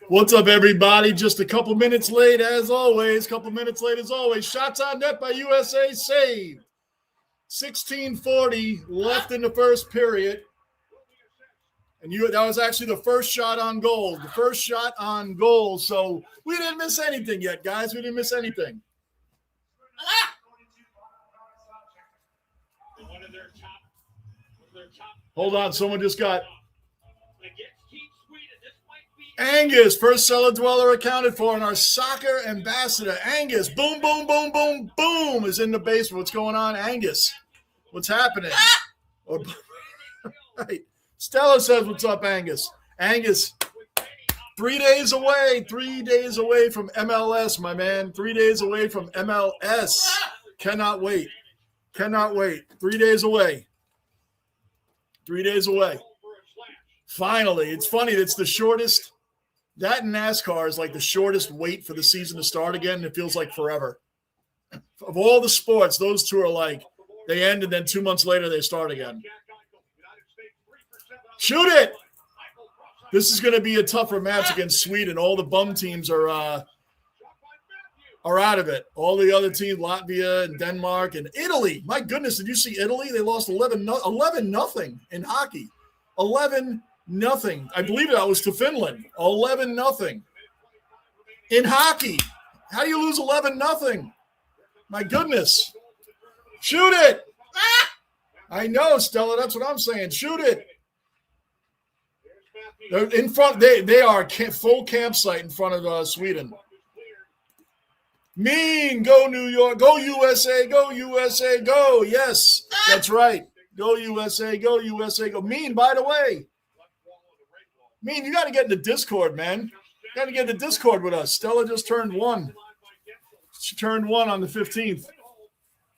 What's up, everybody? Just a couple minutes late, as always. Shots on net by USA saved. 16:40 left in the first period. And that was actually the first shot on goal. So we didn't miss anything yet, guys. We didn't miss anything. Hold on. Someone just got Angus, first cellar dweller accounted for, and our soccer ambassador, Angus. Boom, boom, boom, boom, boom, is in the basement. What's going on, Angus? What's happening? Right. Stella says, what's up, Angus? Angus, 3 days away. 3 days away from MLS, my man. 3 days away from MLS. Cannot wait. 3 days away. 3 days away. Finally. It's funny. It's the shortest. That in NASCAR is like the shortest wait for the season to start again. It feels like forever. Of all the sports, those two are like, they end and then 2 months later they start again. Shoot it! This is going to be a tougher match against Sweden. All the bum teams are out of it. All the other teams, Latvia and Denmark and Italy. My goodness, did you see Italy? They lost 11-0 in hockey. 11-0. I believe that was to Finland. 11-0 in hockey. How do you lose 11-0? My goodness. Shoot it. I know, Stella. That's what I'm saying. Shoot it. They're in front. They are full campsite in front of Sweden. Mean. Go New York. Go USA. Go USA. Go. Yes, that's right. Go USA. Go USA. Go. Mean, by the way. Mean, you got to get in the Discord, man. You got to get in the Discord with us. Stella just turned 1. She turned 1 on the 15th.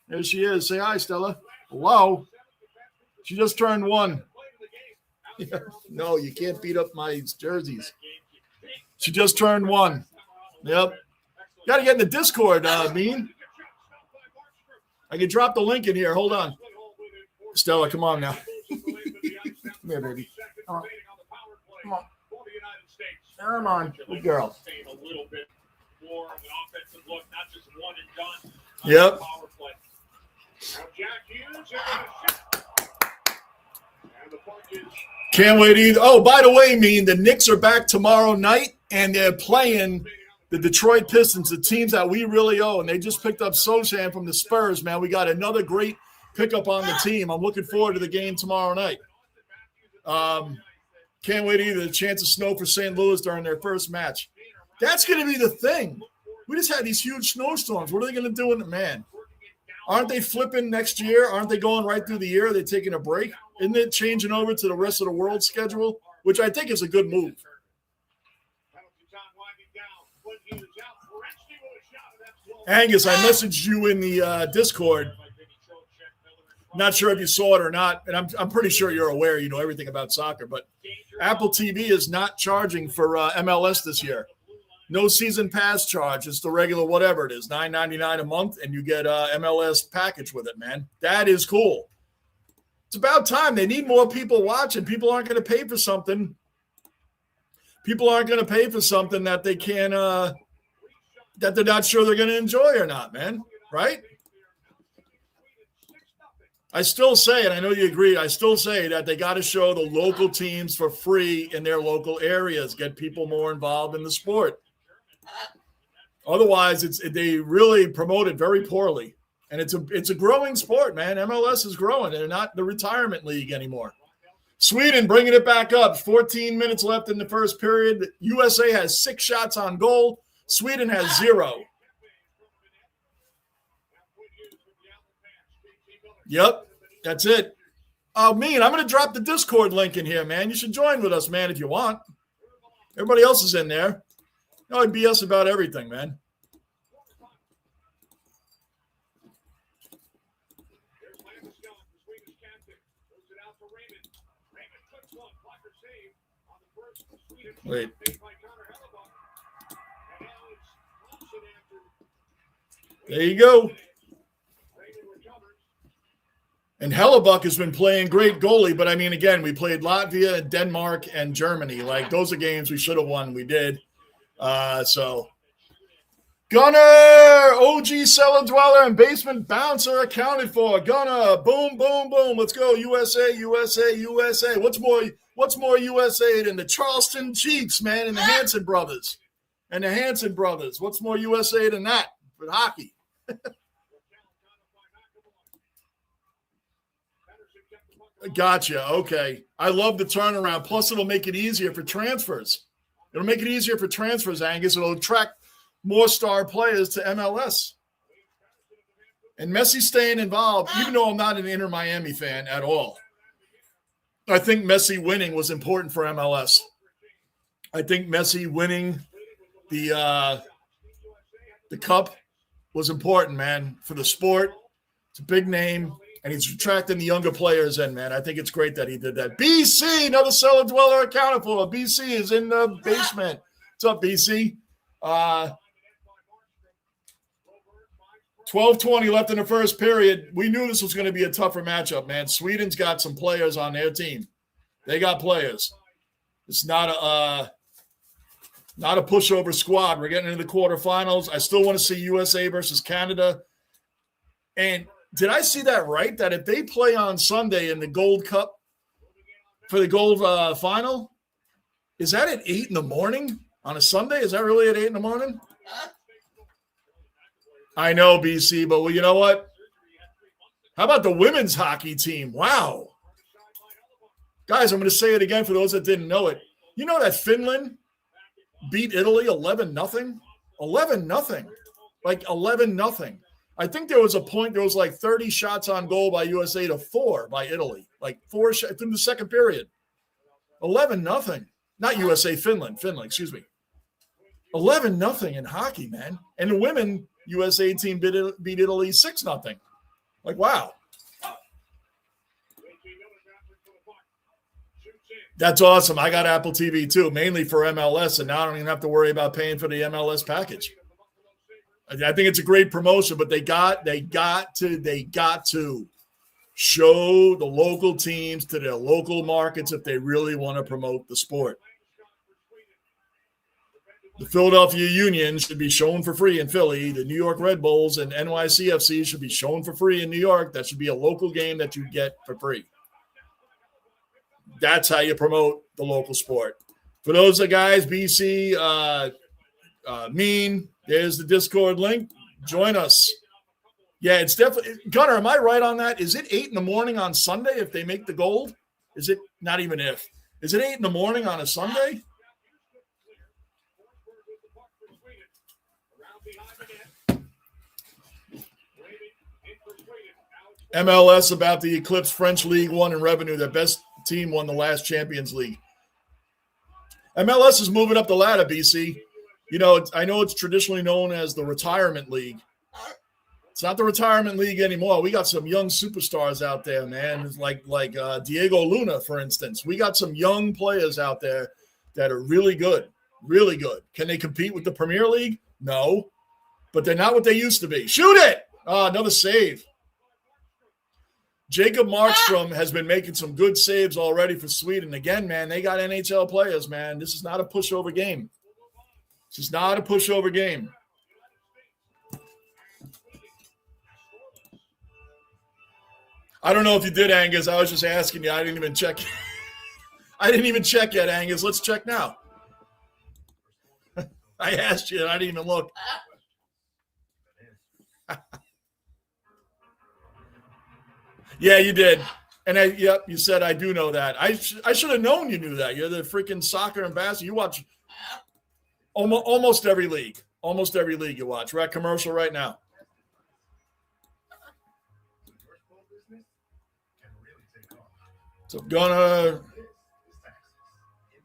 There she is. Say hi, Stella. Hello. She just turned 1. Yeah. No, you can't beat up my jerseys. She just turned 1. Yep. Got to get in the Discord, Mean. I can drop the link in here. Hold on. Stella, come on now. Come here, baby. Come on. Good girl. Yep. Can't wait either. Oh, by the way, Mean, the Knicks are back tomorrow night, and they're playing the Detroit Pistons, the teams that we really owe. And they just picked up Sochan from the Spurs, man. We got another great pickup on the team. I'm looking forward to the game tomorrow night. Can't wait either. The chance of snow for St. Louis during their first match. That's going to be the thing. We just had these huge snowstorms. What are they going to do in the man? Aren't they flipping next year? Aren't they going right through the year? Are they taking a break? Isn't it changing over to the rest of the world schedule? Which I think is a good move. Angus, I messaged you in the Discord. Not sure if you saw it or not, and I'm pretty sure you're aware. You know everything about soccer, but Apple TV is not charging for MLS this year. No season pass charge. It's the regular whatever it is, $9.99 a month, and you get MLS package with it, man. That is cool. It's about time. They need more people watching. People aren't going to pay for something. People aren't going to pay for something that they can that they're not sure they're going to enjoy or not, man. Right? I still say, and I know you agree, I still say that they got to show the local teams for free in their local areas, get people more involved in the sport. Otherwise, they really promote it very poorly. And it's a growing sport, man. MLS is growing. They're not the retirement league anymore. Sweden bringing it back up. 14 minutes left in the first period. USA has 6 shots on goal. Sweden has 0. Yep, that's it. Mean, I'm going to drop the Discord link in here, man. You should join with us, man, if you want. Everybody else is in there. No, BS about everything, man. Wait. There you go. And Hellebuck has been playing great goalie, but I mean, again, we played Latvia, Denmark, and Germany. Like, those are games we should have won. We did. So, Gunner, OG cellar dweller, and basement bouncer accounted for. Gunner, boom, boom, boom. Let's go, USA, USA, USA. What's more USA than the Charleston Chiefs, man, and the Hanson brothers? What's more USA than that for hockey? Gotcha. Okay. I love the turnaround. Plus, it'll make it easier for transfers. Angus. It'll attract more star players to MLS. And Messi staying involved, even though I'm not an Inter Miami fan at all. I think Messi winning was important for MLS. I think Messi winning the cup was important, man, for the sport. It's a big name. And he's attracting the younger players in, man. I think it's great that he did that. BC, another cellar dweller accounted for. BC is in the basement. What's up, BC? 12:20 left in the first period. We knew this was going to be a tougher matchup, man. Sweden's got some players on their team. They got players. It's not a pushover squad. We're getting into the quarterfinals. I still want to see USA versus Canada. And did I see that right? That if they play on Sunday in the Gold Cup for the Gold final, is that at 8 a.m. on a Sunday? Is that really at 8 a.m? I know, BC, but well, you know what? How about the women's hockey team? Wow. Guys, I'm going to say it again for those that didn't know it. You know that Finland beat Italy 11-0? 11-0. Like 11-0. I think there was a point, there was like 30 shots on goal by USA to 4 by Italy. Like 4 shots in the second period. 11-0. Not USA, Finland, excuse me. 11-0 in hockey, man. And the women USA team beat Italy 6-0. Like, wow. That's awesome. I got Apple TV too, mainly for MLS, and now I don't even have to worry about paying for the MLS package. I think it's a great promotion, but they got to show the local teams to their local markets if they really want to promote the sport. The Philadelphia Union should be shown for free in Philly. The New York Red Bulls and NYCFC should be shown for free in New York. That should be a local game that you get for free. That's how you promote the local sport. For those guys, BC, Mean, there's the Discord link. Join us. Yeah, it's definitely – Gunnar, am I right on that? Is it 8 a.m. on Sunday if they make the gold? Is it – not even if. Is it 8 a.m. on a Sunday? MLS about the eclipse French League One in revenue. Their best team won the last Champions League. MLS is moving up the ladder, BC. You know, I know it's traditionally known as the retirement league. It's not the retirement league anymore. We got some young superstars out there, man. It's like Diego Luna, for instance. We got some young players out there that are really good, really good. Can they compete with the Premier League? No, but they're not what they used to be. Shoot it! Another save. Jacob Markstrom has been making some good saves already for Sweden. Again, man, they got NHL players, man. This is not a pushover game. This is not a pushover game. I don't know if you did, Angus. I was just asking you. I didn't even check. I didn't even check yet, Angus. Let's check now. I asked you, and I didn't even look. Yeah, you did. And yep, you said I do know that. I should have known you knew that. You're the freaking soccer ambassador. You watch almost every league. Almost every league you watch. We're at commercial right now. So Gunner,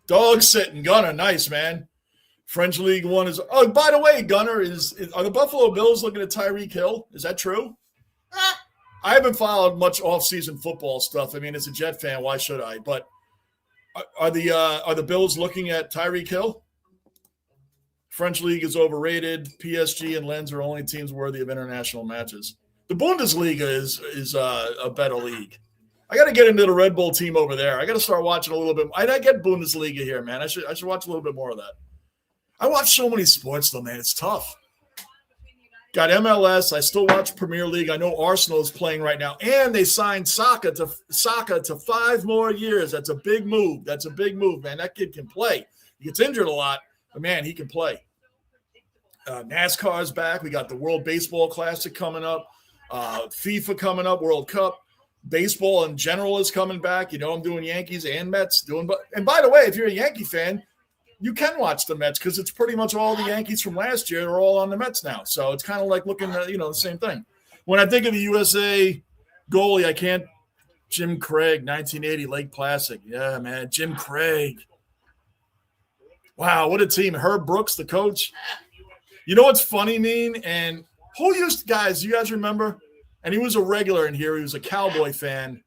dog sitting, Gunner, nice, man. French League One is. Oh, by the way, Gunner are the Buffalo Bills looking at Tyreek Hill? Is that true? I haven't followed much off-season football stuff. I mean, as a Jet fan, why should I? But are the Bills looking at Tyreek Hill? French League is overrated. PSG and Lens are only teams worthy of international matches. The Bundesliga is a better league. I got to get into the Red Bull team over there. I got to start watching a little bit. I get Bundesliga here, man. I should watch a little bit more of that. I watch so many sports, though, man. It's tough. Got MLS. I still watch Premier League. I know Arsenal is playing right now, and they signed Saka to 5 more years. That's a big move. That's a big move, man. That kid can play. He gets injured a lot, but man, he can play. NASCAR's back. We got the World Baseball Classic coming up. FIFA coming up. World Cup. Baseball in general is coming back. You know, I'm doing Yankees and Mets. And by the way, if you're a Yankee fan, you can watch the Mets because it's pretty much all the Yankees from last year are all on the Mets now. So it's kind of like looking at, the same thing. When I think of the USA goalie, I can't – Jim Craig, 1980 Lake Placid. Yeah, man, Jim Craig. Wow, what a team. Herb Brooks, the coach. You know what's funny, Mean? And who used – guys, you guys remember? And he was a regular in here. He was a Cowboy fan.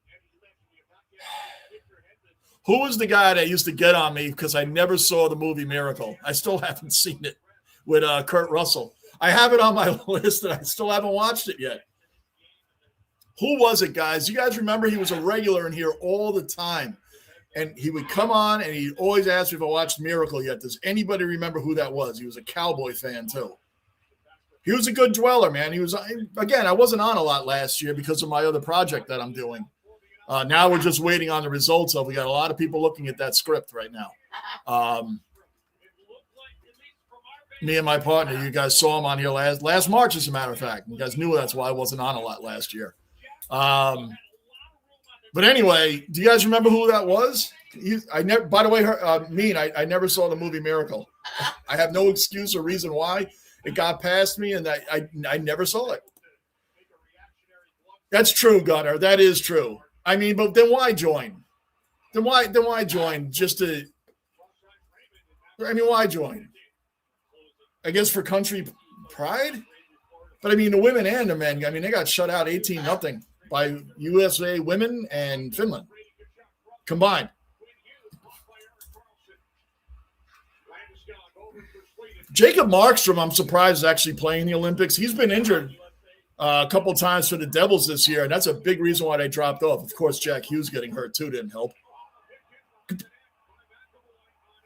Who was the guy that used to get on me because I never saw the movie Miracle? I still haven't seen it with Kurt Russell. I have it on my list, and I still haven't watched it yet. Who was it, guys? You guys remember he was a regular in here all the time. And he would come on, and he'd always ask me if I watched Miracle yet. Does anybody remember who that was? He was a Cowboy fan, too. He was a good dweller, man. He was, again, I wasn't on a lot last year because of my other project that I'm doing. Now we're just waiting on the results of. We got a lot of people looking at that script right now. Me and my partner, you guys saw him on here last March, as a matter of fact. You guys knew that's why I wasn't on a lot last year. But anyway, do you guys remember who that was? By the way, I never saw the movie Miracle. I have no excuse or reason why. It got past me, and I never saw it. That's true, Gunnar. That is true. I mean, but then why join? Then why join just to? I mean, why join? I guess for country pride. But I mean, the women and the men. I mean, they got shut out 18-0 by USA women and Finland combined. Jacob Markstrom, I'm surprised, is actually playing the Olympics. He's been injured a couple of times for the Devils this year, and that's a big reason why they dropped off. Of course, Jack Hughes getting hurt too didn't help.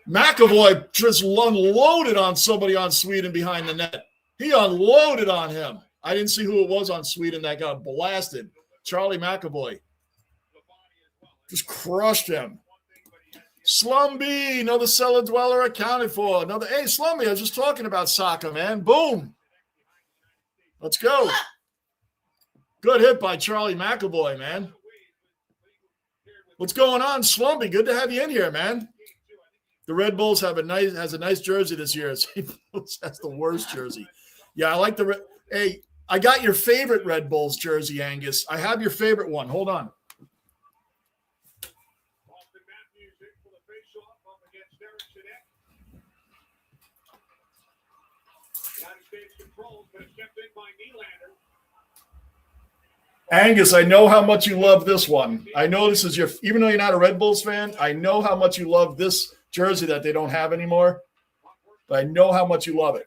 McAvoy just unloaded on somebody on Sweden behind the net. He unloaded on him. I didn't see who it was on Sweden that got blasted. Charlie McAvoy just crushed him. Slumby, another cellar dweller accounted for. Hey, Slumby, I was just talking about soccer, man. Boom. Let's go. Good hit by Charlie McAvoy, man. What's going on, Slumby? Good to have you in here, man. The Red Bulls has a nice jersey this year. That's the worst jersey. Yeah, I like hey, I got your favorite Red Bulls jersey, Angus. I have your favorite one. Hold on. Angus, I know how much you love this one. I know this is even though you're not a Red Bulls fan, I know how much you love this jersey that they don't have anymore. But I know how much you love it.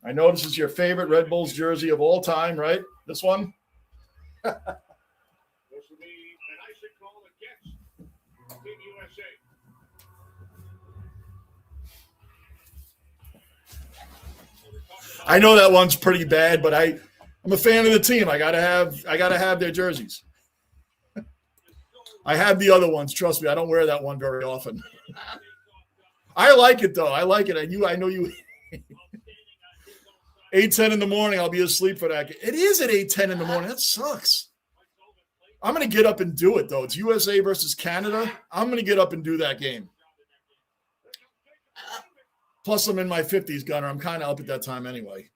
I know this is your favorite Red Bulls jersey of all time, right? This one? I know that one's pretty bad, but I'm a fan of the team. I gotta have their jerseys. I have the other ones. Trust me, I don't wear that one very often. I like it though. I like it. I know you. 8:10 in the morning. I'll be asleep for that. It is at 8:10 in the morning. That sucks. I'm gonna get up and do it though. It's USA versus Canada. I'm gonna get up and do that game. Plus, I'm in my 50s, Gunner. I'm kind of up at that time anyway.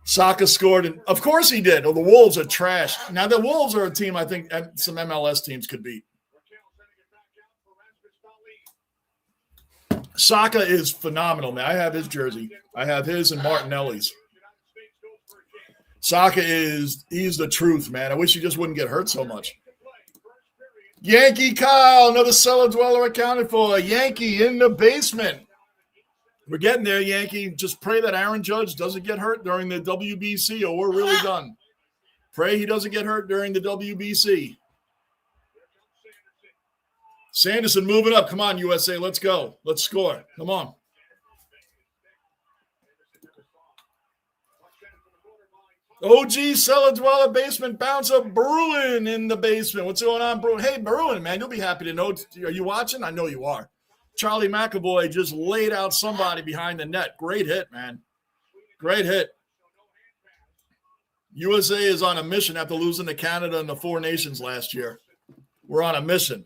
Saka scored, and of course he did. Oh, the Wolves are trash. Now, the Wolves are a team I think some MLS teams could beat. Saka is phenomenal, man. I have his jersey. I have his and Martinelli's. Saka he's the truth, man. I wish he just wouldn't get hurt so much. Yankee Kyle, another cellar dweller accounted for. A Yankee in the basement. We're getting there, Yankee. Just pray that Aaron Judge doesn't get hurt during the WBC or we're really done. Pray he doesn't get hurt during the WBC. Sanderson moving up. Come on, USA. Let's go. Let's score. Come on. OG Cellar Dweller basement bouncer Bruin in the basement. What's going on, Bruin? Hey, Bruin, man, you'll be happy to know. Are you watching? I know you are. Charlie McAvoy just laid out somebody behind the net. Great hit, man. Great hit. USA is on a mission after losing to Canada and the Four Nations last year. We're on a mission.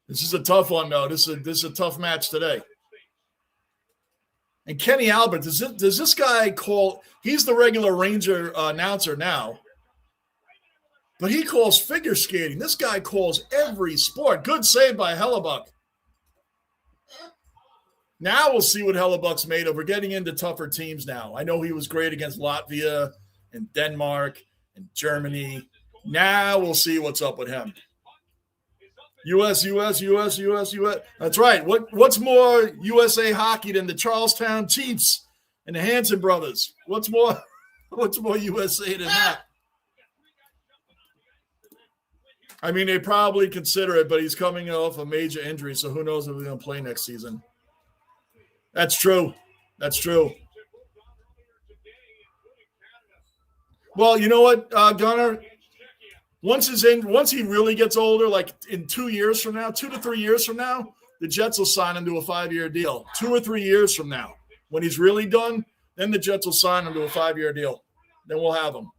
This is a tough one, though. This is a tough match today. And Kenny Albert, does this guy call – he's the regular Ranger announcer now. But he calls figure skating. This guy calls every sport. Good save by Hellebuck. Now we'll see what Hellebuck's made of. We're getting into tougher teams now. I know he was great against Latvia and Denmark and Germany. Now we'll see what's up with him. US. That's right. What's more USA hockey than the Charlestown Chiefs and the Hanson brothers? What's more USA than that? I mean, they probably consider it, but he's coming off a major injury, so who knows if he's going to play next season. That's true. Well, you know what, Gunnar? Once he really gets older, like in 2 years from now, 2 to 3 years from now, the Jets will sign him to a 5-year deal. 2 or 3 years from now, when he's really done, then the Jets will sign him to a 5-year deal. Then we'll have him.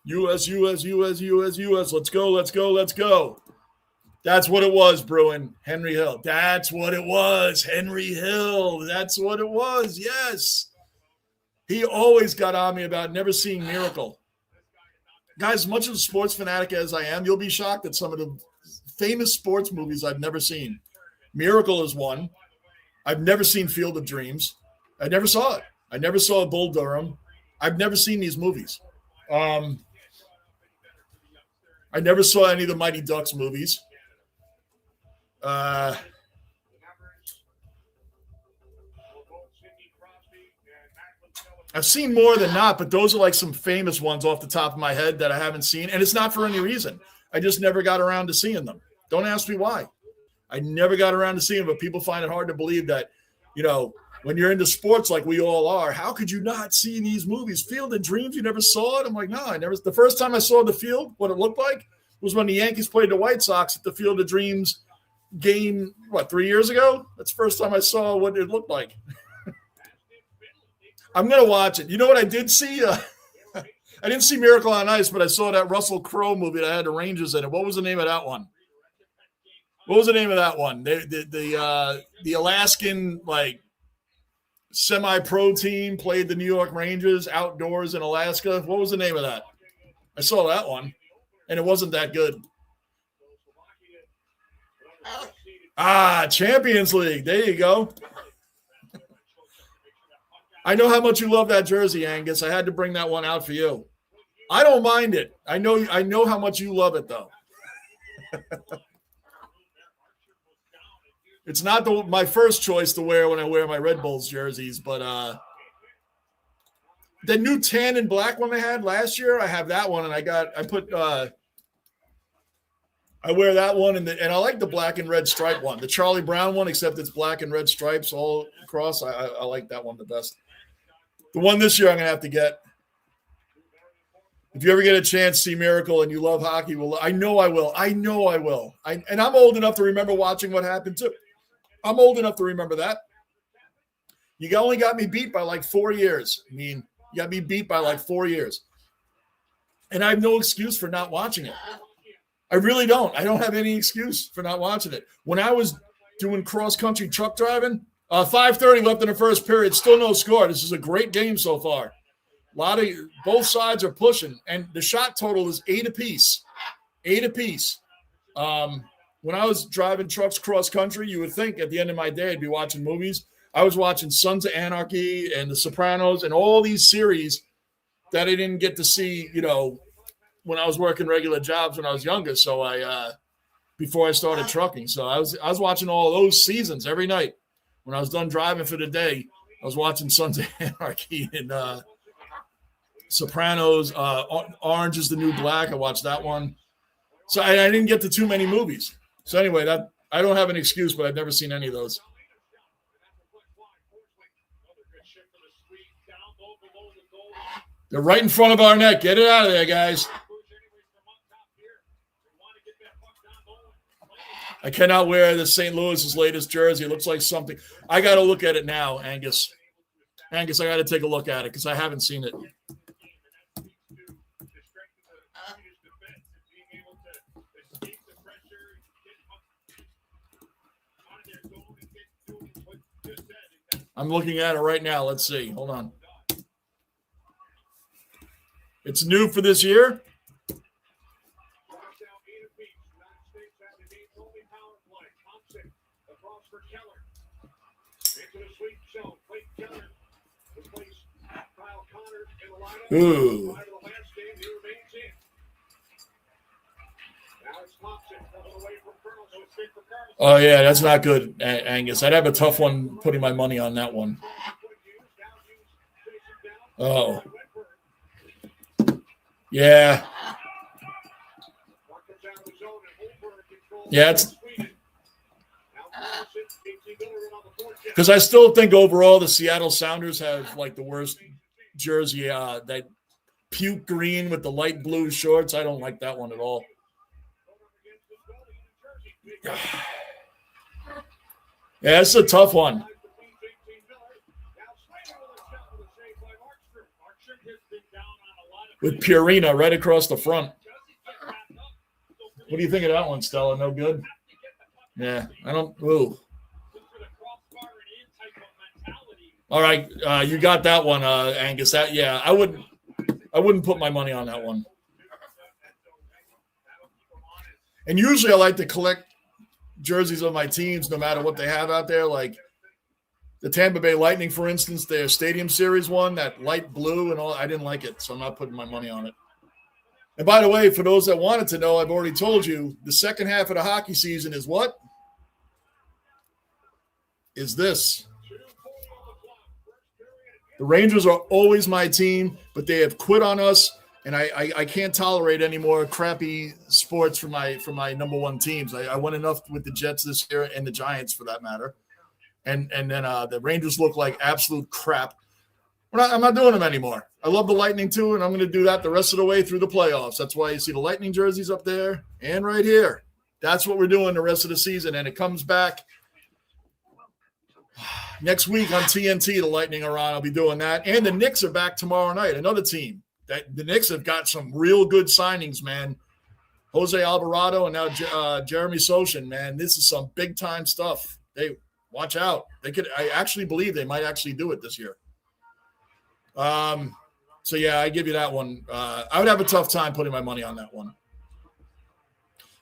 US. Let's go. That's what it was, Bruin. Henry Hill. That's what it was. Henry Hill. That's what it was. Yes. He always got on me about never seeing Miracle. Guys, as much of a sports fanatic as I am, you'll be shocked at some of the famous sports movies I've never seen. Miracle is one. I've never seen Field of Dreams. I never saw it. I never saw Bull Durham. I've never seen these movies. I never saw any of the Mighty Ducks movies. I've seen more than not, but those are like some famous ones off the top of my head that I haven't seen. And it's not for any reason. I just never got around to seeing them. Don't ask me why. I never got around to seeing them, but people find it hard to believe that, when you're into sports like we all are, how could you not see these movies? Field of Dreams, you never saw it? I'm like, no, I never. The first time I saw the field, what it looked like, was when the Yankees played the White Sox at the Field of Dreams game, 3 years ago? That's the first time I saw what it looked like. I'm going to watch it. You know what I did see? I didn't see Miracle on Ice, but I saw that Russell Crowe movie that had the Rangers in it. What was the name of that one? The Alaskan, semi-pro team played the New York Rangers outdoors in Alaska. What was the name of that? I saw that one, and it wasn't that good. Champions League. There you go. I know how much you love that jersey, Angus. I had to bring that one out for you. I don't mind it. I know how much you love it, though. It's not my first choice to wear when I wear my Red Bulls jerseys, but the new tan and black one they had last year, I have that one, and I wear that one, and I like the black and red stripe one, the Charlie Brown one, except it's black and red stripes all across. I like that one the best. The one this year I'm going to have to get. If you ever get a chance to see Miracle and you love hockey, I know I will. And I'm old enough to remember watching what happened too. I'm old enough to remember that. You only got me beat by 4 years. I mean, you got me beat by 4 years. And I have no excuse for not watching it. I really don't. I don't have any excuse for not watching it. When I was doing cross-country truck driving, 5:30 left in the first period, still no score. This is a great game so far. Both sides are pushing, and the shot total is 8 apiece. 8 apiece. When I was driving trucks cross-country, you would think at the end of my day I'd be watching movies. I was watching Sons of Anarchy and The Sopranos and all these series that I didn't get to see, when I was working regular jobs when I was younger. So I before I started trucking. So I was watching all those seasons every night. When I was done driving for the day, I was watching Sons of Anarchy and Sopranos. Orange is the New Black. I watched that one. So I didn't get to too many movies. So anyway, that I don't have an excuse, but I've never seen any of those. They're right in front of our net. Get it out of there, guys. I cannot wear the St. Louis's latest jersey. It looks like something. I got to look at it now, Angus. Angus, I got to take a look at it because I haven't seen it. I'm looking at it right now. Let's see. Hold on. It's new for this year. Ooh. Oh, yeah, that's not good, Angus. I'd have a tough one putting my money on that one. Oh. Yeah. Yeah, it's because I still think overall the Seattle Sounders have like the worst jersey, that puke green with the light blue shorts. I don't like that one at all. Yeah, it's a tough one. With Purina right across the front. What do you think of that one, Stella? No good? Yeah, I don't. Ooh. All right, you got that one, Angus. That yeah, I wouldn't put my money on that one. And usually, I like to collect jerseys of my teams, no matter what they have out there. Like the Tampa Bay Lightning, for instance, their Stadium Series one, that light blue and all. I didn't like it, so I'm not putting my money on it. And by the way, for those that wanted to know, I've already told you the second half of the hockey season is what? Is this. The Rangers are always my team, but they have quit on us, and I can't tolerate any more crappy sports for my number one teams. I won enough with the Jets this year and the Giants for that matter. And then the Rangers look like absolute crap. I'm not doing them anymore. I love the Lightning too, and I'm going to do that the rest of the way through the playoffs. That's why you see the Lightning jerseys up there and right here. That's what we're doing the rest of the season, and it comes back next week on TNT. The Lightning are on. I'll be doing that, and the Knicks are back tomorrow night. Another team. The Knicks have got some real good signings, man. Jose Alvarado and now Jeremy Sochan, man. This is some big time stuff. They watch out. I actually believe they might actually do it this year. So yeah, I give you that one. I would have a tough time putting my money on that one.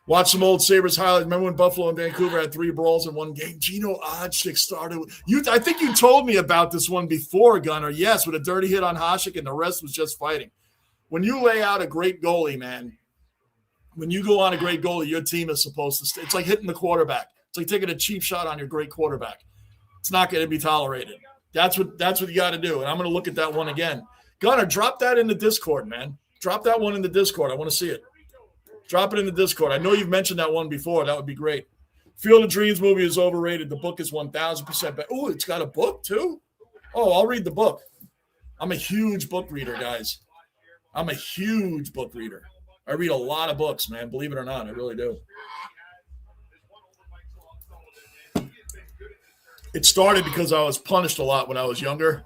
Watch some old Sabres highlights. Remember when Buffalo and Vancouver had 3 brawls in one game? Gino Odchik started. I think you told me about this one before, Gunner. Yes, with a dirty hit on Hasek, and the rest was just fighting. When you lay out a great goalie, man, when you go on a great goalie, your team is supposed to it's like hitting the quarterback. It's like taking a cheap shot on your great quarterback. It's not going to be tolerated. That's what you got to do. And I'm going to look at that one again. Gunner, drop that in the Discord, man. Drop that one in the Discord. I want to see it. Drop it in the Discord. I know you've mentioned that one before. That would be great. Field of Dreams movie is overrated. The book is 1,000% better. Oh, it's got a book too? Oh, I'll read the book. I'm a huge book reader, guys. I'm a huge book reader. I read a lot of books, man. Believe it or not, I really do. It started because I was punished a lot when I was younger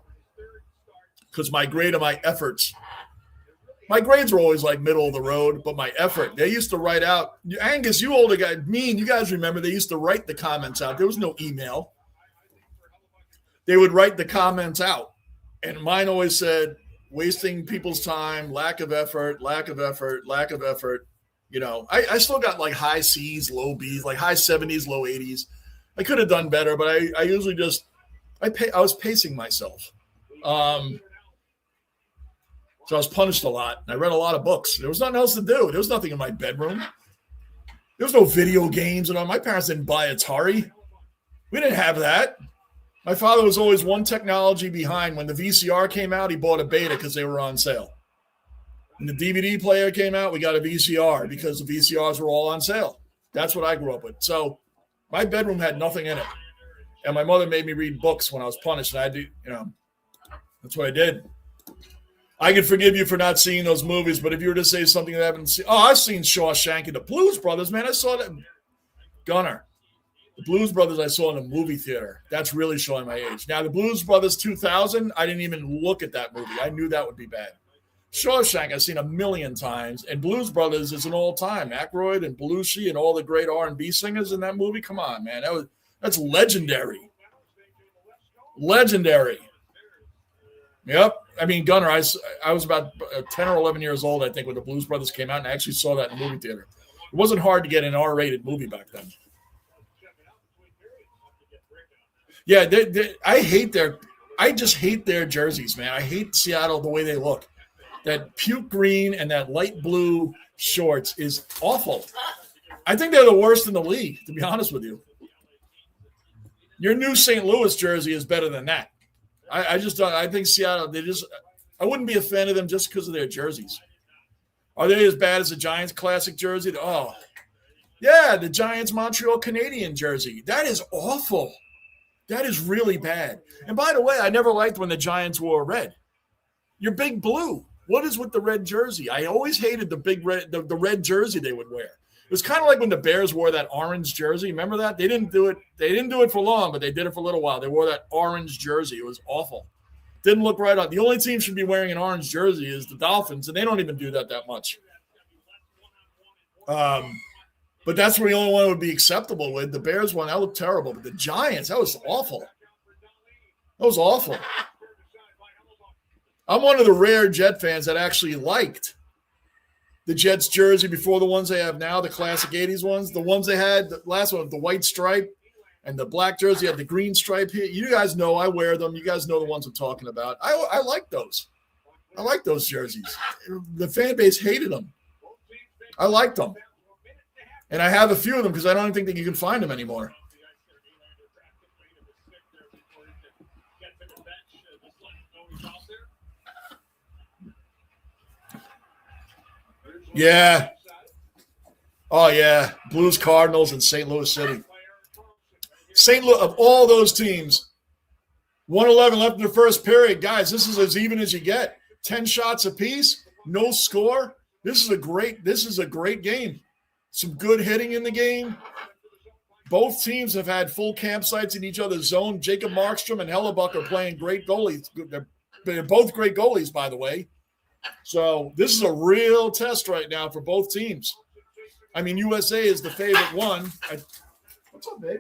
because my grade of my efforts. My grades were always like middle of the road, but my effort, they used to write out. Angus, you older guy, you guys remember they used to write the comments out. There was no email. They would write the comments out. And mine always said, wasting people's time, lack of effort. You know, I still got like high C's, low B's, like high 70s, low 80s. I could have done better, but I usually just I was pacing myself. So I was punished a lot. I read a lot of books. There was nothing else to do. There was nothing in my bedroom. There was no video games and all. My parents didn't buy Atari. We didn't have that. My father was always one technology behind. When the VCR came out, he bought a Beta because they were on sale. When the DVD player came out, we got a VCR because the VCRs were all on sale. That's what I grew up with. So my bedroom had nothing in it. And my mother made me read books when I was punished. And I do, that's what I did. I could forgive you for not seeing those movies, but if you were to say something that I haven't seen, I've seen Shawshank and the Blues Brothers, man. I saw that. Gunner. The Blues Brothers I saw in a movie theater. That's really showing my age. Now, the Blues Brothers 2000, I didn't even look at that movie. I knew that would be bad. Shawshank I've seen a million times, and Blues Brothers is an all-time. Aykroyd and Belushi and all the great R&B singers in that movie. Come on, man. That's legendary. Legendary. Yep. I mean, Gunner, I was about 10 or 11 years old, I think, when the Blues Brothers came out, and I actually saw that in the movie theater. It wasn't hard to get an R-rated movie back then. Yeah, I just hate their jerseys, man. I hate Seattle the way they look. That puke green and that light blue shorts is awful. I think they're the worst in the league, to be honest with you. Your new St. Louis jersey is better than that. I just don't. I think Seattle. I wouldn't be a fan of them just because of their jerseys. Are they as bad as the Giants classic jersey? Oh, yeah, the Giants Montreal Canadian jersey. That is awful. That is really bad. And by the way, I never liked when the Giants wore red. You're big blue. What is with the red jersey? I always hated the big red, the red jersey they would wear. It was kind of like when the Bears wore that orange jersey. Remember that? They didn't do it. They didn't do it for long, but they did it for a little while. They wore that orange jersey. It was awful. Didn't look right on. The only team should be wearing an orange jersey is the Dolphins, and they don't even do that much. But that's the only one would be acceptable with. The Bears one, that looked terrible. But the Giants, that was awful. That was awful. I'm one of the rare Jet fans that actually liked the Jets jersey before the ones they have now, the classic 80s ones. The ones they had, the last one, the white stripe and the black jersey had the green stripe here. You guys know I wear them. You guys know the ones I'm talking about. I like those. I like those jerseys. The fan base hated them. I liked them. And I have a few of them because I don't think that you can find them anymore. Yeah. Oh, yeah. Blues, Cardinals, and St. Louis City. St. Louis, of all those teams, 1:11 left in the first period. Guys, this is as even as you get. 10 shots apiece, no score. This is a great game. Some good hitting in the game. Both teams have had full campsites in each other's zone. Jacob Markstrom and Hellebuck are playing great goalies. They're both great goalies, by the way. So this is a real test right now for both teams. I mean, USA is the favorite one. What's up, babe?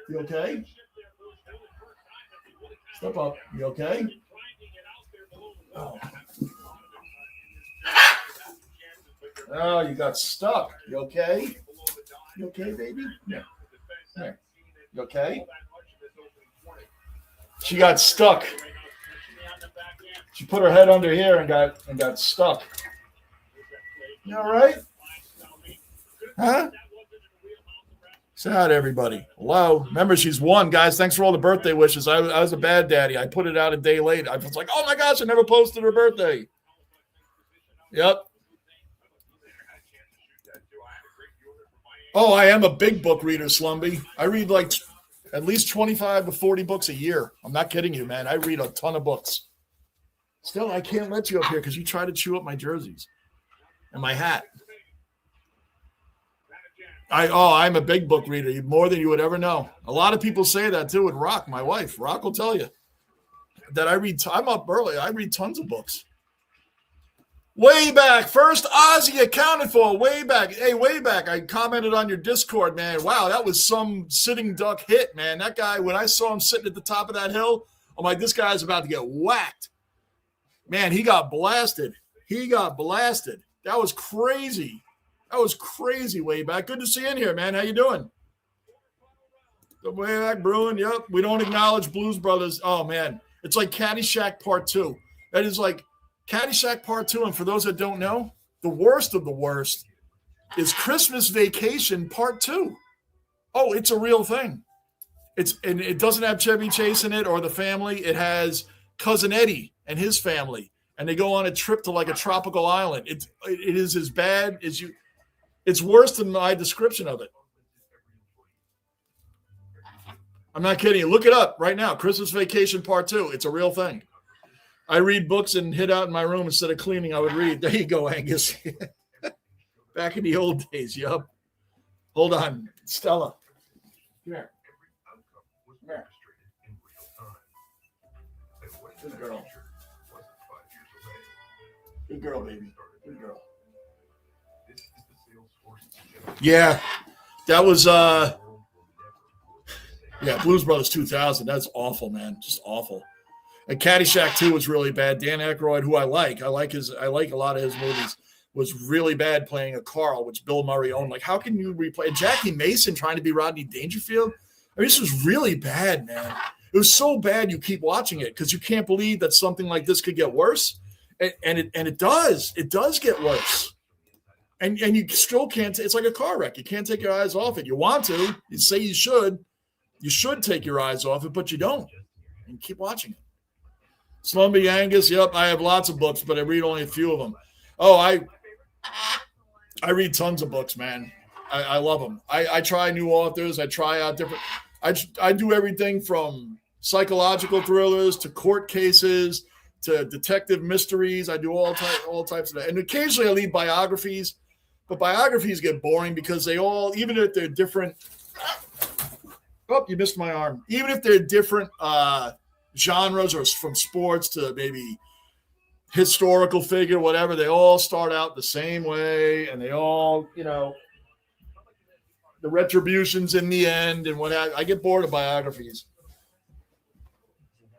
You okay? Step up. You okay? Oh, you got stuck. You okay? You okay, baby? Yeah. Here. You okay? She got stuck. She put her head under here and got stuck. You all right? Huh? Say hi to everybody. Hello. Remember, she's one, guys. Thanks for all the birthday wishes. I was a bad daddy. I put it out a day late. I was like, oh my gosh, I never posted her birthday. Yep. Oh, I am a big book reader, Slumby. I read like at least 25 to 40 books a year. I'm not kidding you, man. I read a ton of books. Still, I can't let you up here because you try to chew up my jerseys and my hat. I'm a big book reader, more than you would ever know. A lot of people say that too with Rock, my wife. Rock will tell you that I read. I'm up early. I read tons of books. Way back, first Ozzy accounted for. Way back. Hey, way back. I commented on your Discord, man. Wow, that was some sitting duck hit, man. That guy, when I saw him sitting at the top of that hill, I'm like, this guy's about to get whacked. Man, he got blasted. That was crazy. That was crazy way back. Good to see you in here, man. How you doing? The way back, Bruin. Yep. We don't acknowledge Blues Brothers. Oh, man. It's like Caddyshack Part 2. That is like Caddyshack Part 2. And for those that don't know, the worst of the worst is Christmas Vacation Part 2. Oh, it's a real thing. And it doesn't have Chevy Chase in it or the family. It has Cousin Eddie and his family, and they go on a trip to like a tropical island. It is as bad as you. It's worse than my description of it. I'm not kidding you. Look it up right now. Christmas Vacation Part 2. It's a real thing. I read books and hid out in my room instead of cleaning. I would read. There you go, Angus. Back in the old days. Yup. Hold on, Stella. Come here. Come here. Good girl. Good girl, baby. Good girl. Yeah, that was Blues Brothers 2000. That's awful, man. Just awful. And Caddyshack 2 was really bad. Dan Aykroyd, who I like a lot of his movies, was really bad playing a Carl, which Bill Murray owned. Like, how can you replay Jackie Mason trying to be Rodney Dangerfield? I mean, this was really bad, man. It was so bad you keep watching it because you can't believe that something like this could get worse. And it does. It does get worse. And you still can't. It's like a car wreck. You can't take your eyes off it. You want to. You say you should. You should take your eyes off it, but you don't. And keep watching it. Slumby Angus. Yep, I have lots of books, but I read only a few of them. Oh, I read tons of books, man. I love them. I try new authors. I try out different. I do everything from psychological thrillers to court cases to detective mysteries. I do all types of that. And occasionally I read biographies, but biographies get boring because they all, even if they're different. Oh, you missed my arm. Even if they're different genres or from sports to maybe historical figure, whatever, they all start out the same way, and they all, the retribution's in the end, and what I get bored of biographies.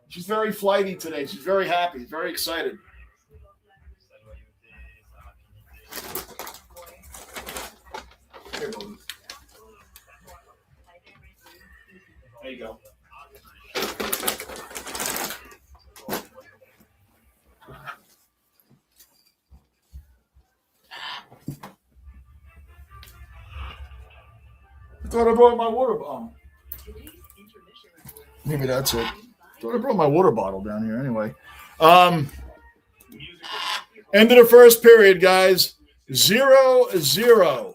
She's very flighty today. She's very happy, very excited. Here, baby. There you go. I thought I brought my water bottle. Maybe that's it. I thought I brought my water bottle down here anyway. End of the first period, guys. 0-0.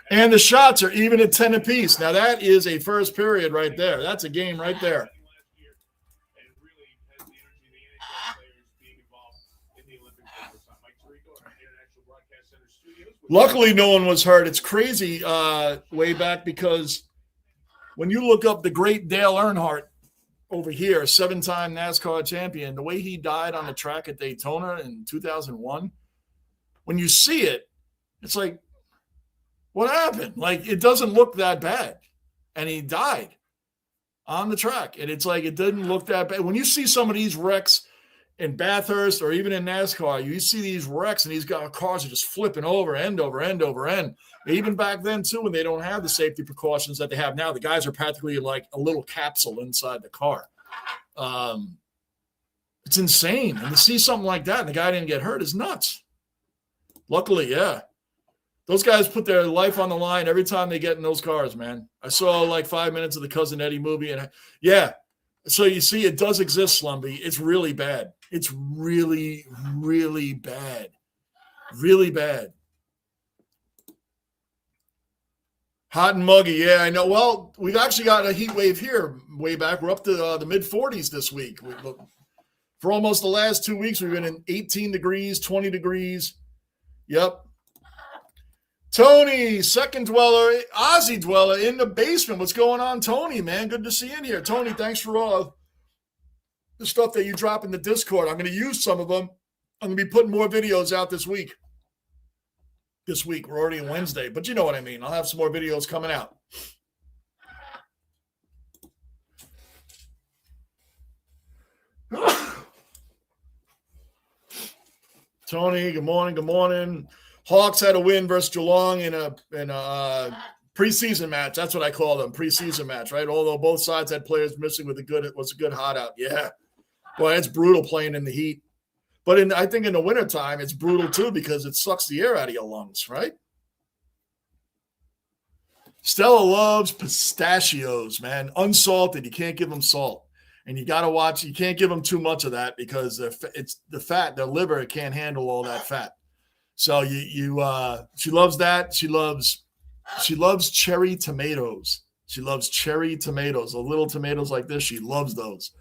And the shots are even at 10 apiece. Now, that is a first period right there. That's a game right there. Luckily, no one was hurt. It's crazy way back because when you look up the great Dale Earnhardt over here, 7-time NASCAR champion, the way he died on the track at Daytona in 2001, when you see it, it's like, what happened? Like, it doesn't look that bad. And he died on the track. And it's like, it didn't look that bad. When you see some of these wrecks in Bathurst or even in NASCAR, you see these wrecks and these cars are just flipping over, end over end over end. Even back then, too, when they don't have the safety precautions that they have now, the guys are practically like a little capsule inside the car. It's insane. And to see something like that and the guy didn't get hurt is nuts. Luckily, yeah. Those guys put their life on the line every time they get in those cars, man. I saw like 5 minutes of the Cousin Eddie movie. And yeah, so you see it does exist, Slumby. It's really bad. It's really, really bad. Really bad. Hot and muggy. Yeah, I know. Well, we've actually got a heat wave here way back. We're up to the mid-40s this week. For almost the last 2 weeks, we've been in 18 degrees, 20 degrees. Yep. Tony, second dweller, Aussie dweller in the basement. What's going on, Tony, man? Good to see you in here. Tony, thanks for all the stuff that you drop in the Discord. I'm going to use some of them. I'm going to be putting more videos out this week. We're already on Wednesday, but you know what I mean. I'll have some more videos coming out. Tony, good morning. Good morning. Hawks had a win versus Geelong in a preseason match. That's what I call them, preseason match, right? Although both sides had players missing was a good hot out. Yeah. Boy, it's brutal playing in the heat. But I think in the wintertime, it's brutal too because it sucks the air out of your lungs, right? Stella loves pistachios, man. Unsalted. You can't give them salt. And you got to watch. You can't give them too much of that because it's the fat. Their liver can't handle all that fat. So she loves that. She loves cherry tomatoes. She loves cherry tomatoes. The little tomatoes like this, she loves those.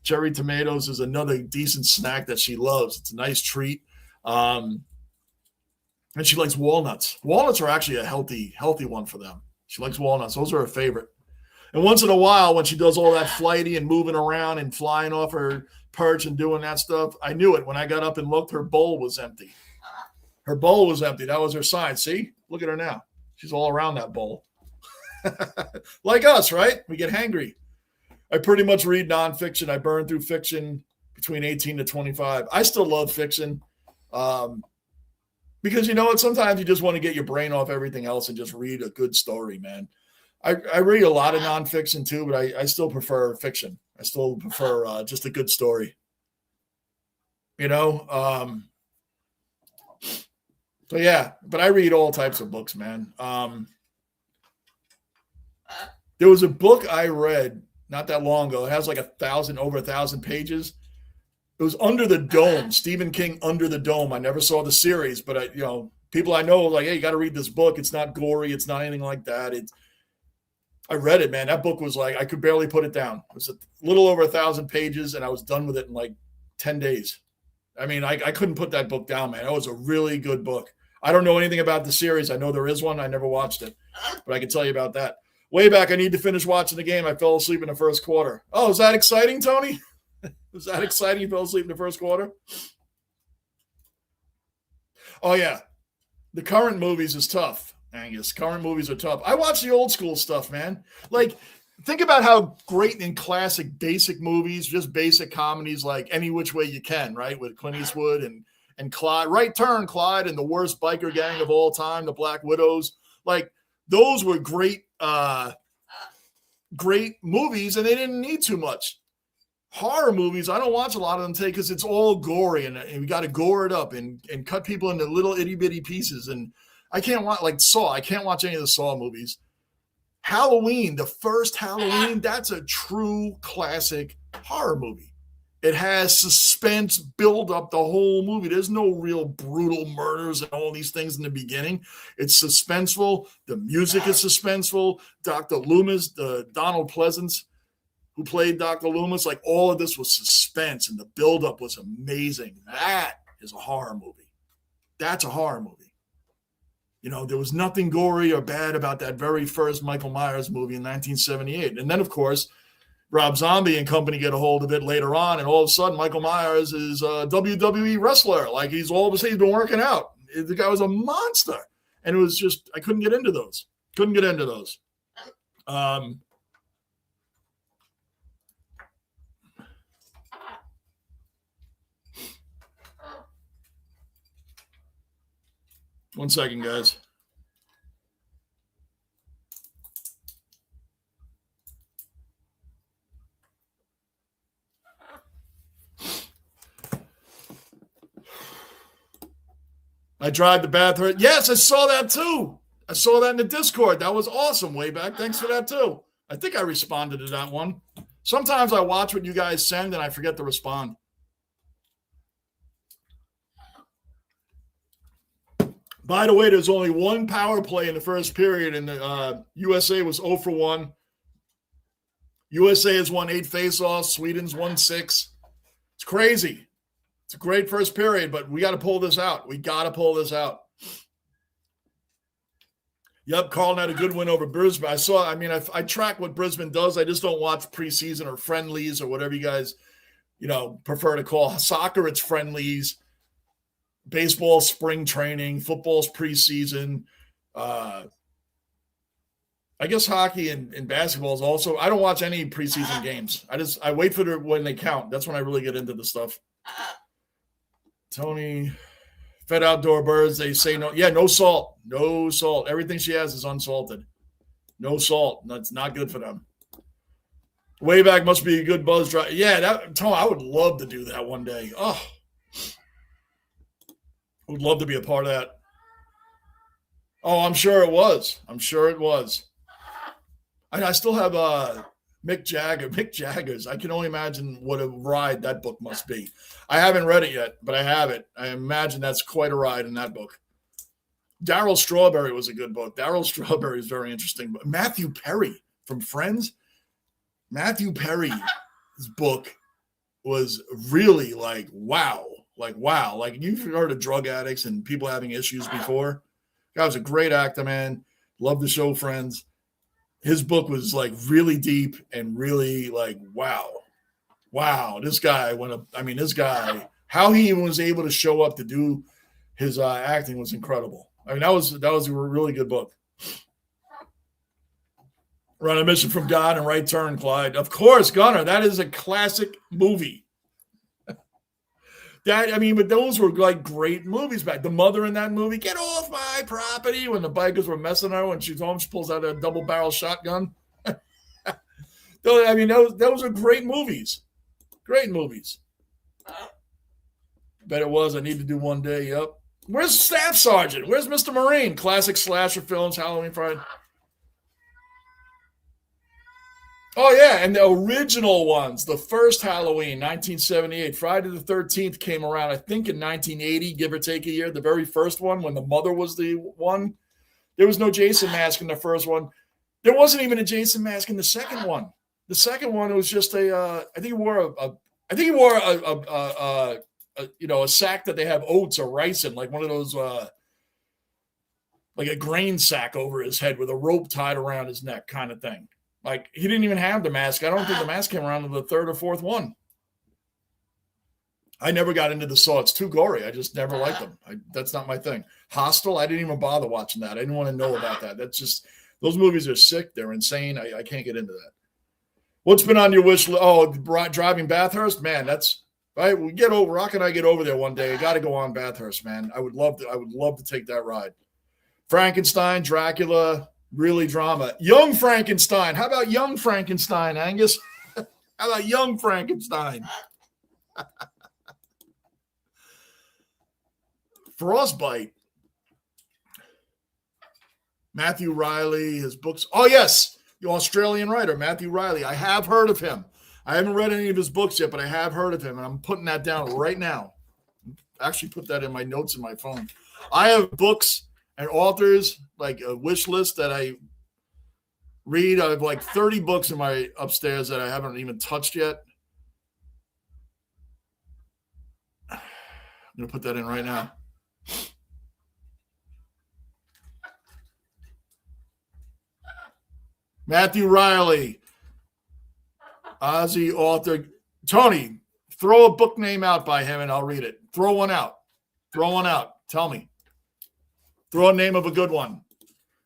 Cherry tomatoes is another decent snack that she loves. It's a nice treat. And she likes walnuts. Walnuts are actually a healthy one for them. She likes walnuts. Those are her favorite. And once in a while, when she does all that flighty and moving around and flying off her perch and doing that stuff, I knew it. When I got up and looked, her bowl was empty. Her bowl was empty. That was her sign. See? Look at her now. She's all around that bowl. Like us, right? We get hangry. I pretty much read nonfiction. I burn through fiction between 18 to 25. I still love fiction. Because you know what? Sometimes you just want to get your brain off everything else and just read a good story, man. I read a lot of nonfiction too, but I still prefer fiction. I still prefer just a good story. You know? So yeah, but I read all types of books, man. There was a book I read not that long ago. It has like over 1,000 pages. It was Under the Dome, Stephen King, Under the Dome. I never saw the series, but people I know like, hey, you got to read this book. It's not gory. It's not anything like that. I read it, man. That book was like, I could barely put it down. It was a little over 1,000 pages, and I was done with it in like 10 days. I mean, I couldn't put that book down, man. That was a really good book. I don't know anything about the series. I know there is one. I never watched it, but I can tell you about that. Way back, I need to finish watching the game. I fell asleep in the first quarter. Oh, is that exciting, Tony? Was that exciting? You fell asleep in the first quarter? Oh, yeah. The current movies is tough, Angus. Current movies are tough. I watch the old school stuff, man. Like, think about how great in classic basic movies, just basic comedies like Any Which Way You Can, right? With Clint Eastwood and Clyde. Right Turn, Clyde, and the worst biker gang of all time, the Black Widows. Like, those were great movies, and they didn't need too much. Horror movies, I don't watch a lot of them today because it's all gory, and we got to gore it up and cut people into little itty-bitty pieces. And I can't watch, like Saw. I can't watch any of the Saw movies. Halloween, the first Halloween, that's a true classic horror movie. It has suspense build up the whole movie. There's no real brutal murders and all these things in the beginning. It's suspenseful. The music is suspenseful. Dr. Loomis, Donald Pleasance, who played Dr. Loomis, like all of this was suspense, and the buildup was amazing. That is a horror movie. That's a horror movie. You know, there was nothing gory or bad about that very first Michael Myers movie in 1978. And then, of course, Rob Zombie and company get a hold of it later on, and all of a sudden, Michael Myers is a WWE wrestler. Like, he's been working out. The guy was a monster. And it was just, I couldn't get into those. One second, guys. I tried the bathroom. Yes, I saw that too. I saw that in the Discord. That was awesome way back. Thanks for that too. I think I responded to that one. Sometimes I watch what you guys send and I forget to respond. By the way, there's only one power play in the first period, and USA was 0 for 1. USA has won 8 faceoffs. Sweden's won 6. It's crazy. It's a great first period, but we got to pull this out. Yep, Carlton had a good win over Brisbane. I track what Brisbane does. I just don't watch preseason or friendlies or whatever you guys, prefer to call soccer. It's friendlies. Baseball, spring training, football's preseason. I guess hockey and basketball is also. I don't watch any preseason games. I wait for when they count. That's when I really get into the stuff. Tony, fed outdoor birds. They say no. Yeah, no salt. No salt. Everything she has is unsalted. No salt. That's not good for them. Way back must be a good buzz drive. Yeah, Tony, I would love to do that one day. Oh. Would love to be a part of that. Oh, I'm sure it was. I'm sure it was. I still have Mick Jagger. Mick Jagger's. I can only imagine what a ride that book must be. I haven't read it yet, but I have it. I imagine that's quite a ride in that book. Darryl Strawberry was a good book. Darryl Strawberry is very interesting. But Matthew Perry from Friends. Matthew Perry's book was really like, wow. Like, wow. Like, you've heard of drug addicts and people having issues before. Guy was a great actor, man. Loved the show Friends. His book was like really deep and really like, wow, this guy this guy, how he even was able to show up to do his acting was incredible. I mean, that was a really good book. Run a Mission from God and Right Turn, Clyde. Of course, Gunner, that is a classic movie. But those were like great movies back. The mother in that movie, get off my property, when the bikers were messing her when she's home, she pulls out a double barrel shotgun. Those are great movies. Great movies. Bet it was. I need to do one day. Yep. Where's Staff Sergeant? Where's Mr. Marine? Classic slasher films, Halloween Friday. Oh, yeah, and the original ones, the first Halloween, 1978. Friday the 13th came around, I think, in 1980, give or take a year. The very first one, when the mother was the one. There was no Jason mask in the first one. There wasn't even a Jason mask in the second one. The second one was just I think he wore a sack that they have oats or rice in, like one of those, like a grain sack over his head with a rope tied around his neck kind of thing. Like, he didn't even have the mask. I don't think the mask came around to the third or fourth one. I never got into the Saw. It's too gory. I just never liked them. That's not my thing. Hostel, I didn't even bother watching that. I didn't want to know about that. That's just, those movies are sick. They're insane. I can't get into that. What's been on your wish list? Oh, driving Bathurst? Man, that's, right. Rock and I get over there one day. I got to go on Bathurst, man. I would love to take that ride. Frankenstein, Dracula, really drama. Young Frankenstein. How about Young Frankenstein, Angus? How about Young Frankenstein? Frostbite. Matthew Riley, his books. Oh, yes. The Australian writer, Matthew Riley. I have heard of him. I haven't read any of his books yet, but I have heard of him, and I'm putting that down right now. Actually put that in my notes in my phone. I have books and authors, like a wish list that I read. I have like 30 books in my upstairs that I haven't even touched yet. I'm going to put that in right now. Matthew Riley, Aussie author. Tony, throw a book name out by him and I'll read it. Throw one out. Tell me. Throw a name of a good one.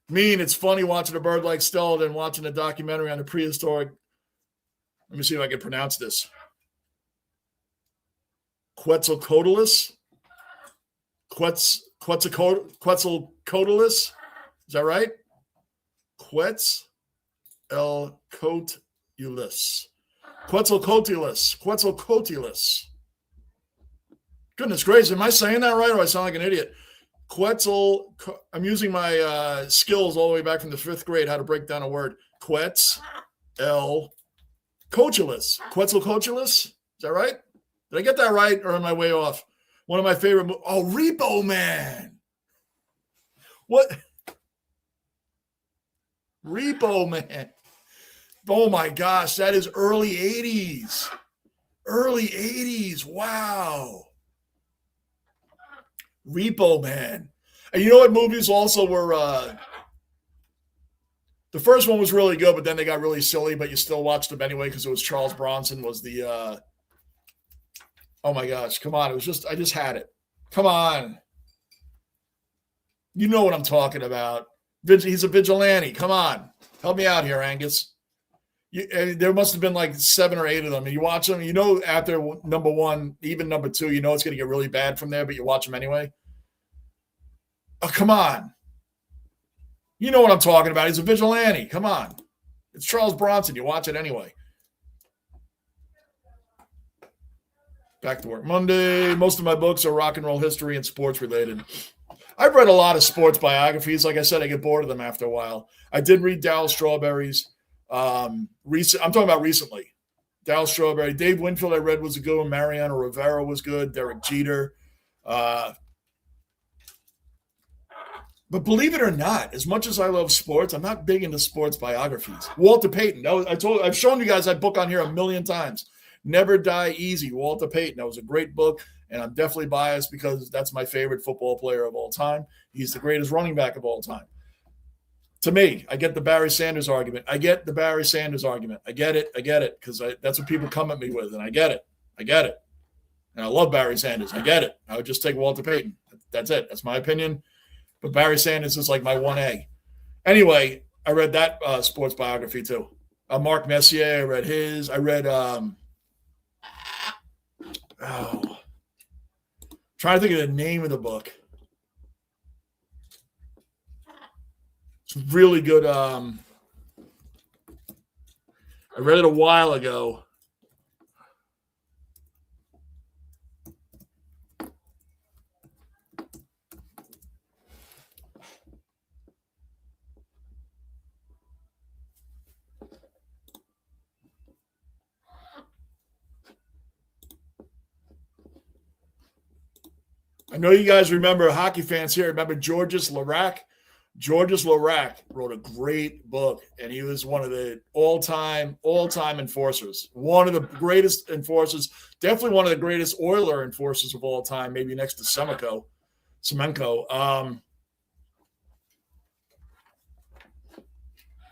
It's funny watching a bird like Stella than watching a documentary on the prehistoric. Let me see if I can pronounce this. Quetzalcoatlus? Quetzalcoatlus? Is that right? Quetzalcoatlus. Goodness gracious, am I saying that right or do I sound like an idiot? I'm using my skills all the way back from the 5th grade, how to break down a word. Quetzalcoatlus. Quetzalcoatlus? Is that right? Did I get that right or am I way off? One of my favorite Repo Man. What? Repo Man. Oh my gosh, that is early 80s. Wow. Repo Man. And you know what movies also were? The first one was really good, but then they got really silly, but you still watched them anyway because it was Charles Bronson was the oh my gosh, come on. I just had it. Come on. You know what I'm talking about. He's a vigilante. Come on. Help me out here, Angus. There must have been like 7 or 8 of them. And you watch them, after number 1, even number 2, it's going to get really bad from there, but you watch them anyway. Oh, come on. You know what I'm talking about. He's a vigilante. Come on. It's Charles Bronson. You watch it anyway. Back to work Monday. Most of my books are rock and roll history and sports related. I've read a lot of sports biographies. Like I said, I get bored of them after a while. I did read Darryl Strawberry's. I'm talking about recently. Darryl Strawberry. Dave Winfield I read was a good one. Mariano Rivera was good. Derek Jeter. But believe it or not, as much as I love sports, I'm not big into sports biographies. Walter Payton. I've shown you guys that book on here a million times. Never Die Easy, Walter Payton. That was a great book, and I'm definitely biased because that's my favorite football player of all time. He's the greatest running back of all time. To me, I get the Barry Sanders argument. I get it, because that's what people come at me with, and I get it. And I love Barry Sanders. I get it. I would just take Walter Payton. That's it. That's my opinion. But Barry Sanders is like my 1A. Anyway, I read that sports biography too. Mark Messier, I read his. I read trying to think of the name of the book. It's really good. I read it a while ago. I know you guys remember, hockey fans here, remember Georges Laraque? Georges Laraque wrote a great book, and he was one of the all-time enforcers. One of the greatest enforcers, definitely one of the greatest Oiler enforcers of all time, maybe next to Semenko.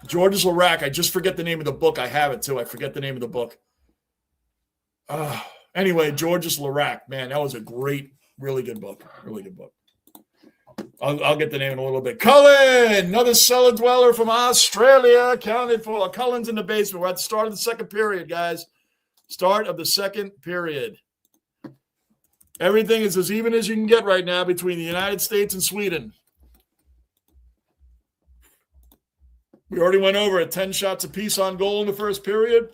Georges Laraque, I just forget the name of the book. I have it, too. I forget the name of the book. Anyway, Georges Laraque, man, that was a great, really good book. Really good book. I'll get the name in a little bit. Cullen, another cellar dweller from Australia, accounted for. Cullen's in the basement. We're at the start of the second period, guys. Start of the second period. Everything is as even as you can get right now between the United States and Sweden. We already went over it. 10 shots apiece on goal in the first period.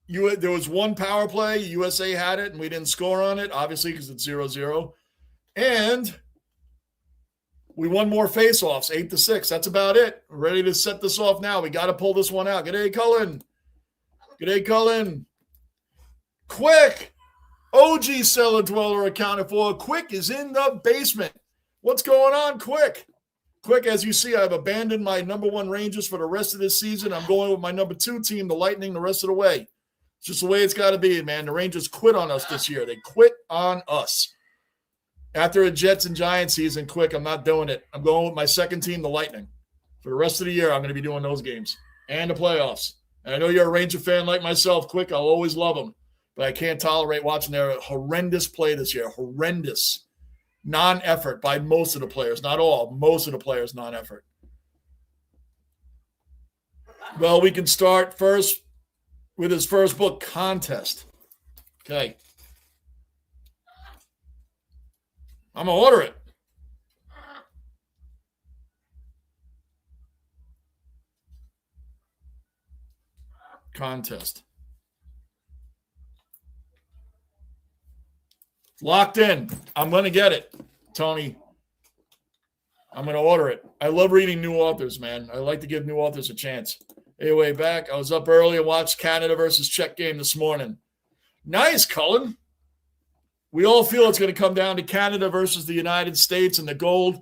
There was one power play. USA had it, and we didn't score on it, obviously, because it's 0-0. And we won more face-offs, 8-6. That's about it. We're ready to set this off now. We got to pull this one out. G'day, Cullen. Quick. OG cellar dweller accounted for. Quick is in the basement. What's going on, Quick? Quick, as you see, I've abandoned my number one Rangers for the rest of this season. I'm going with my number two team, the Lightning, the rest of the way. It's just the way it's got to be, man. The Rangers quit on us this year. They quit on us. After a Jets and Giants season, Quick, I'm not doing it. I'm going with my second team, the Lightning. For the rest of the year, I'm going to be doing those games and the playoffs. And I know you're a Ranger fan like myself, Quick. I'll always love them. But I can't tolerate watching their horrendous play this year. Horrendous. Non-effort by most of the players. Not all. Most of the players, non-effort. Well, we can start first with his first book, Contest. Okay. I'm going to order it. Contest. Locked in. I'm going to get it, Tony. I'm going to order it. I love reading new authors, man. I like to give new authors a chance. Anyway, back. I was up early and watched Canada versus Czech game this morning. Nice, Cullen. We all feel it's going to come down to Canada versus the United States and the gold,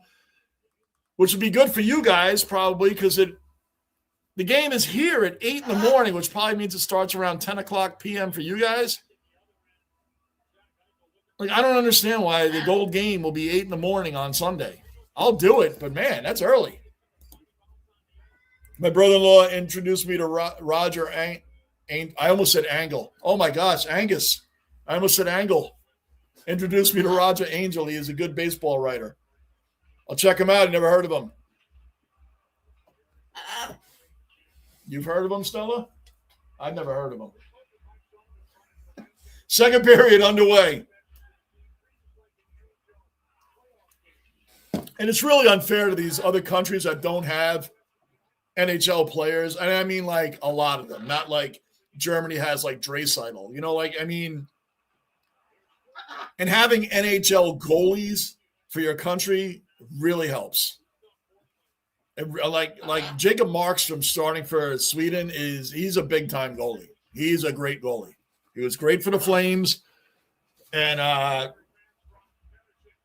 which would be good for you guys probably because the game is here at 8 in the morning, which probably means it starts around 10 o'clock p.m. for you guys. Like, I don't understand why the gold game will be 8 in the morning on Sunday. I'll do it, but, man, that's early. My brother-in-law introduced me to Roger I almost said Angle. Oh, my gosh, Angus. I almost said Angle. Introduced me to Roger Angel. He is a good baseball writer. I'll check him out. I never heard of him. You've heard of him, Stella? I've never heard of him. Second period underway. And it's really unfair to these other countries that don't have NHL players. And I mean, like, a lot of them. Not like Germany has like Draisaitl. And having NHL goalies for your country really helps. Like Jacob Markstrom starting for Sweden he's a big time goalie. He's a great goalie. He was great for the Flames, and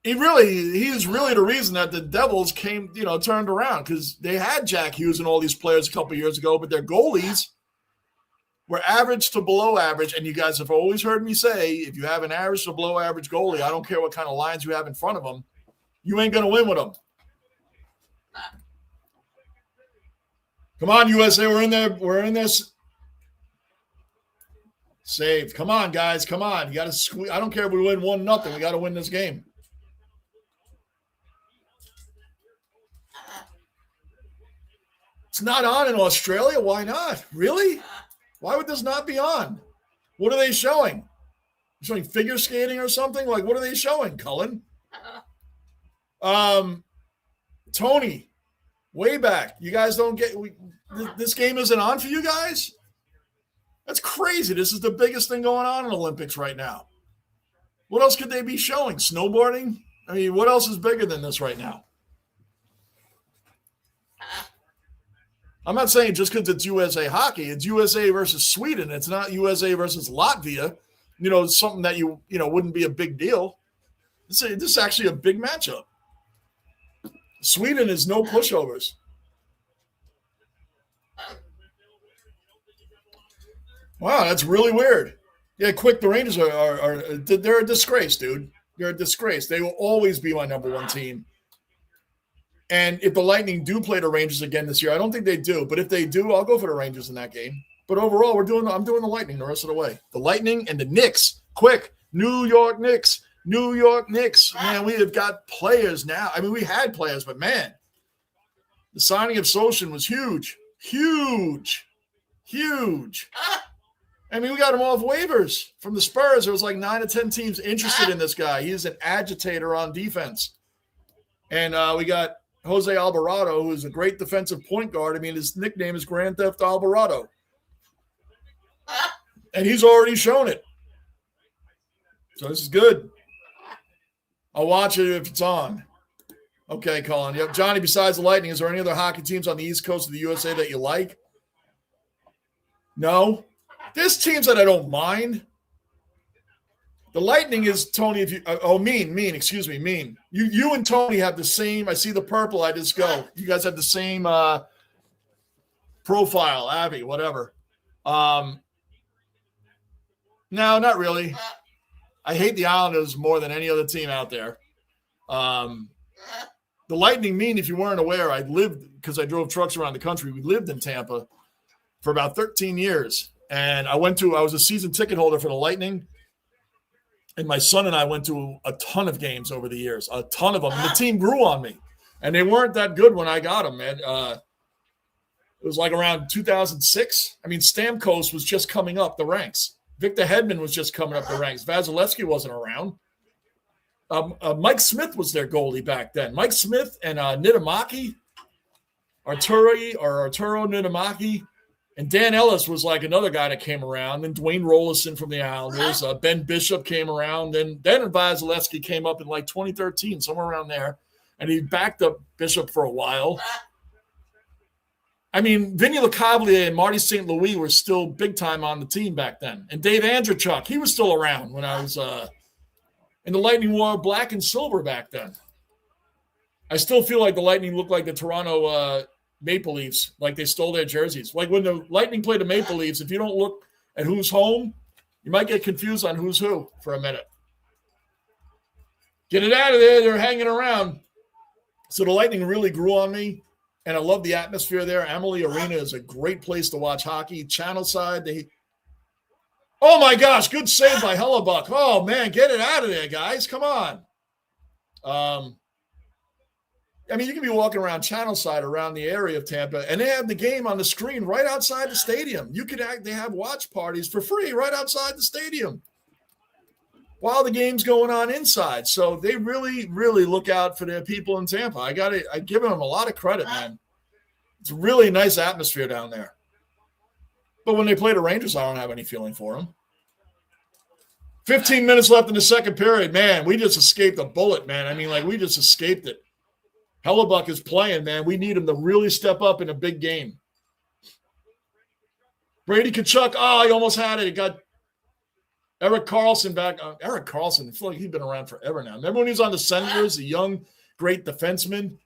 he's really the reason that the Devils turned around, because they had Jack Hughes and all these players a couple of years ago, but their goalies were average to below average. And you guys have always heard me say, if you have an average to below average goalie, I don't care what kind of lines you have in front of them, you ain't going to win with them. Come on, USA. We're in there. We're in this. Saved. Come on, guys. Come on. You got to squeeze. I don't care if we win 1-0. We got to win this game. It's not on in Australia. Why not? Really? Why would this not be on? What are they showing? Showing figure skating or something? Like, what are they showing, Cullen? Tony, way back. You guys don't get this game isn't on for you guys? That's crazy. This is the biggest thing going on in Olympics right now. What else could they be showing? Snowboarding? I mean, what else is bigger than this right now? I'm not saying just because it's USA hockey. It's USA versus Sweden. It's not USA versus Latvia. Something that wouldn't be a big deal. This is actually a big matchup. Sweden is no pushovers. Wow, that's really weird. Yeah, quick. The Rangers they're a disgrace, dude. They're a disgrace. They will always be my number one team. And if the Lightning do play the Rangers again this year, I don't think they do. But if they do, I'll go for the Rangers in that game. But overall, I'm doing the Lightning the rest of the way. The Lightning and the Knicks. Quick, New York Knicks. New York Knicks. Man, we have got players now. I mean, we had players, but man, the signing of Soshin was huge. Huge. I mean, we got him off waivers from the Spurs. There was like 9 or 10 teams interested in this guy. He's an agitator on defense. And we got Jose Alvarado, who is a great defensive point guard. I mean, his nickname is Grand Theft Alvarado. And he's already shown it. So this is good. I'll watch it if it's on. Okay, Colin. Yep. Johnny, besides the Lightning, is there any other hockey teams on the East Coast of the USA that you like? No. There's teams that I don't mind. The Lightning is, Tony, if you Mean. You and Tony have the same, I see the purple, I just go. You guys have the same profile, Abby, whatever. No, not really. I hate the Islanders more than any other team out there. The Lightning, Mean, if you weren't aware, because I drove trucks around the country, we lived in Tampa for about 13 years. And I was a season ticket holder for the Lightning. And my son and I went to a ton of games over the years, a ton of them. And the team grew on me. And they weren't that good when I got them, man. It was like around 2006. I mean, Stamkos was just coming up the ranks. Victor Hedman was just coming up the ranks. Vasilevsky wasn't around. Mike Smith was their goalie back then. Mike Smith and Niittymaki, Arturo Niittymaki. And Dan Ellis was like another guy that came around. Then Dwayne Rollison from the Islanders. Ben Bishop came around. Then Vasilevsky came up in like 2013, somewhere around there. And he backed up Bishop for a while. I mean, Vinny Lecavalier and Marty St. Louis were still big time on the team back then. And Dave Andrechuk, he was still around when I was in the Lightning wore black and silver back then. I still feel like the Lightning looked like the Toronto Maple Leafs, like they stole their jerseys. Like when the Lightning play the Maple Leafs, if you don't look at who's home, you might get confused on who's who for a minute. Get it out of there. They're hanging around. So the Lightning really grew on me, and I love the atmosphere there. Amalie Arena is a great place to watch hockey. Channel side, oh my gosh, good save by Hellebuck. Oh man, get it out of there, guys. Come on. I mean, you can be walking around Channel Side around the area of Tampa, and they have the game on the screen right outside the stadium. They have watch parties for free right outside the stadium while the game's going on inside. So they really, really look out for their people in Tampa. I give them a lot of credit, man. It's a really nice atmosphere down there. But when they play the Rangers, I don't have any feeling for them. 15 minutes left in the second period. Man, we just escaped a bullet, man. I mean, like, we just escaped it. Hellebuck is playing, man. We need him to really step up in a big game. Brady Tkachuk. Oh, he almost had it. He got Erik Karlsson back. Erik Karlsson, I feel like he's been around forever now. Remember when he was on the Senators, the young, great defenseman?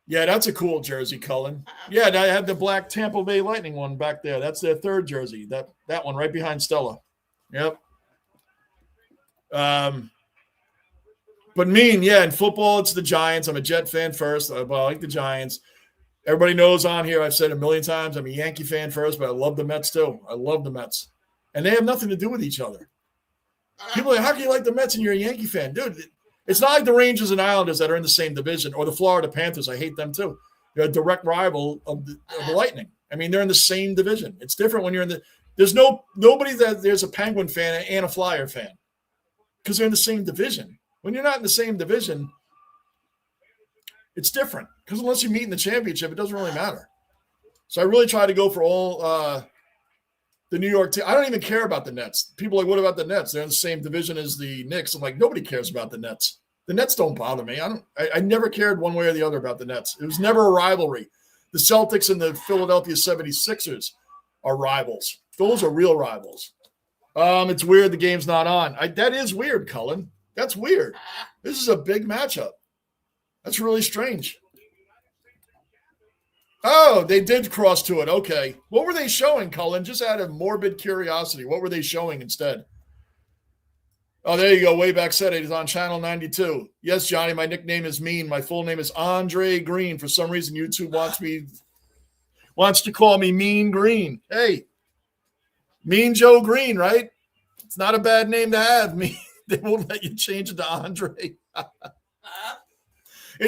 Yeah, that's a cool jersey, Cullen. Yeah, I had the black Tampa Bay Lightning one back there. That's their third jersey. That one right behind Stella. Yep. But in football, it's the Giants. I'm a Jet fan first, but I like the Giants. Everybody knows on here, I've said a million times, I'm a Yankee fan first, but I love the Mets too. I love the Mets. And they have nothing to do with each other. People are like, how can you like the Mets and you're a Yankee fan? Dude, it's not like the Rangers and Islanders that are in the same division, or the Florida Panthers. I hate them too. They're a direct rival of the Lightning. I mean, they're in the same division. It's different when you're in the – there's nobody that there's a Penguin fan and a Flyer fan because they're in the same division. When you're not in the same division, it's different because unless you meet in the championship, it doesn't really matter. So I really try to go for all the New York team. I don't even care about the Nets. People are like, what about the Nets? They're in the same division as the Knicks. I'm like, nobody cares about the Nets. The Nets don't bother me. I never cared one way or the other about the Nets. It was never a rivalry. The Celtics and the Philadelphia 76ers are rivals. Those are real rivals. It's weird the game's not on. That is weird, Cullen. That's weird. This is a big matchup. That's really strange. Oh, they did cross to it. Okay. What were they showing, Cullen? Just out of morbid curiosity. What were they showing instead? Oh, there you go. Wayback said it is on channel 92. Yes, Johnny, my nickname is Mean. My full name is Andre Green. For some reason, YouTube wants to call me Mean Green. Hey, Mean Joe Green, right? It's not a bad name to have. They won't let you change it to Andre.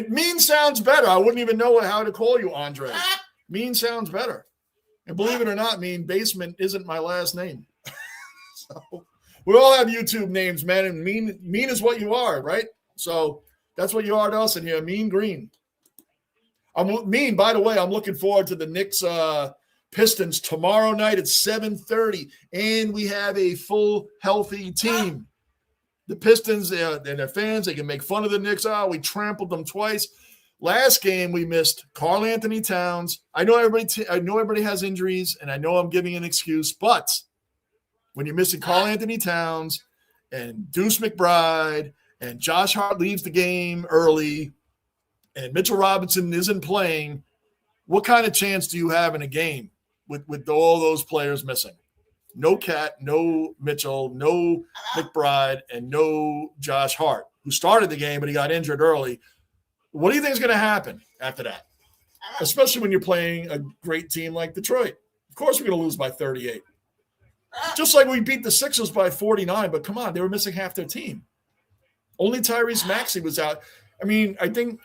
Mean sounds better. I wouldn't even know how to call you Andre. Mean sounds better. And believe it or not, Mean, Basement isn't my last name. So we all have YouTube names, man, and mean is what you are, right? So that's what you are to us in here, Mean Green. Mean, by the way, I'm looking forward to the Knicks Pistons tomorrow night at 7:30, and we have a full, healthy team. The Pistons and their fans, they can make fun of the Knicks. Oh, we trampled them twice. Last game, we missed Karl Anthony Towns. I know everybody has injuries, and I know I'm giving an excuse, but when you're missing Karl Anthony Towns and Deuce McBride and Josh Hart leaves the game early and Mitchell Robinson isn't playing, what kind of chance do you have in a game with all those players missing? No Cat, no Mitchell, no McBride, and no Josh Hart, who started the game, but he got injured early. What do you think is going to happen after that? Especially when you're playing a great team like Detroit. Of course, we're going to lose by 38. Just like we beat the Sixers by 49, but come on, they were missing half their team. Only Tyrese Maxey was out. I mean, I think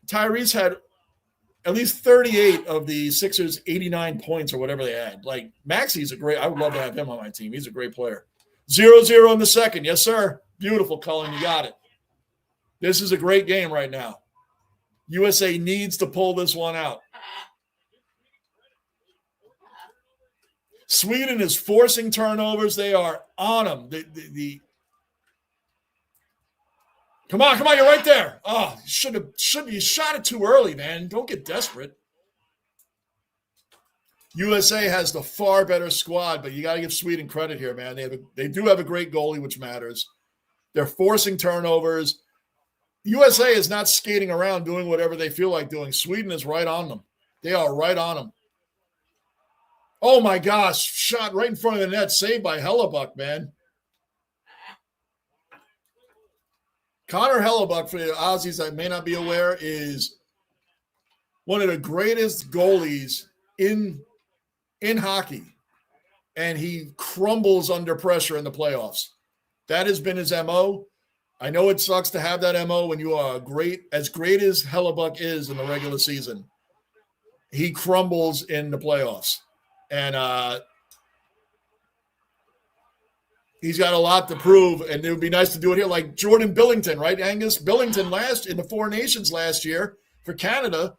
Tyrese had at least 38 of the Sixers' 89 points or whatever they had. Like, Maxey's I would love to have him on my team. He's a great player. 0-0 in the second. Yes, sir. Beautiful, Cullen. You got it. This is a great game right now. USA needs to pull this one out. Sweden is forcing turnovers. They are on them. Come on, you're right there. Oh, you shot it too early, man. Don't get desperate. USA has the far better squad, but you got to give Sweden credit here, man. They do have a great goalie, which matters. They're forcing turnovers. USA is not skating around doing whatever they feel like doing. Sweden is right on them. They are right on them. Oh, my gosh. Shot right in front of the net. Saved by Hellebuck, man. Connor Hellebuck, for the Aussies that may not be aware, is one of the greatest goalies in hockey. And he crumbles under pressure in the playoffs. That has been his MO. I know it sucks to have that MO when you are as great as Hellebuck is in the regular season. He crumbles in the playoffs. And he's got a lot to prove, and it would be nice to do it here. Like Jordan Billington, right, Angus? Billington in the Four Nations last year for Canada.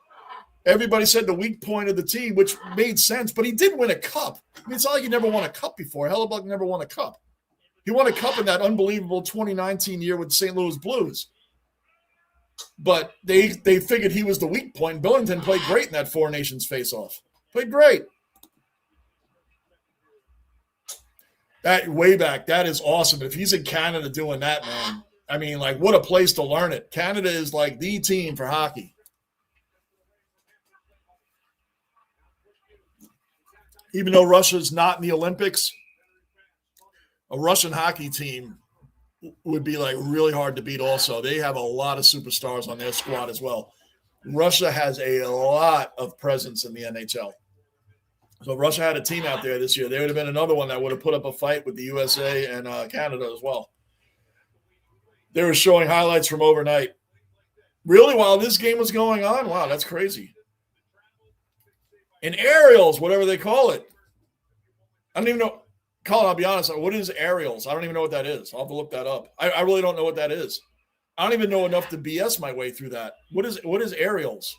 Everybody said the weak point of the team, which made sense, but he did win a cup. I mean, it's not like he never won a cup before. Hellebuck never won a cup. He won a cup in that unbelievable 2019 year with St. Louis Blues. But they figured he was the weak point. Billington played great in that Four Nations face-off. Played great. That way back, that is awesome. If he's in Canada doing that, man, I mean, like, what a place to learn it. Canada is like the team for hockey. Even though Russia's not in the Olympics, a Russian hockey team would be like really hard to beat also. They have a lot of superstars on their squad as well. Russia has a lot of presence in the NHL. So if Russia had a team out there this year, there would have been another one that would have put up a fight with the USA and Canada as well. They were showing highlights from overnight. Really, while this game was going on? Wow, that's crazy. In aerials, whatever they call it. I don't even know. Colin, I'll be honest. What is aerials? I don't even know what that is. I'll have to look that up. I really don't know what that is. I don't even know enough to BS my way through that. What is aerials?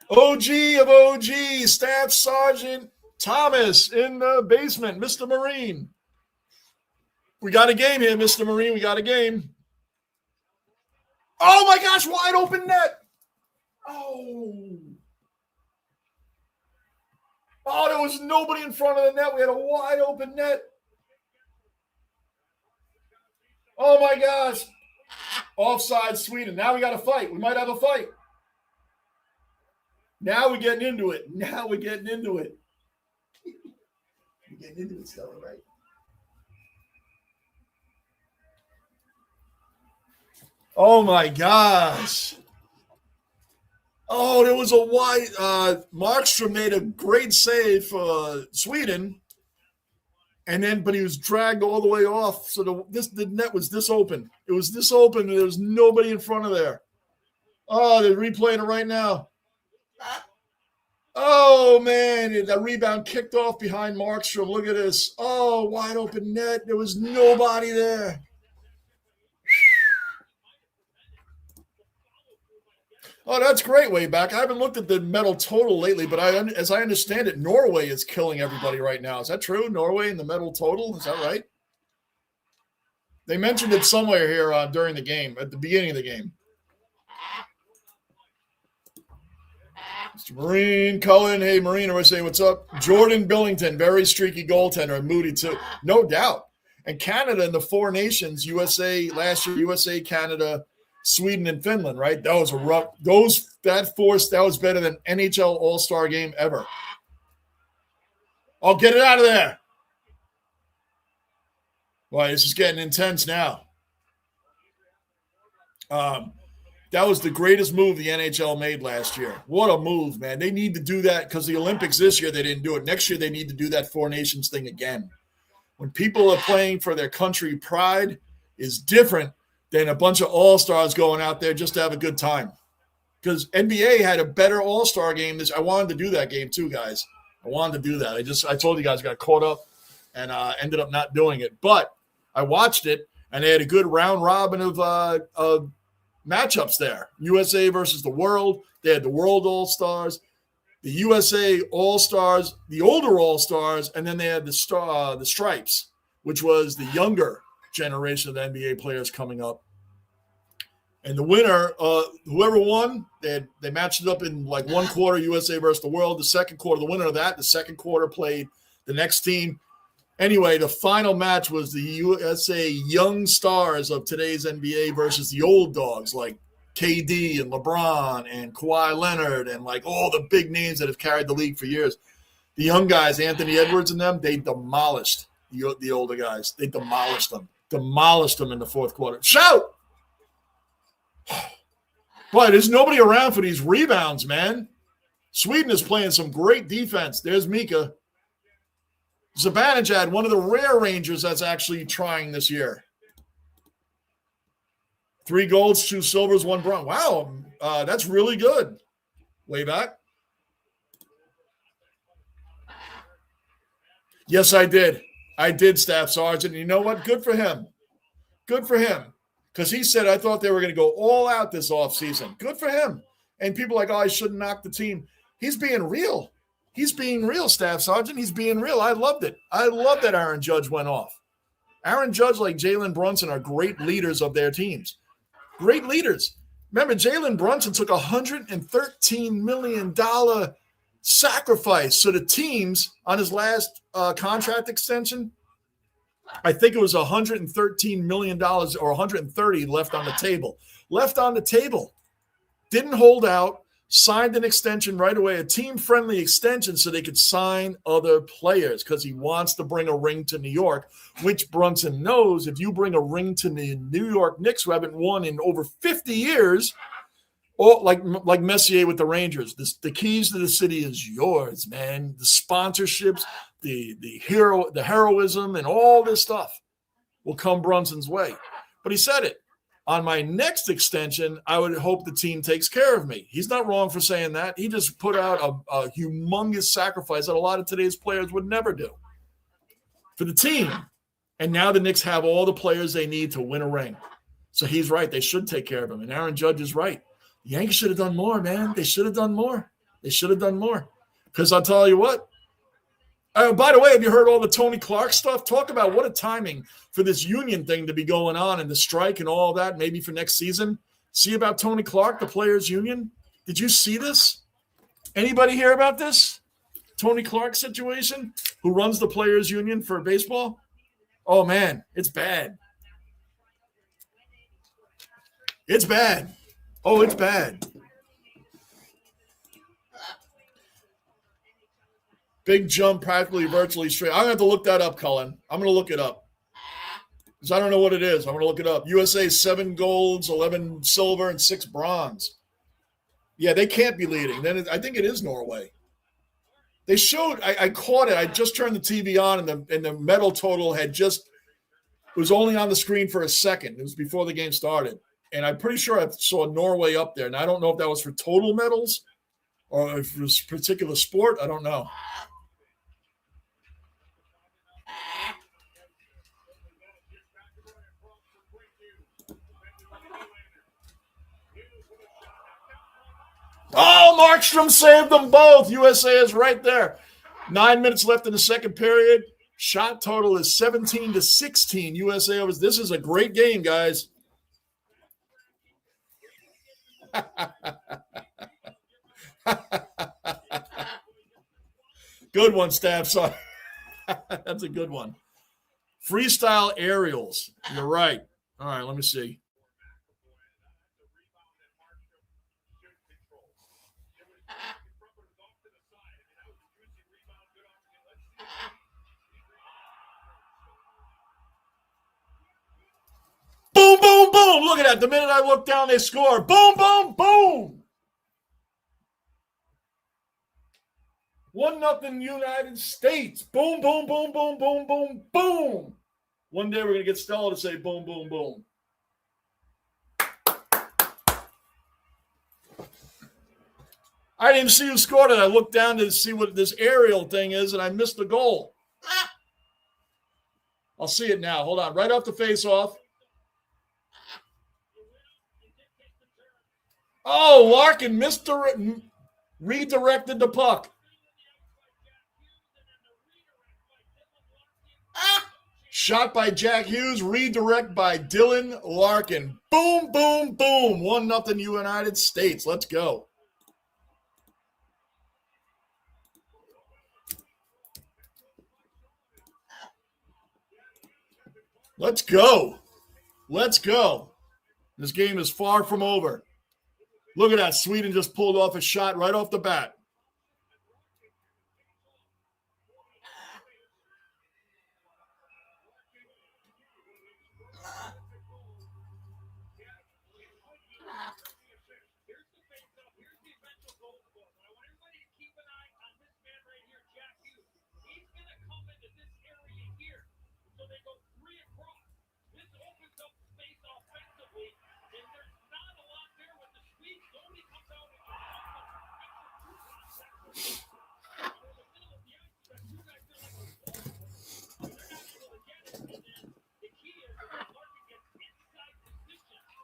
OG of OG, Staff Sergeant Thomas in the basement, Mr. Marine. We got a game here, Mr. Marine. We got a game. Oh, my gosh, wide open net. Oh, there was nobody in front of the net. We had a wide open net. Oh, my gosh. Offside Sweden. Now we got a fight. We might have a fight. Now we're getting into it. We're getting into it, Stella, right? Oh, my gosh. Oh, there was a wide Markstrom made a great save for Sweden, but he was dragged all the way off. So the net was this open. It was this open, and there was nobody in front of there. Oh, they're replaying it right now. Oh, man, that rebound kicked off behind Markstrom. Look at this. Oh, wide open net. There was nobody there. Oh, that's great, way back. I haven't looked at the medal total lately, but as I understand it, Norway is killing everybody right now. Is that true? Norway in the medal total? Is that right? They mentioned it somewhere here during the game, at the beginning of the game. Mr. Marine, Cullen. Hey, Marine, we're saying what's up. Jordan Billington, very streaky goaltender, and Moody too. No doubt. And Canada in the Four Nations, USA last year, USA, Canada, Sweden, and Finland, right? That was a rough. That was better than NHL All-Star game ever. Oh, get it out of there. Boy, this is getting intense now. That was the greatest move the NHL made last year. What a move, man. They need to do that because the Olympics this year, they didn't do it. Next year, they need to do that Four Nations thing again. When people are playing for their country, pride is different than a bunch of all-stars going out there just to have a good time. Because NBA had a better all-star game. I wanted to do that game too, guys. I wanted to do that. I told you guys, got caught up and ended up not doing it. But I watched it, and they had a good round robin of matchups there. USA versus the world. They had the world all-stars, the USA all-stars, the older all-stars, and then they had the stripes, which was the younger generation of the NBA players coming up. And the winner, whoever won, they matched it up in like one quarter, USA versus the world. The second quarter, the winner of that, the second quarter played the next team. Anyway, the final match was the USA young stars of today's NBA versus the old dogs like KD and LeBron and Kawhi Leonard and like all the big names that have carried the league for years. The young guys, Anthony Edwards and them, they demolished the older guys. They demolished them. Demolished them in the fourth quarter. Shout! But there's nobody around for these rebounds, man. Sweden is playing some great defense. There's Mika. Zibanejad, one of the rare Rangers that's actually trying this year. 3 golds, 2 silvers, 1 bronze. Wow, that's really good. Way back. Yes, I did. I did, Staff Sergeant. And you know what? Good for him. Good for him. Because he said, I thought they were going to go all out this offseason. Good for him. And people are like, oh, I shouldn't knock the team. He's being real. He's being real, Staff Sergeant. He's being real. I loved it. I love that Aaron Judge went off. Aaron Judge, like Jalen Brunson, are great leaders of their teams. Great leaders. Remember, Jalen Brunson took a $113 million sacrifice. So the teams on his last contract extension, I think it was $113 million or $130 left on the table. Left on the table. Didn't hold out. Signed an extension right away, a team-friendly extension so they could sign other players because he wants to bring a ring to New York, which Brunson knows if you bring a ring to the New York Knicks, who haven't won in over 50 years, or like Messier with the Rangers, the keys to the city is yours, man. The sponsorships, the heroism, and all this stuff will come Brunson's way. But he said it. On my next extension, I would hope the team takes care of me. He's not wrong for saying that. He just put out a humongous sacrifice that a lot of today's players would never do for the team. And now the Knicks have all the players they need to win a ring. So he's right. They should take care of him. And Aaron Judge is right. The Yankees should have done more, man. They should have done more. They should have done more. Because I'll tell you what. By the way, have you heard all the Tony Clark stuff? Talk about what a timing for this union thing to be going on and the strike and all that, maybe for next season. See about Tony Clark, the players' union? Did you see this? Anybody hear about this? Tony Clark situation, who runs the players' union for baseball? Oh, man, it's bad. It's bad. Oh, it's bad. Big jump, practically virtually straight. I'm going to have to look that up, Cullen. I'm going to look it up. Because I don't know what it is. I'm going to look it up. USA 7 golds, 11 silver, and 6 bronze. Yeah, they can't be leading. Then I think it is Norway. They showed, I caught it. I just turned the TV on, and the medal total it was only on the screen for a second. It was before the game started. And I'm pretty sure I saw Norway up there. And I don't know if that was for total medals or if it was a particular sport. I don't know. Oh, Markstrom saved them both. USA is right there. 9 minutes left in the second period. Shot total is 17-16. USA over. This is a great game, guys. Good one, Staff. Sorry. That's a good one. Freestyle aerials. You're right. All right, let me see. Boom, boom, boom. Look at that. The minute I look down, they score. Boom, boom, boom. 1-0 United States. Boom, boom, boom, boom, boom, boom, boom. One day we're going to get Stella to say boom, boom, boom. I didn't see who scored it. I looked down to see what this aerial thing is, and I missed the goal. I'll see it now. Hold on. Right off the face-off. Oh, Larkin redirected the puck. Shot by Jack Hughes, redirect by Dylan Larkin. Boom, boom, boom. 1-0 United States. Let's go. Let's go. Let's go. This game is far from over. Look at that. Sweden just pulled off a shot right off the bat.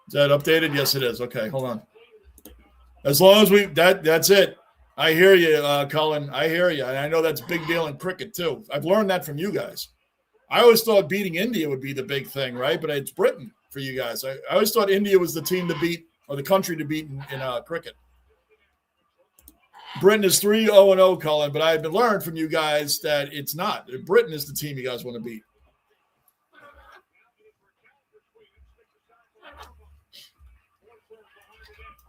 Is that updated? Yes, it is. Okay, hold on. As long as that's it. I hear you, Cullen. I hear you. And I know that's a big deal in cricket, too. I've learned that from you guys. I always thought beating India would be the big thing, right? But it's Britain for you guys. I always thought India was the team to beat or the country to beat in cricket. Britain is 3-0-0, Cullen, but I've learned from you guys that it's not. Britain is the team you guys want to beat.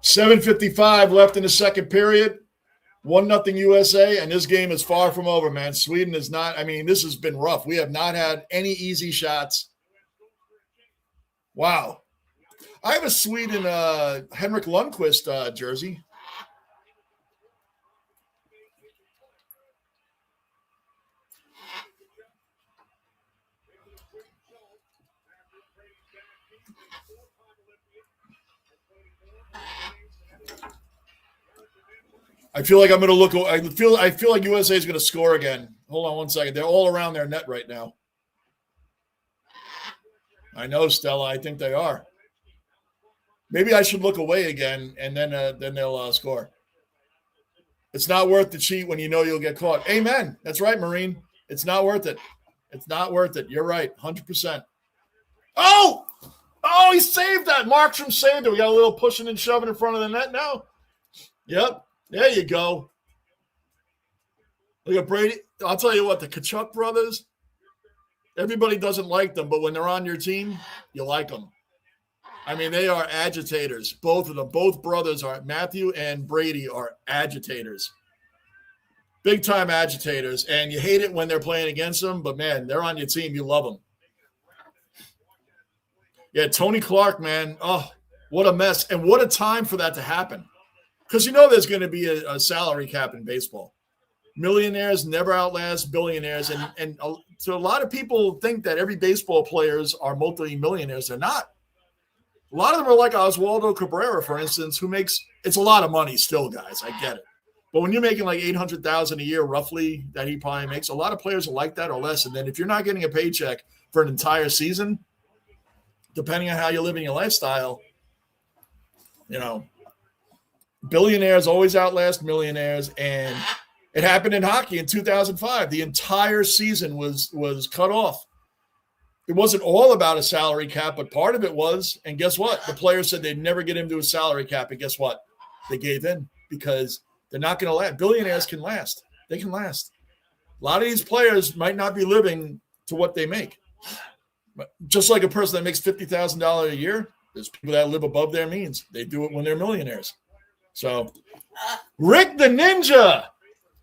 $7:55 left in the second period. 1-0 USA, and this game is far from over, man. Sweden is not – I mean, this has been rough. We have not had any easy shots. Wow. I have a Sweden Henrik Lundqvist jersey. I feel like I'm going to look. I feel like USA is going to score again. Hold on one second. They're all around their net right now. I know, Stella. I think they are. Maybe I should look away again, and then they'll score. It's not worth the cheat when you know you'll get caught. Amen. That's right, Marine. It's not worth it. It's not worth it. You're right, 100%. Oh, he saved that. Markstrom saved it. We got a little pushing and shoving in front of the net now. Yep. There you go. Look at Brady. I'll tell you what, the Kachuk brothers, everybody doesn't like them, but when they're on your team, you like them. I mean, they are agitators. Both of them. Both brothers are. Matthew and Brady are agitators. Big-time agitators. And you hate it when they're playing against them, but, man, they're on your team. You love them. Yeah, Tony Clark, man. Oh, what a mess. And what a time for that to happen. Because you know there's going to be a salary cap in baseball. Millionaires never outlast billionaires. And so a lot of people think that every baseball players are multi-millionaires. They're not. A lot of them are like Oswaldo Cabrera, for instance, who makes – it's a lot of money still, guys. I get it. But when you're making like $800,000 a year roughly that he probably makes, a lot of players are like that or less. And then if you're not getting a paycheck for an entire season, depending on how you're living your lifestyle, you know – billionaires always outlast millionaires, and it happened in hockey in 2005. The entire season was cut off. It wasn't all about a salary cap, but part of it was, and guess what? The players said they'd never get into a salary cap, and guess what? They gave in because they're not going to last. Billionaires can last. They can last. A lot of these players might not be living to what they make. But just like a person that makes $50,000 a year, there's people that live above their means. They do it when they're millionaires. So, Rick the Ninja.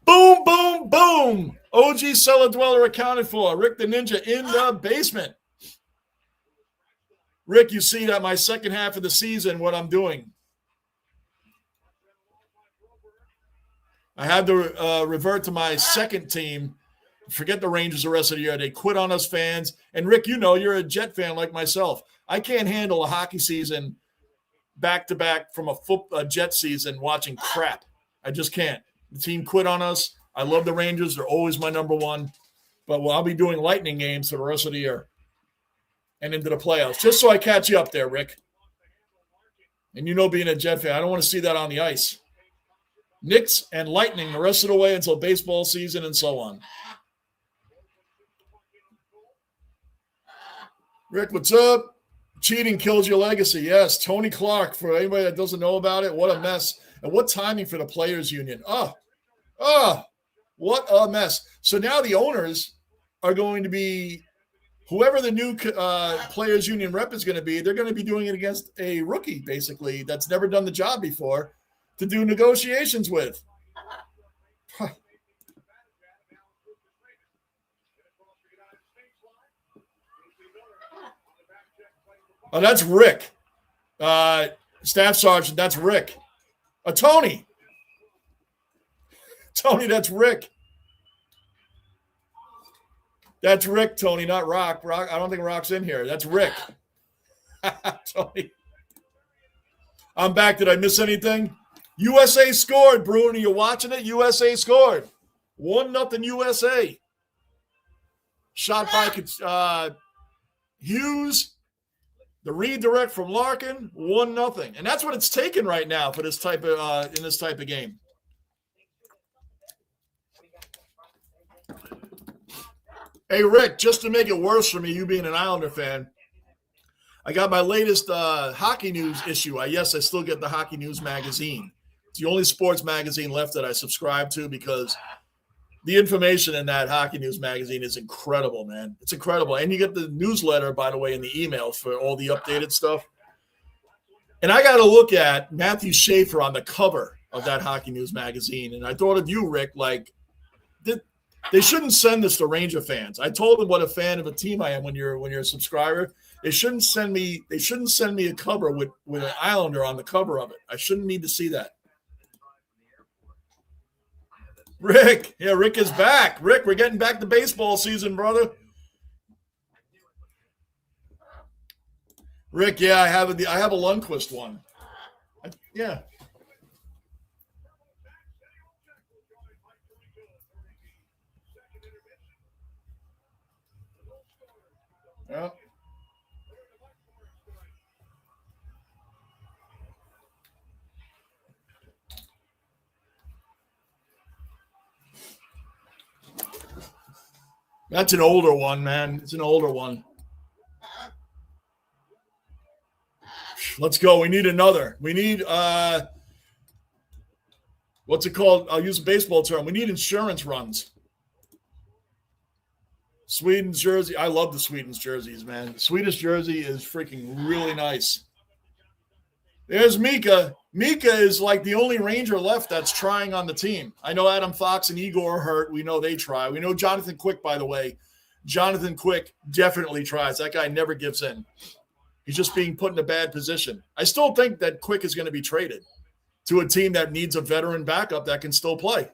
Boom, boom, boom. OG cellar dweller accounted for. Rick the Ninja in the basement. Rick, you see that my second half of the season, what I'm doing. I had to revert to my second team. Forget the Rangers the rest of the year. They quit on us fans. And, Rick, you know, you're a Jet fan like myself. I can't handle a hockey season back-to-back from a Jet season watching crap. I just can't. The team quit on us. I love the Rangers. They're always my number one. But I'll be doing Lightning games for the rest of the year and into the playoffs, just so I catch you up there, Rick. And you know, being a Jet fan, I don't want to see that on the ice. Knicks and Lightning the rest of the way until baseball season and so on. Rick, what's up? Cheating kills your legacy. Yes, Tony Clark, for anybody that doesn't know about it, what a mess. And what timing for the players union. What a mess. So now the owners are going to be, whoever the new players union rep is going to be, they're going to be doing it against a rookie, basically, that's never done the job before to do negotiations with. Oh, that's Rick. Staff Sergeant, that's Rick. Tony. Tony, that's Rick. That's Rick, Tony, not Rock. Rock. I don't think Rock's in here. That's Rick. Tony. I'm back. Did I miss anything? USA scored, Bruin. Are you watching it? USA scored. 1-0 USA. Shot by Hughes. The redirect from Larkin, 1-0. And that's what it's taken right now for this type of in this type of game. Hey, Rick, just to make it worse for me, you being an Islander fan, I got my latest hockey news issue. Yes, I still get the Hockey News magazine. It's the only sports magazine left that I subscribe to because the information in that Hockey News magazine is incredible, man. It's incredible. And you get the newsletter, by the way, in the email for all the updated stuff. And I got to look at Matthew Schaefer on the cover of that Hockey News magazine. And I thought of you, Rick, like they shouldn't send this to Ranger fans. I told them what a fan of a team I am when you're a subscriber. They shouldn't send me a cover with an Islander on the cover of it. I shouldn't need to see that. Rick, yeah, Rick is back. Rick, we're getting back to baseball season, brother. Rick, yeah, I have a Lundqvist one. Yeah. Yeah. That's an older one, man. It's an older one. Let's go. We need another. We need what's it called? I'll use a baseball term. We need insurance runs. Sweden's jersey. I love the Sweden's jerseys, man. The Swedish jersey is freaking really nice. There's Mika. Mika is like the only Ranger left that's trying on the team. I know Adam Fox and Igor are hurt. We know they try. We know Jonathan Quick, by the way. Jonathan Quick definitely tries. That guy never gives in. He's just being put in a bad position. I still think that Quick is going to be traded to a team that needs a veteran backup that can still play.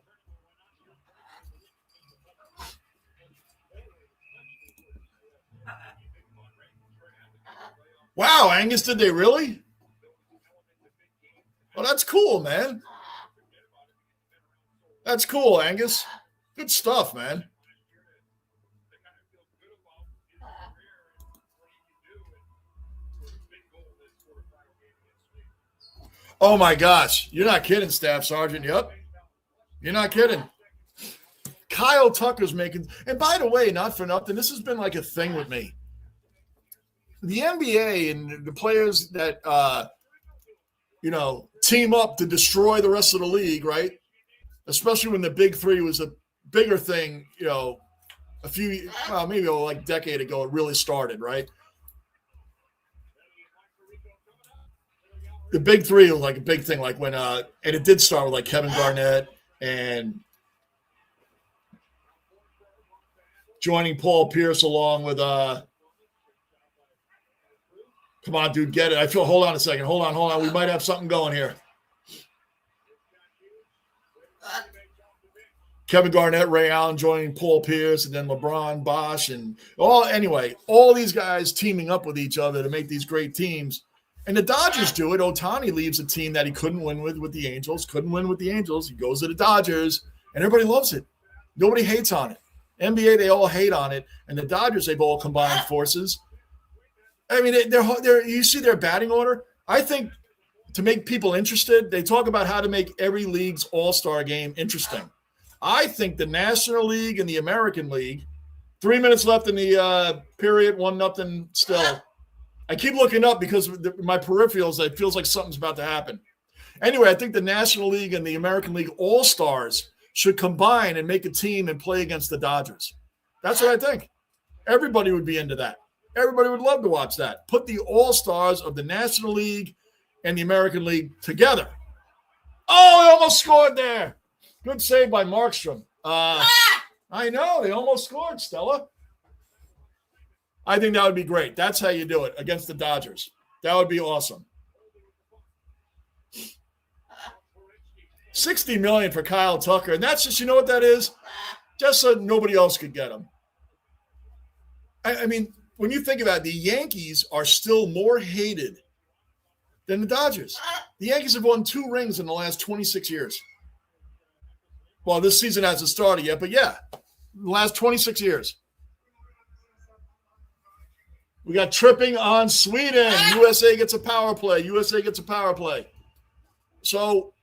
Wow, Angus, did they really? Well, that's cool, man. That's cool, Angus. Good stuff, man. Oh, my gosh. You're not kidding, Staff Sergeant. Yep. You're not kidding. Kyle Tucker's making – and by the way, not for nothing, this has been like a thing with me. The NBA and the players that team up to destroy the rest of the league, right? Especially when the Big Three was a bigger thing, maybe like a decade ago it really started, right? The Big Three was like a big thing, like when and it did start with like Kevin Garnett and joining Paul Pierce along with come on, dude, get it. Hold on a second. Hold on. We might have something going here. Kevin Garnett, Ray Allen joining Paul Pierce, and then LeBron, Bosh, and all these guys teaming up with each other to make these great teams. And the Dodgers do it. Ohtani leaves a team that he couldn't win with the Angels. He goes to the Dodgers, and everybody loves it. Nobody hates on it. NBA, they all hate on it. And the Dodgers, they've all combined forces. I mean, they're you see their batting order. I think to make people interested, they talk about how to make every league's all-star game interesting. I think the National League and the American League, 3 minutes left in the period, 1-0 still. I keep looking up because my peripherals, it feels like something's about to happen. Anyway, I think the National League and the American League all-stars should combine and make a team and play against the Dodgers. That's what I think. Everybody would be into that. Everybody would love to watch that. Put the all-stars of the National League and the American League together. Oh, he almost scored there. Good save by Markstrom. I know. They almost scored, Stella. I think that would be great. That's how you do it against the Dodgers. That would be awesome. $60 million for Kyle Tucker. And that's just, you know what that is? Just so nobody else could get him. I mean, when you think about it, the Yankees are still more hated than the Dodgers. The Yankees have won 2 rings in the last 26 years. Well, this season hasn't started yet, but yeah, the last 26 years. We got tripping on Sweden. USA gets a power play. USA gets a power play. So,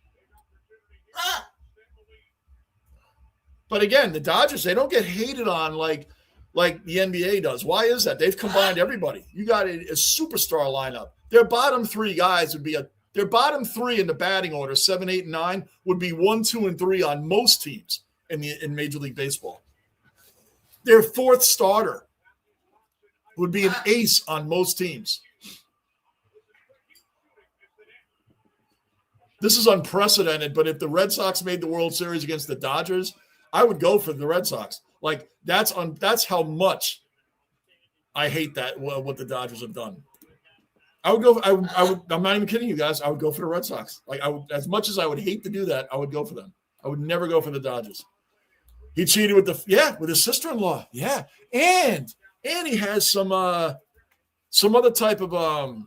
but again, the Dodgers, they don't get hated on like the NBA does. Why is that? They've combined everybody. You got a superstar lineup. Their bottom three guys would be their bottom three in the batting order, 7, 8, and 9, would be 1, 2, and 3 on most teams in Major League Baseball. Their fourth starter would be an ace on most teams. This is unprecedented, but if the Red Sox made the World Series against the Dodgers, I would go for the Red Sox. Like, that's how much I hate that, what the Dodgers have done. I would go. I'm not even kidding you guys. I would go for the Red Sox. Like, I would, as much as I would hate to do that, I would go for them. I would never go for the Dodgers. He cheated with his sister-in-law. Yeah, and he has some other type of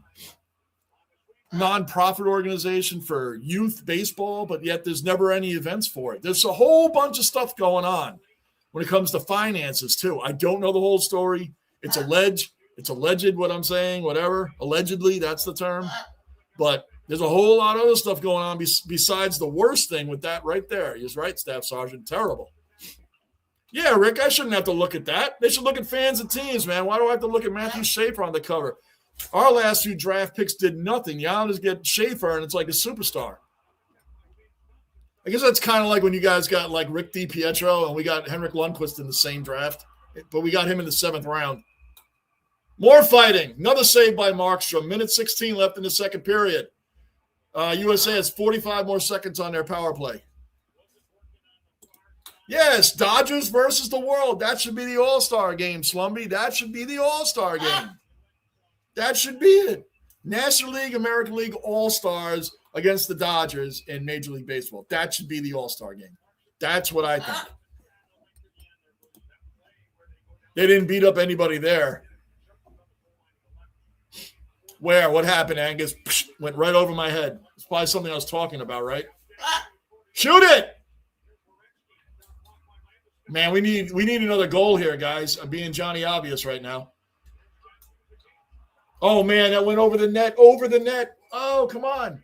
non-profit organization for youth baseball, but yet there's never any events for it. There's a whole bunch of stuff going on when it comes to finances too. I don't know the whole story. It's alleged. It's alleged what I'm saying, whatever. Allegedly, that's the term. But there's a whole lot of other stuff going on besides the worst thing with that right there. He's right, Staff Sergeant. Terrible. Yeah, Rick, I shouldn't have to look at that. They should look at fans and teams, man. Why do I have to look at Matthew Schaefer on the cover? Our last few draft picks did nothing. The Islanders get Schaefer, and it's like a superstar. I guess that's kind of like when you guys got like Rick DiPietro, and we got Henrik Lundqvist in the same draft, but we got him in the 7th round. More fighting. Another save by Markstrom. Minute 16 left in the second period. USA has 45 more seconds on their power play. Yes, Dodgers versus the world. That should be the All-Star game, Slumby. That should be the All-Star game. That should be it. National League, American League All-Stars against the Dodgers in Major League Baseball. That should be the All-Star game. That's what I think. They didn't beat up anybody there. Where? What happened, Angus? Psh, went right over my head. It's probably something I was talking about, right? Shoot it! Man, we need another goal here, guys. I'm being Johnny Obvious right now. Oh, man, that went over the net. Over the net. Oh, come on.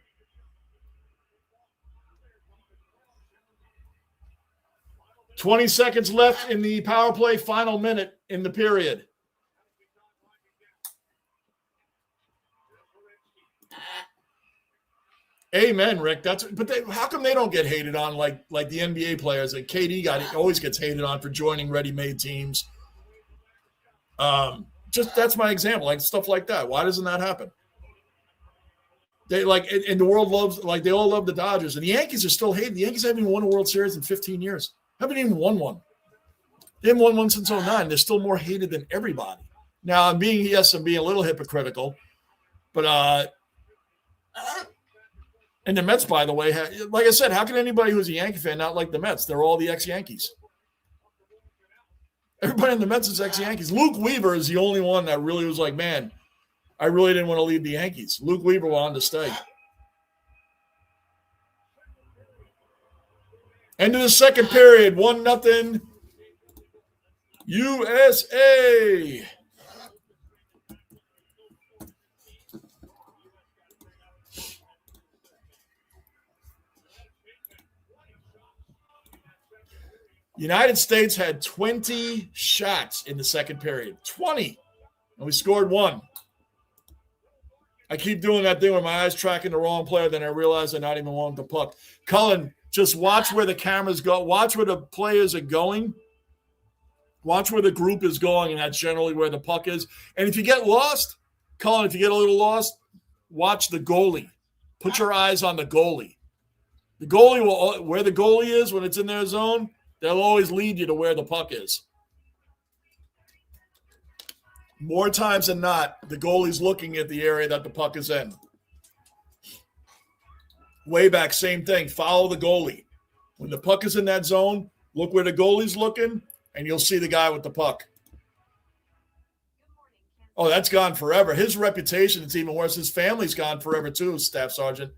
$20 seconds left in the power play, final minute in the period. Amen, Rick. How come they don't get hated on like the NBA players? Like KD always gets hated on for joining ready-made teams. Just that's my example, like stuff like that. Why doesn't that happen? They and the world loves, like they all love the Dodgers, and the Yankees are still hated. The Yankees haven't even won a World Series in 15 years. Haven't even won one. They haven't won one since 2009. They're still more hated than everybody. Now I'm being a little hypocritical, but and the Mets, by the way, like I said, how can anybody who's a Yankee fan not like the Mets? They're all the ex-Yankees. Everybody in the Mets is ex-Yankees. Luke Weaver is the only one that really was like, man, I really didn't want to leave the Yankees. Luke Weaver wanted to stay. End of the second period, 1-0 USA. United States had 20 shots in the second period. 20. And we scored 1. I keep doing that thing where my eyes tracking the wrong player, then I realize they're not even wanting the puck. Cullen, just watch where the cameras go. Watch where the players are going. Watch where the group is going, and that's generally where the puck is. And if you get lost, Cullen, if you get a little lost, watch the goalie. Put your eyes on the goalie. The goalie will, where the goalie is when it's in their zone, they'll always lead you to where the puck is. More times than not, the goalie's looking at the area that the puck is in. Way back, same thing. Follow the goalie. When the puck is in that zone, look where the goalie's looking, and you'll see the guy with the puck. Oh, that's gone forever. His reputation is even worse. His family's gone forever too, Staff Sergeant.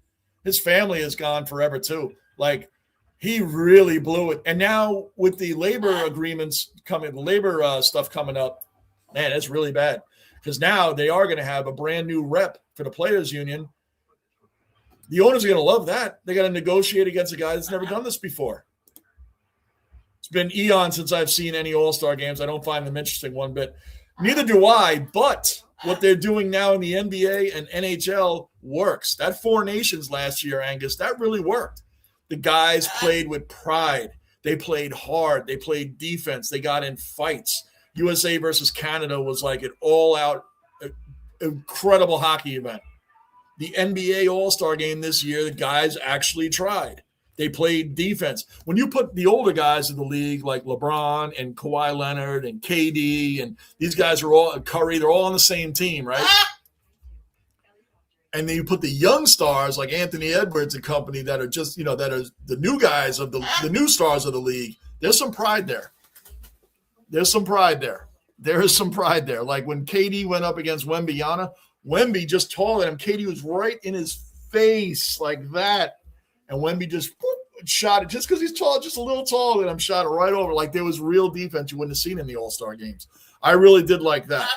His family is gone forever too. Like, he really blew it. And now with the labor agreements coming, the labor stuff coming up, man, it's really bad. because now they are going to have a brand new rep for the players union. The owners are going to love that. They got to negotiate against a guy that's never done this before. It's been eons since I've seen any All-Star games. I don't find them interesting one bit. Neither do I, but what they're doing now in the NBA and NHL works. That Four Nations last year, Angus, that really worked. The guys played with pride. They played hard. They played defense. They got in fights. USA versus Canada was like an all-out, incredible hockey event. The NBA All-Star game this year, the guys actually tried. They played defense. When you put the older guys in the league, like LeBron and Kawhi Leonard and KD, and these guys are all Curry, they're all on the same team, right? And then you put the young stars like Anthony Edwards and company that are just, that are the new guys of the new stars of the league. There's some pride there. There is some pride there. Like when KD went up against Wembanyama, Wemby just taller than him. KD was right in his face like that. And Wemby just shot it just because he's tall, just a little taller than him, shot it right over. Like there was real defense you wouldn't have seen in the All-Star games. I really did like that.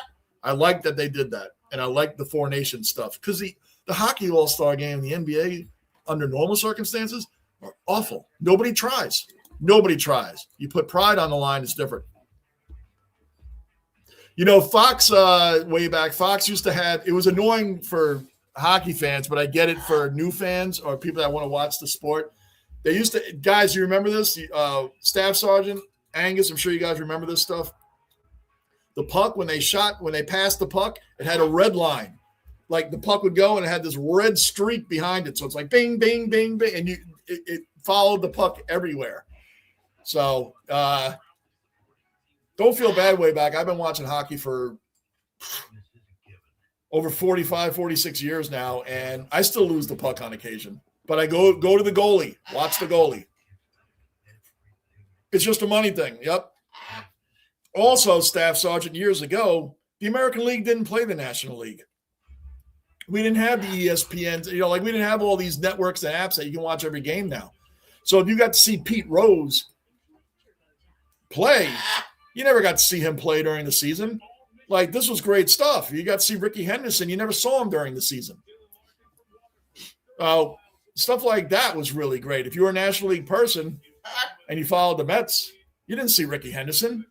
I liked that they did that. And I liked the Four Nations stuff because the hockey All-Star game, the NBA, under normal circumstances, are awful. Nobody tries. You put pride on the line, it's different. Fox, way back, Fox used to have – it was annoying for – hockey fans, but I get it for new fans or people that want to watch the sport. They used to, guys, you remember this? Staff Sergeant Angus, I'm sure you guys remember this stuff. The puck, when they passed the puck, it had a red line. Like the puck would go and it had this red streak behind it. So it's like bing, bing, bing, bing. And it followed the puck everywhere. So don't feel bad way back. I've been watching hockey for over 45, 46 years now, and I still lose the puck on occasion. But I go to the goalie, watch the goalie. It's just a money thing. Yep. Also, Staff Sergeant, years ago, the American League didn't play the National League. We didn't have the ESPN, we didn't have all these networks and apps that you can watch every game now. So if you got to see Pete Rose play, you never got to see him play during the season. Like, this was great stuff. You got to see Ricky Henderson. You never saw him during the season. Stuff like that was really great. If you were a National League person and you followed the Mets, you didn't see Ricky Henderson.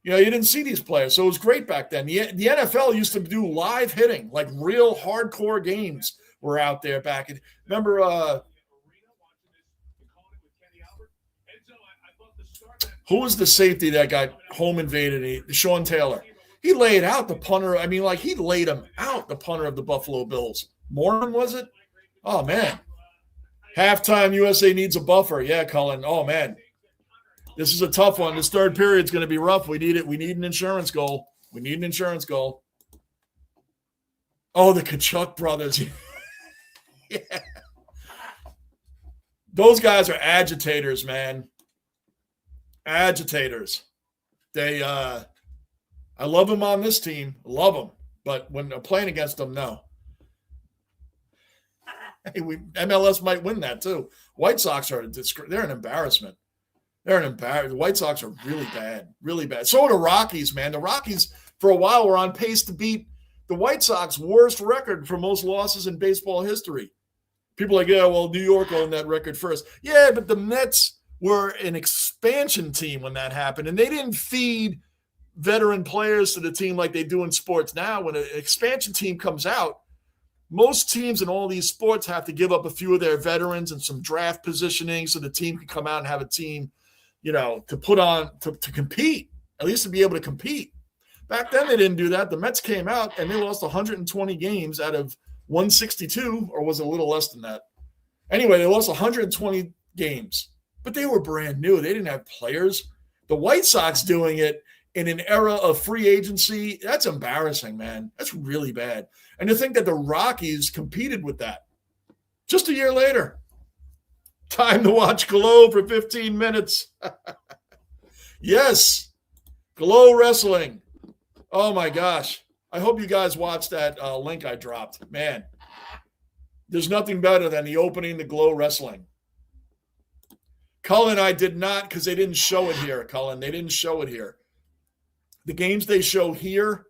You didn't see these players. So it was great back then. The NFL used to do live hitting, like real hardcore games were out there back. Remember who was the safety that got home invaded? Sean Taylor. He laid out the punter. I mean, he laid him out, the punter of the Buffalo Bills. Morin, was it? Oh, man. Halftime, USA needs a buffer. Yeah, Cullen. Oh, man. This is a tough one. This third period's going to be rough. We need it. We need an insurance goal. Oh, the Kachuk brothers. Yeah. Those guys are agitators, man. Agitators. They I love them on this team. Love them. But when they're playing against them, no. Hey, MLS might win that too. White Sox they're an embarrassment. The White Sox are really bad. Really bad. So are the Rockies, man. The Rockies, for a while, were on pace to beat the White Sox worst record for most losses in baseball history. People are like, yeah, well, New York owned that record first. Yeah, but the Mets were an expansion team when that happened, and they didn't feed veteran players to the team like they do in sports now. When an expansion team comes out, most teams in all these sports have to give up a few of their veterans and some draft positioning so the team can come out and have a team, to put on, to compete, at least to be able to compete. Back then, they didn't do that. The Mets came out and they lost 120 games out of 162, or was it a little less than that? Anyway, they lost 120 games. But they were brand new. They didn't have players. The White Sox doing it in an era of free agency, that's embarrassing, man. That's really bad. And to think that the Rockies competed with that just a year later. Time to watch Glow for 15 minutes. Yes, Glow Wrestling. Oh, my gosh. I hope you guys watched that link I dropped. Man, there's nothing better than the opening to Glow Wrestling. Cullen, I did not, because they didn't show it here, Cullen. They didn't show it here. The games they show here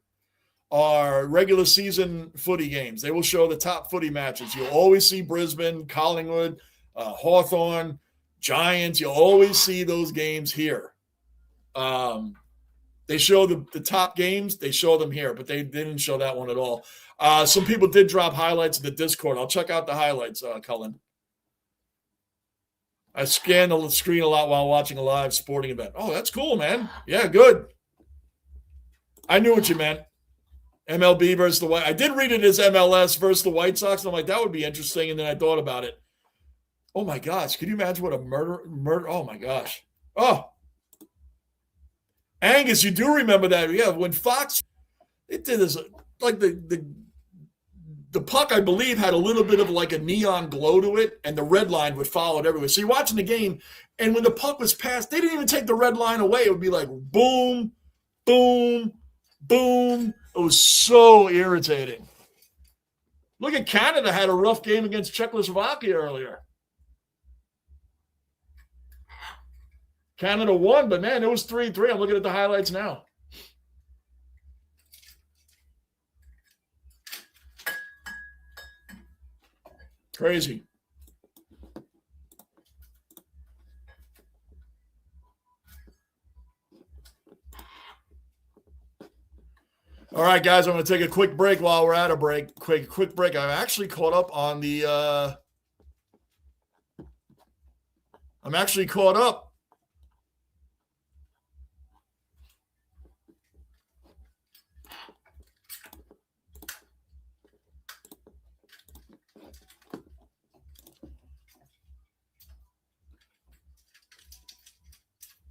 are regular season footy games. They will show the top footy matches. You'll always see Brisbane, Collingwood, Hawthorn, Giants. You'll always see those games here. They show the top games. They show them here, but they didn't show that one at all. Some people did drop highlights in the Discord. I'll check out the highlights, Cullen. I scan the screen a lot while watching a live sporting event. Oh, that's cool, man. Yeah, good. I knew what you meant. MLB versus the White. I did read it as MLS versus the White Sox. And I'm like, that would be interesting. And then I thought about it. Oh my gosh. Can you imagine what a murder? Oh my gosh. Oh. Angus, you do remember that. Yeah, when Fox, it did this, like the puck, I believe, had a little bit of like a neon glow to it, and the red line would follow it everywhere. So you're watching the game, and when the puck was passed, they didn't even take the red line away. It would be like boom, boom, boom. It was so irritating. Look at Canada had a rough game against Czechoslovakia earlier. Canada won, but man, it was 3-3. I'm looking at the highlights now. Crazy. All right, guys, I'm going to take a quick break while we're at a break. Quick break. I'm actually caught up on the I'm actually caught up.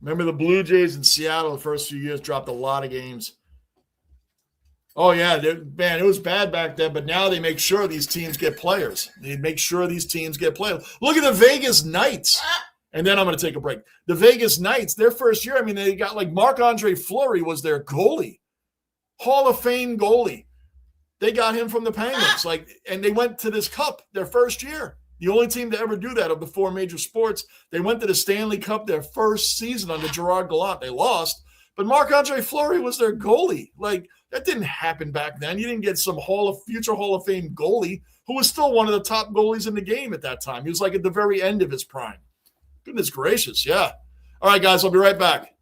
Remember the Blue Jays in Seattle the first few years dropped a lot of games. Oh, yeah, man, it was bad back then, but now they make sure these teams get players. They make sure these teams get players. Look at the Vegas Knights. And then I'm going to take a break. The Vegas Knights, their first year, I mean, they got like Marc-Andre Fleury was their goalie. Hall of Fame goalie. They got him from the Penguins. And they went to this cup their first year. The only team to ever do that of the four major sports. They went to the Stanley Cup their first season under Gerard Gallant. They lost, but Marc-Andre Fleury was their goalie. That didn't happen back then. You didn't get some future Hall of Fame goalie who was still one of the top goalies in the game at that time. He was like at the very end of his prime. Goodness gracious, yeah. All right, guys, I'll be right back.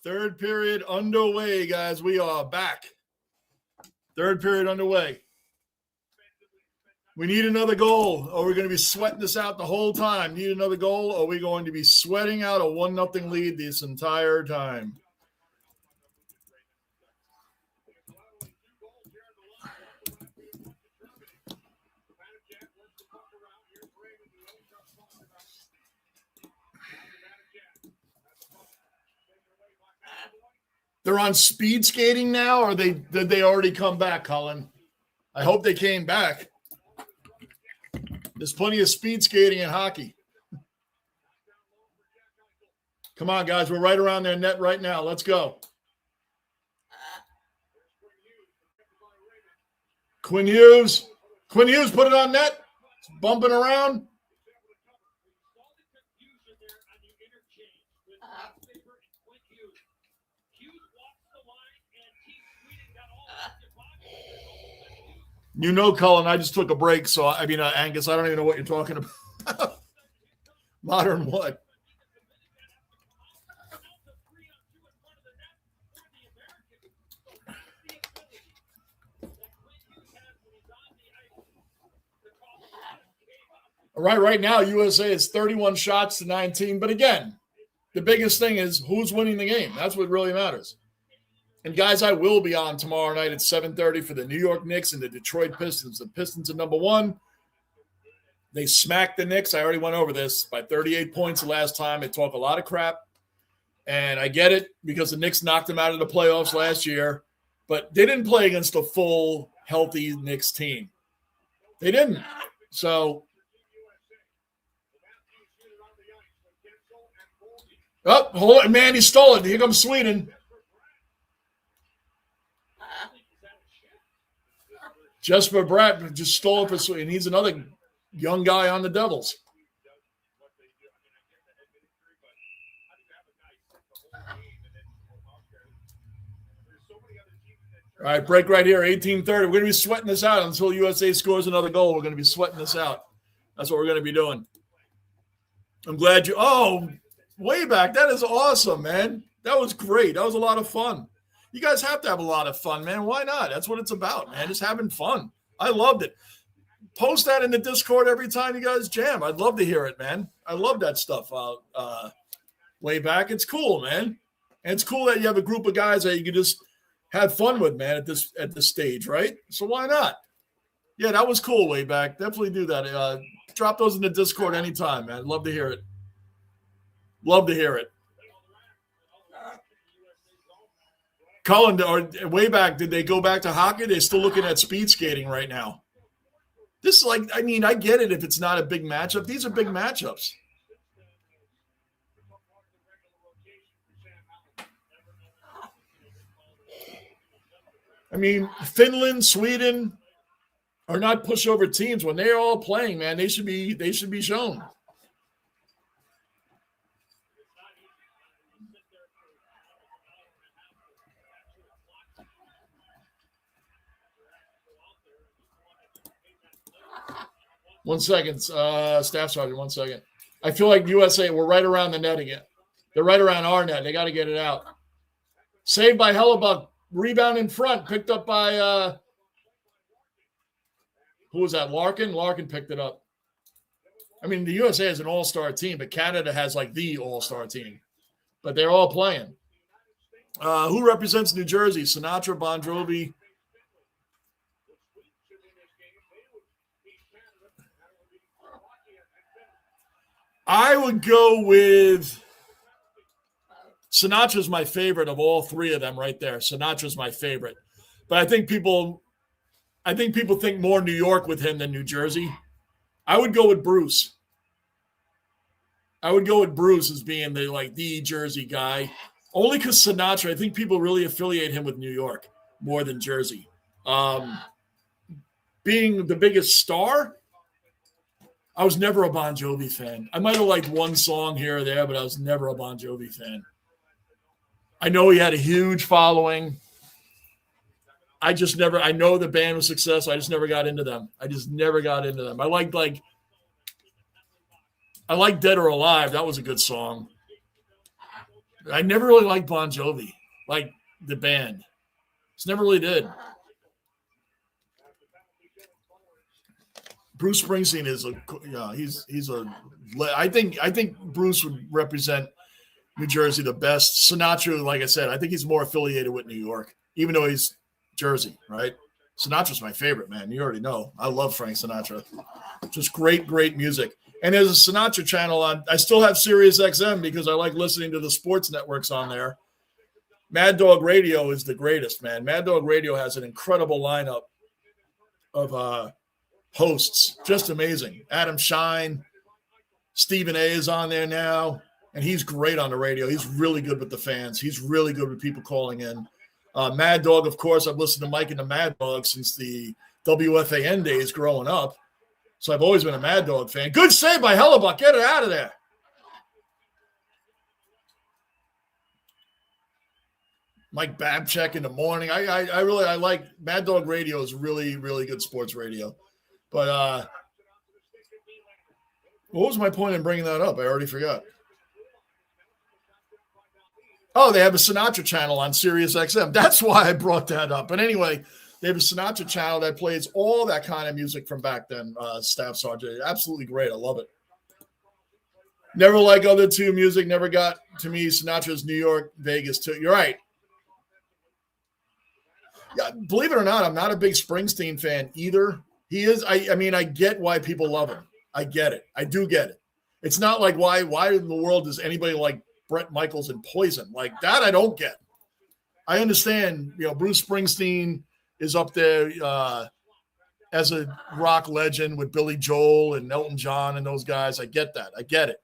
Third period underway, guys. We are back. Third period underway. We need another goal, or we're going to be sweating this out the whole time. Need another goal, or are we going to be sweating out a 1-0 lead this entire time? They're on speed skating now, or did they already come back, Colin? I hope they came back. There's plenty of speed skating in hockey. Come on, guys. We're right around their net right now. Let's go. Quinn Hughes. Quinn Hughes, put it on net. It's bumping around. You know, Colin, I just took a break. So, Angus, I don't even know what you're talking about. Modern what? Right now, USA is 31 shots to 19. But again, the biggest thing is who's winning the game. That's what really matters. And guys, I will be on tomorrow night at 7:30 for the New York Knicks and the Detroit Pistons. The Pistons are number one. They smacked the Knicks. I already went over this by 38 points the last time. They talk a lot of crap. And I get it because the Knicks knocked them out of the playoffs last year. But they didn't play against a full, healthy Knicks team. They didn't. So, hold it, man. He stole it. Here comes Sweden. Jesper Bratt just stole it for Sweden. He's another young guy on the Devils. All right, break right here, 18:30. We're going to be sweating this out until USA scores another goal. We're going to be sweating this out. That's what we're going to be doing. I'm glad you – way back. That is awesome, man. That was great. That was a lot of fun. You guys have to have a lot of fun, man. Why not? That's what it's about, man. Just having fun. I loved it. Post that in the Discord every time you guys jam. I'd love to hear it, man. I love that stuff way back. It's cool, man. And it's cool that you have a group of guys that you can just have fun with, man, at this stage, right? So why not? Yeah, that was cool way back. Definitely do that. Drop those in the Discord anytime, man. I'd love to hear it. Love to hear it. Cullen, or way back, did they go back to hockey? They're still looking at speed skating right now. This is I get it if it's not a big matchup. These are big matchups. Finland, Sweden are not pushover teams. When they're all playing, man, they should be shown. One second, Staff Sergeant, 1 second. I feel like USA, we're right around the net again. They're right around our net. They got to get it out. Saved by Hellebuck. Rebound in front. Picked up by, who was that, Larkin? Larkin picked it up. The USA is an all-star team, but Canada has, the all-star team. But they're all playing. Who represents New Jersey? Sinatra, Bon Jovi. I would go with Sinatra's my favorite of all three of them right there. Sinatra's my favorite. But I think people think more New York with him than New Jersey. I would go with Bruce. I would go with Bruce as being the Jersey guy. Only because Sinatra, I think people really affiliate him with New York more than Jersey. Being the biggest star, I was never a Bon Jovi fan. I might have liked one song here or there, but I was never a Bon Jovi fan. I know he had a huge following. I know the band was successful. I just never got into them. I liked Dead or Alive. That was a good song. I never really liked Bon Jovi, like the band. Just never really did. Bruce Springsteen is I think Bruce would represent New Jersey the best. Sinatra, like I said, I think he's more affiliated with New York, even though he's Jersey, right? Sinatra's my favorite, man. You already know. I love Frank Sinatra. Just great music. And there's a Sinatra channel on. I still have Sirius XM because I like listening to the sports networks on there. Mad Dog Radio is the greatest, man. Mad Dog Radio has an incredible lineup of hosts. Just amazing. Adam Shine, Stephen A is on there now, and he's great on the radio. He's really good with the fans. He's really good with people calling in. Mad Dog, of course, I've listened to Mike and the Mad Dog since the WFAN days growing up. So I've always been a Mad Dog fan. Good save by Hellebuck. Get it out of there. Mike Babchek in the morning. I really like Mad Dog Radio is really, really good sports radio. But what was my point in bringing that up? I already forgot. Oh, they have a Sinatra channel on Sirius XM. That's why I brought that up. But anyway, they have a Sinatra channel that plays all that kind of music from back then, Staff Sergeant. Absolutely great. I love it. Never like other two music. Never got to me. Sinatra's New York, Vegas too. You're right. Yeah, believe it or not, I'm not a big Springsteen fan either. He is. I mean, I get why people love him. I get it. I do get it. It's not like why in the world does anybody like Bret Michaels and Poison? Like that, I don't get. I understand, Bruce Springsteen is up there as a rock legend with Billy Joel and Elton John and those guys. I get that. I get it.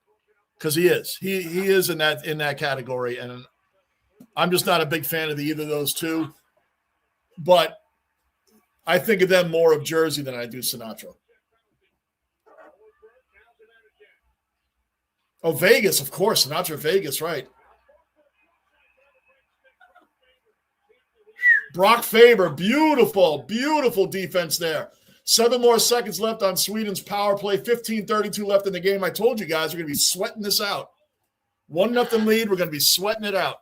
Because he is. He is in that category. And I'm just not a big fan of either of those two. But I think of them more of Jersey than I do Sinatra. Oh, Vegas, of course. Sinatra, Vegas, right. Brock Faber, beautiful defense there. 7 more seconds left on Sweden's power play. 15:32 left in the game. I told you guys we're going to be sweating this out. 1-0 lead. We're going to be sweating it out.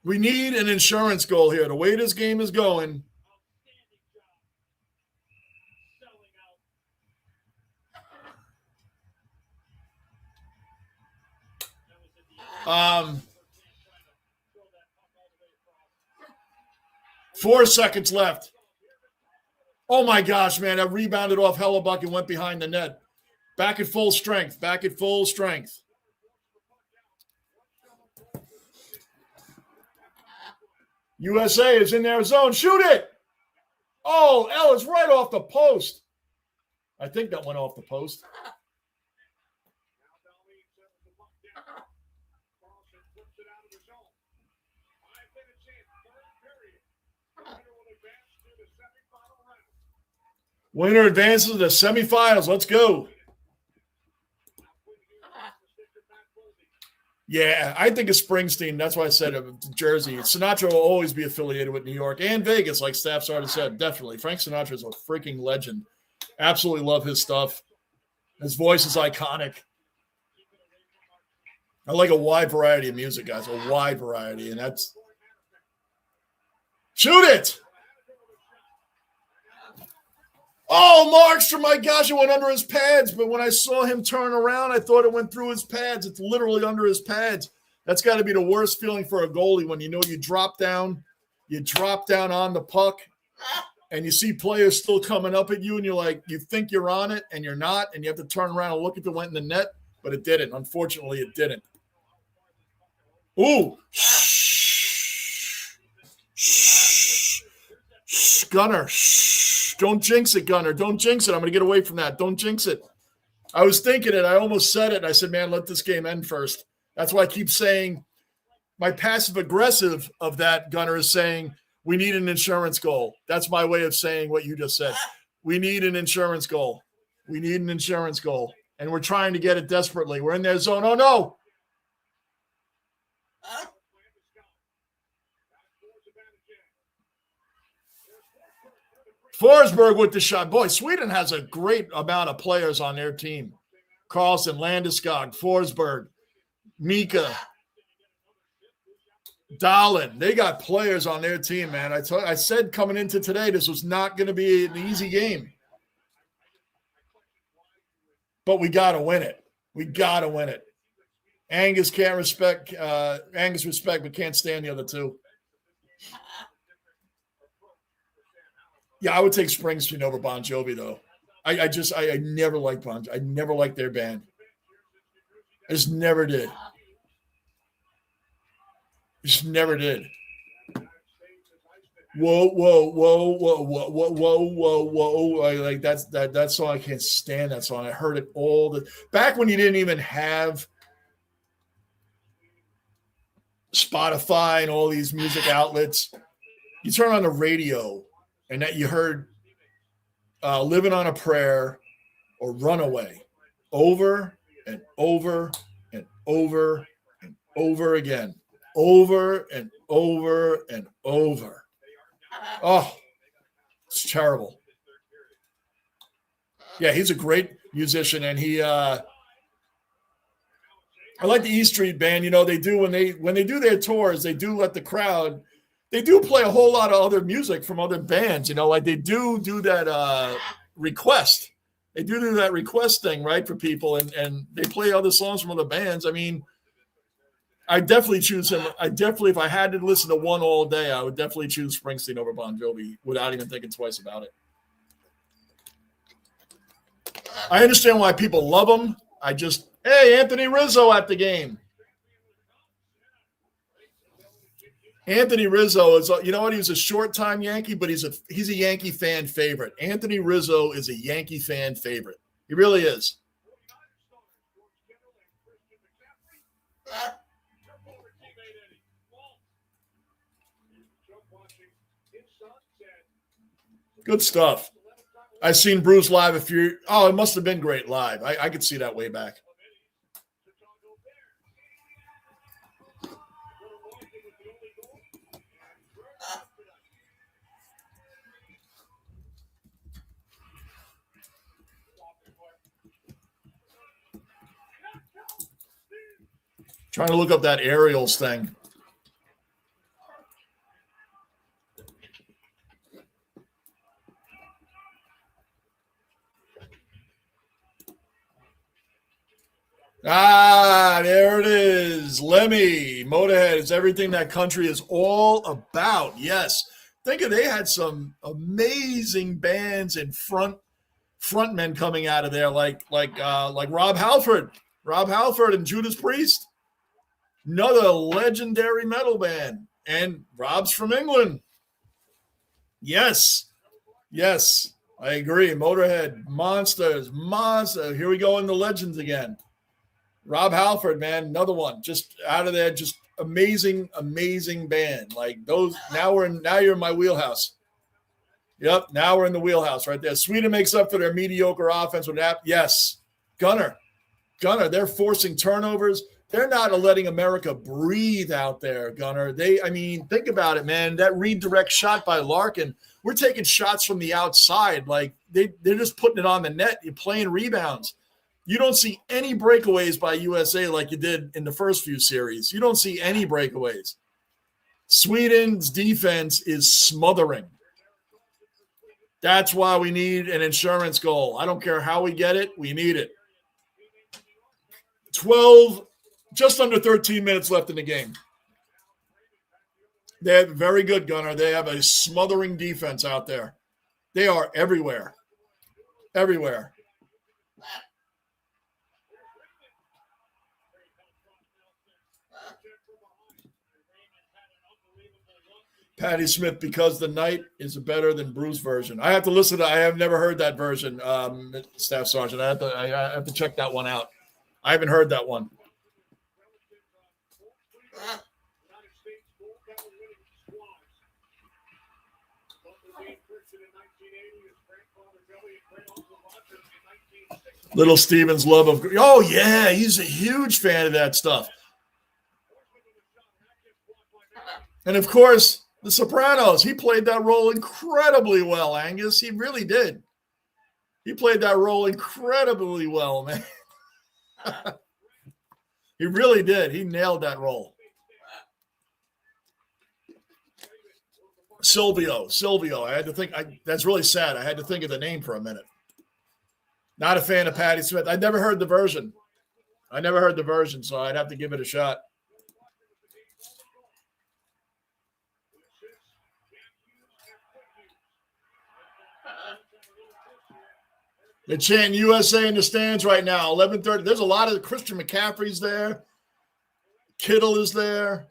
We need an insurance goal here. The way this game is going. Four seconds left. Oh, my gosh, man. That rebounded off Hellebuck and went behind the net. Back at full strength. USA is in their zone. Shoot it. Oh, Ellis right off the post. I think that went off the post. Winner advances to the semifinals. Let's go. Yeah, I think of Springsteen. That's why I said Jersey. Sinatra will always be affiliated with New York and Vegas, like Staff's already said. Definitely. Frank Sinatra is a freaking legend. Absolutely love his stuff. His voice is iconic. I like a wide variety of music, guys. A wide variety. And that's. Shoot it! Oh, Markstrom, my gosh, it went under his pads. But when I saw him turn around, I thought it went through his pads. It's literally under his pads. That's got to be the worst feeling for a goalie when you drop down on the puck, and you see players still coming up at you, and you think you're on it, and you're not, and you have to turn around and look if it went in the net, but it didn't. Unfortunately, it didn't. Ooh. Gunner. Don't jinx it, Gunner. Don't jinx it. I'm going to get away from that. Don't jinx it. I was thinking it. I almost said it. And I said, man, let this game end first. That's why I keep saying my passive aggressive of that, Gunner, is saying we need an insurance goal. That's my way of saying what you just said. We need an insurance goal. We need an insurance goal. And we're trying to get it desperately. We're in their zone. Oh, no. Forsberg with the shot. Boy, Sweden has a great amount of players on their team. Carlson, Landeskog, Forsberg. Mika, Dahlin. They got players on their team, man. I said coming into today, this was not going to be an easy game. But we got to win it. We got to win it. Angus respect, but can't stand the other two. Yeah, I would take Springsteen over Bon Jovi, though. I never liked Bon Jovi. I never liked their band. I just never did. Just never did. Whoa. Like that song, I can't stand that song. I heard it back when you didn't even have Spotify and all these music outlets. You turn on the radio and that you heard Living on a Prayer or Runaway over and over and over and over again. Over and over and over. Oh, it's terrible. Yeah, he's a great musician, and I like the E Street Band. You know, they do when they do their tours, they do let the crowd. They do play a whole lot of other music from other bands. You know, like they do that request. They do that request thing, right, for people, and they play other songs from other bands. I mean, I definitely choose him. If I had to listen to one all day, I would definitely choose Springsteen over Bon Jovi without even thinking twice about it. I understand why people love him. Hey, Anthony Rizzo at the game. Anthony Rizzo is, you know what? He was a short-time Yankee, but he's a Yankee fan favorite. Anthony Rizzo is a Yankee fan favorite. He really is. Good stuff. I've seen Bruce live it must have been great live. I could see that way back. Trying to look up that Aerials thing. There it is. Lemmy, Motorhead is everything that country is all about. Yes. They had some amazing bands and frontmen coming out of there, like Rob Halford. Rob Halford and Judas Priest. Another legendary metal band. And Rob's from England. Yes. I agree. Motorhead, Monsters. Here we go in the legends again. Rob Halford, man, another one, just out of there, just amazing band. Like those. Now you're in my wheelhouse. Yep, now we're in the wheelhouse right there. Sweden makes up for their mediocre offense with that. Yes, Gunner, they're forcing turnovers. They're not letting America breathe out there, Gunner. Think about it, man. That redirect shot by Larkin. We're taking shots from the outside, like they're just putting it on the net. You're playing rebounds. You don't see any breakaways by USA like you did in the first few series. You don't see any breakaways. Sweden's defense is smothering. That's why we need an insurance goal. I don't care how we get it. We need it. 12, just under 13 minutes left in the game. They have very good, Gunner. They have a smothering defense out there. They are everywhere. Everywhere. Patti Smith, Because the Night is better than Bruce version. I have to listen to. I have never heard that version, Staff Sergeant. I have to check that one out. I haven't heard that one. Little Steven's love of. Oh yeah, he's a huge fan of that stuff. And of course, The Sopranos, he played that role incredibly well, Angus. He really did. He played that role incredibly well, man. He really did. He nailed that role. Silvio. I had to think. That's really sad. I had to think of the name for a minute. Not a fan of Patti Smith. I'd never heard the version. So I'd have to give it a shot. They're chanting USA in the stands right now. 11:30. There's a lot of Christian McCaffrey's there. Kittle is there.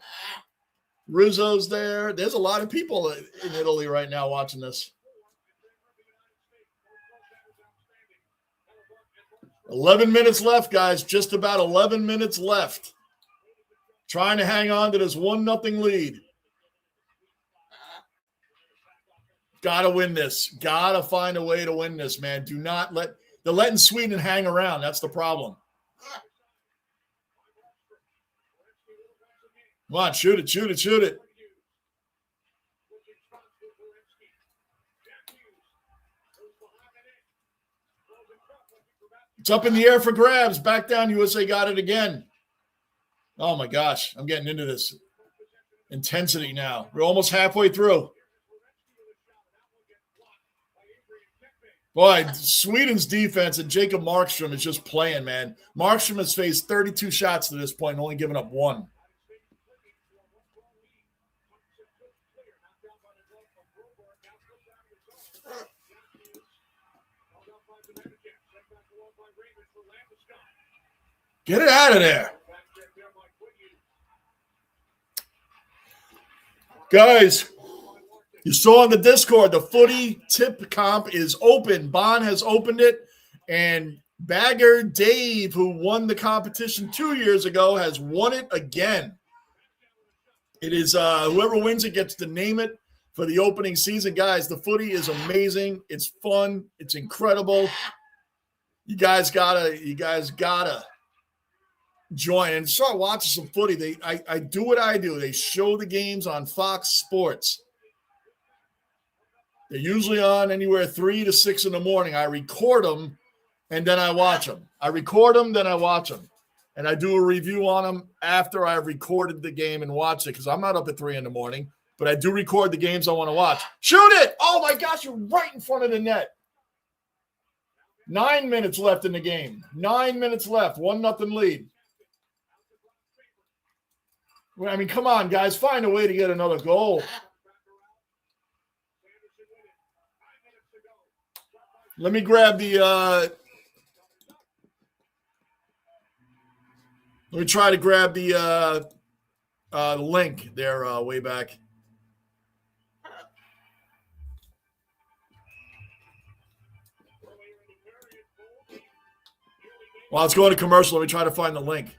Rizzo's there. There's a lot of people in Italy right now watching this. 11 minutes left, guys. Just about 11 minutes left. Trying to hang on to this 1-0 lead. Got to win this. Got to find a way to win this, man. Do not let – they're letting Sweden hang around. That's the problem. Come on, shoot it. It's up in the air for grabs. Back down. USA got it again. Oh, my gosh. I'm getting into this intensity now. We're almost halfway through. Boy, Sweden's defense and Jacob Markstrom is just playing, man. Markstrom has faced 32 shots to this point and only given up 1. Get it out of there. Guys, you saw on the Discord, the footy tip comp is open. Bond has opened it, and Bagger Dave, who won the competition 2 years ago, has won it again. It is whoever wins it gets to name it for the opening season. Guys, the footy is amazing. It's fun. It's incredible. You guys gotta join and start watching some footy. I do what I do. They show the games on Fox Sports. They're usually on anywhere 3 to 6 in the morning. I record them, and then I watch them. And I do a review on them after I've recorded the game and watched it, because I'm not up at 3 in the morning, but I do record the games I want to watch. Shoot it! Oh, my gosh, you're right in front of the net. 9 minutes left in the game. 9 minutes left. 1-0 lead. I mean, come on, guys. Find a way to get another goal. Let me grab the let me try to grab the link there way back. While it's going to commercial, let me try to find the link.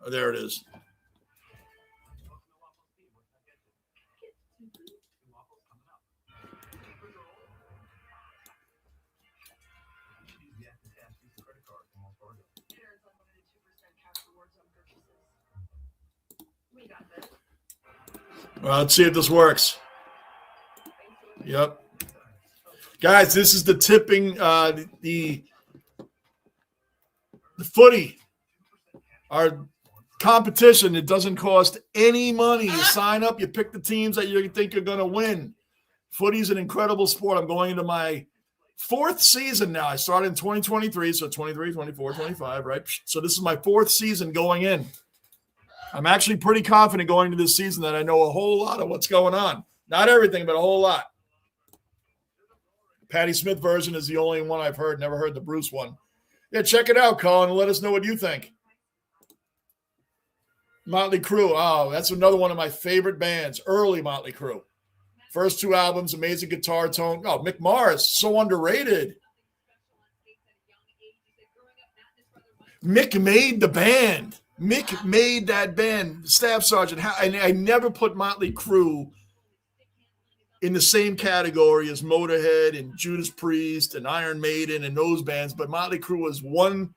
Oh, there it is. Well, let's see if this works. Yep. Guys, this is the tipping, the footy. Our competition. It doesn't cost any money. You sign up, you pick the teams that you think are going to win. Footy's an incredible sport. I'm going into my 4th season now. I started in 2023, so 23, 24, 25, right? So this is my 4th season going in. I'm actually pretty confident going into this season that I know a whole lot of what's going on. Not everything, but a whole lot. Patti Smith version is the only one I've heard. Never heard the Bruce one. Yeah, check it out, Colin, and let us know what you think. Motley Crue. Oh, that's another one of my favorite bands. Early Motley Crue. First 2 albums, amazing guitar tone. Oh, Mick Mars, so underrated. Mick made the band. Mick made that band. Staff Sergeant. I never put Motley Crue in the same category as Motorhead and Judas Priest and Iron Maiden and those bands, but Motley Crue was one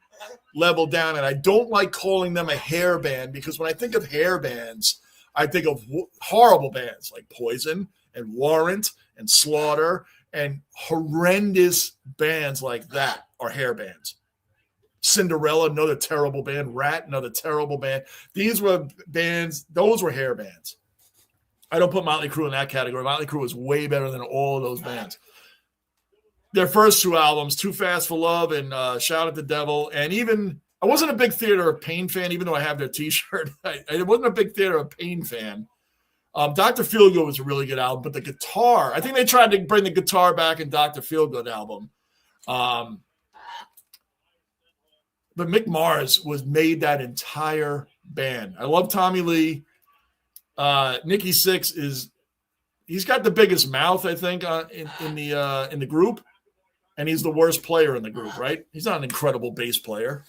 level down, and I don't like calling them a hair band, because when I think of hair bands, I think of horrible bands like Poison and Warrant and Slaughter, and horrendous bands like that are hair bands. Cinderella, another terrible band. Rat, another terrible band. These were bands, those were hair bands. I don't put Motley Crue in that category. Motley Crue was way better than all of those bands. Their first two albums, Too Fast for Love and Shout at the Devil, and even I wasn't a big Theater of Pain fan, even though I have their T-shirt. I wasn't a big Theater of Pain fan. Dr. Feelgood was a really good album, but the guitar, I think they tried to bring the guitar back in Dr. Feelgood album. But Mick Mars made that entire band. I love Tommy Lee. Nikki Sixx he's got the biggest mouth, I think, in the group, and he's the worst player in the group, right? He's not an incredible bass player.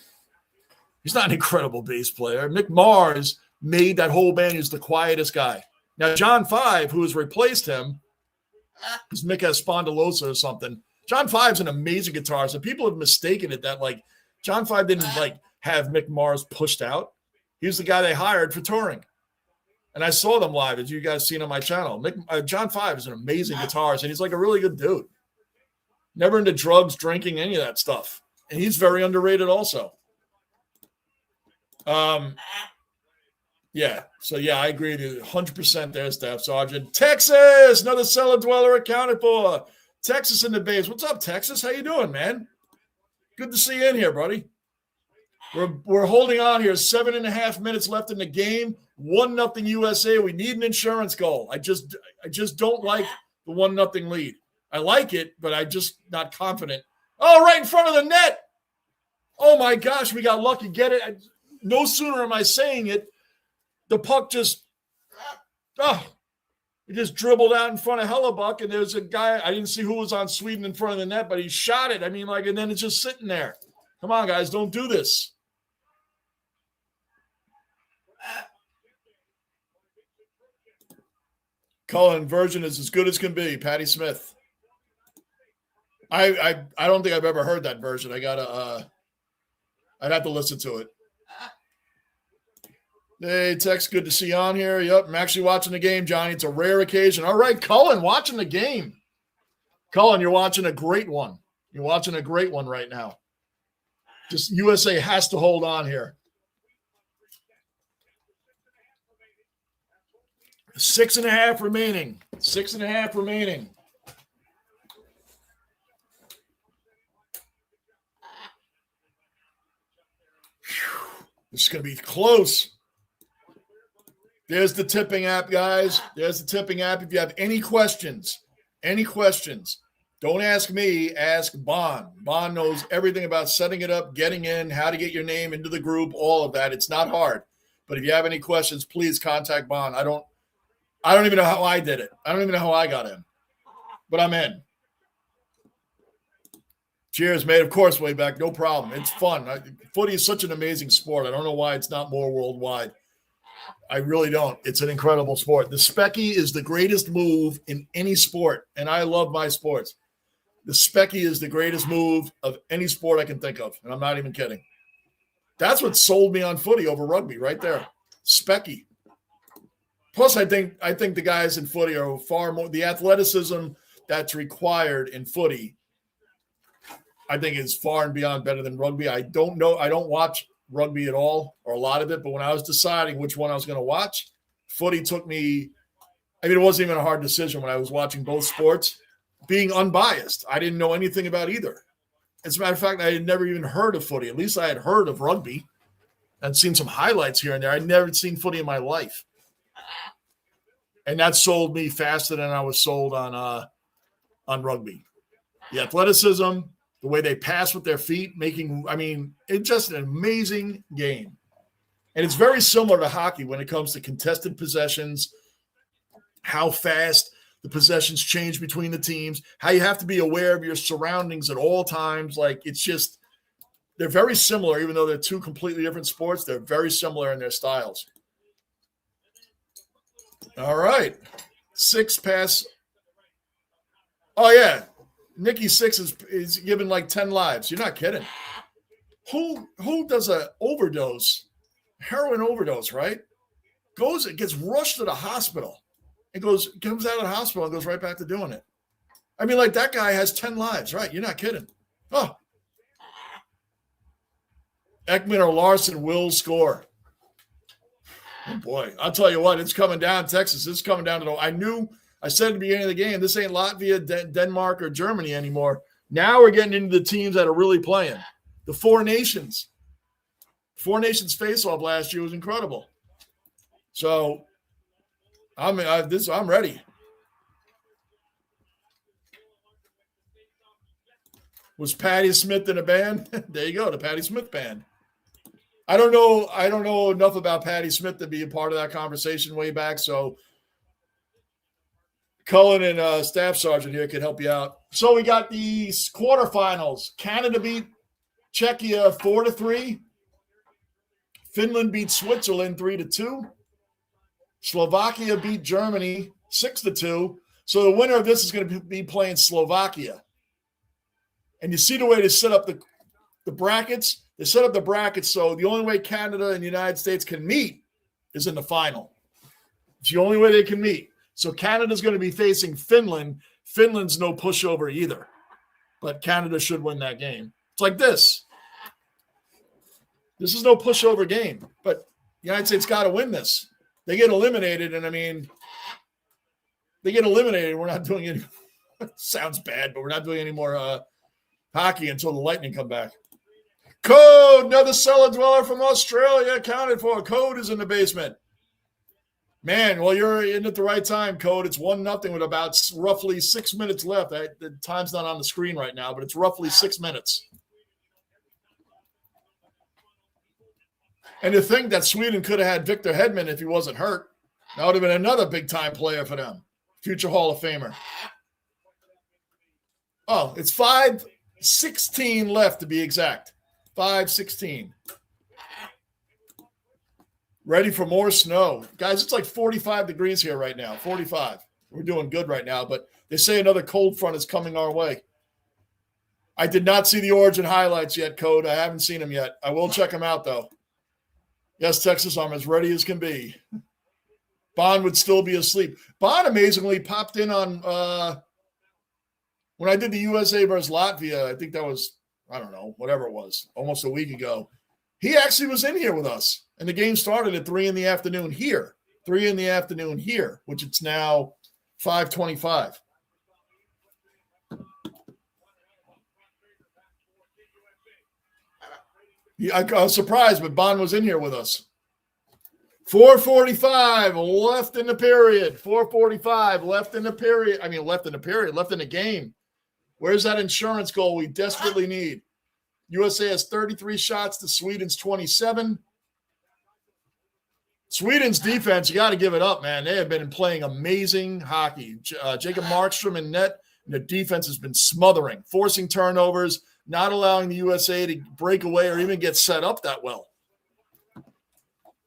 Mick Mars made that whole band. He's the quietest guy. Now, John Five, who has replaced him, because Mick has spondylosis or something. John Five's an amazing guitarist, and people have mistaken it that, like, John Five didn't, like, have Mick Mars pushed out. He was the guy they hired for touring. And I saw them live, as you guys seen on my channel. John Five is an amazing guitarist, and he's like a really good dude. Never into drugs, drinking, any of that stuff. And he's very underrated also. Yeah. So, yeah, I agree with you 100% there, Staff Sergeant. Texas, another cellar dweller accounted for. Texas in the base. What's up, Texas? How you doing, man? Good to see you in here, buddy. We're holding on here. 7.5 minutes left in the game. 1-0 USA. We need an insurance goal. I just don't like the 1-0 lead. I like it, but I'm just not confident. Oh, right in front of the net. Oh, my gosh, we got lucky. Get it. No sooner am I saying it, the puck just it just dribbled out in front of Hellebuck, and there's a guy, I didn't see who was on Sweden in front of the net, but he shot it. I mean, like, and then it's just sitting there. Come on, guys, don't do this. Cullen, version is as good as can be. Patty Smith. I don't think I've ever heard that version. I'd have to listen to it. Hey, Tex, good to see you on here. Yep, I'm actually watching the game, Johnny. It's a rare occasion. All right, Cullen, watching the game. Cullen, you're watching a great one. You're watching a great one right now. Just USA has to hold on here. 6.5 remaining. 6.5 remaining. Whew. This is going to be close. There's the tipping app, guys. There's the tipping app. If you have any questions, don't ask me, ask Bon. Bon knows everything about setting it up, getting in, how to get your name into the group, all of that. It's not hard. But if you have any questions, please contact Bon. I don't even know how I did it. I don't even know how I got in. But I'm in. Cheers, mate. Of course, way back. No problem. It's fun. Footy is such an amazing sport. I don't know why it's not more worldwide. I really don't. It's an incredible sport. The Specky is the greatest move in any sport, and I love my sports. The Specky is the greatest move of any sport I can think of, and I'm not even kidding. That's what sold me on footy over rugby right there. Specky. Plus, I think the guys in footy are far more – the athleticism that's required in footy, I think, is far and beyond better than rugby. I don't know. I don't watch rugby at all, or a lot of it, but when I was deciding which one I was going to watch, footy took me – I mean, it wasn't even a hard decision when I was watching both sports. Being unbiased, I didn't know anything about either. As a matter of fact, I had never even heard of footy. At least I had heard of rugby and seen some highlights here and there. I'd never seen footy in my life. And that sold me faster than I was sold on rugby. The athleticism, the way they pass with their feet, it's just an amazing game. And it's very similar to hockey when it comes to contested possessions, how fast the possessions change between the teams, how you have to be aware of your surroundings at all times. Like, it's just, they're very similar, even though they're two completely different sports. They're very similar in their styles. All right. 6 pass. Oh, yeah. Nikki Sixx is given like 10 lives. You're not kidding. Who does a overdose, heroin overdose, right? Gets rushed to the hospital and comes out of the hospital and goes right back to doing it. I mean, like, that guy has 10 lives, right? You're not kidding. Oh. Ekman or Larson will score. Oh, boy. I'll tell you what, it's coming down, Texas. It's coming down to I said at the beginning of the game, this ain't Latvia, Denmark, or Germany anymore. Now we're getting into the teams that are really playing. The Four Nations. Four Nations face-off last year was incredible. So I'm ready. Was Patty Smith in a band? There you go, the Patty Smith band. I don't know enough about Patty Smith to be a part of that conversation way back. So Cullen and Staff Sergeant here can help you out. So we got the quarterfinals. Canada beat Czechia 4-3. Finland beat Switzerland 3-2. Slovakia beat Germany 6-2. So the winner of this is going to be playing Slovakia. And you see the way they set up the brackets. They set up the brackets so the only way Canada and the United States can meet is in the final. It's the only way they can meet. So Canada's going to be facing Finland. Finland's no pushover either. But Canada should win that game. It's like this. This is no pushover game. But the United States got to win this. They get eliminated, and they get eliminated. We're not doing any – sounds bad, but we're not doing any more hockey until the Lightning come back. Code, another cellar dweller from Australia accounted for. Code is in the basement. Man, well, you're in at the right time, Code. It's 1-0 with about roughly 6 minutes left. The time's not on the screen right now, but it's roughly 6 minutes. And to think that Sweden could have had Victor Hedman if he wasn't hurt, that would have been another big-time player for them. Future Hall of Famer. Oh, it's 5:16 left to be exact. 5:16. Ready for more snow. Guys, it's like 45 degrees here right now. 45. We're doing good right now, but they say another cold front is coming our way. I did not see the Origin highlights yet, Code. I haven't seen them yet. I will check them out, though. Yes, Texas, I'm as ready as can be. Bond would still be asleep. Bond amazingly popped in on when I did the USA versus Latvia. I think that was, I don't know, whatever it was, almost a week ago. He actually was in here with us, and the game started at 3 p.m. here. 3 p.m. here, which it's now 5:25. I was surprised, but Bond was in here with us. 4:45 left in the period. 4:45 left in the period. I mean, left in the period, left in the game. Where's that insurance goal we desperately need? USA has 33 shots to Sweden's 27. Sweden's defense, you got to give it up, man. They have been playing amazing hockey. Jacob Markstrom in net, and the defense has been smothering, forcing turnovers, not allowing the USA to break away or even get set up that well.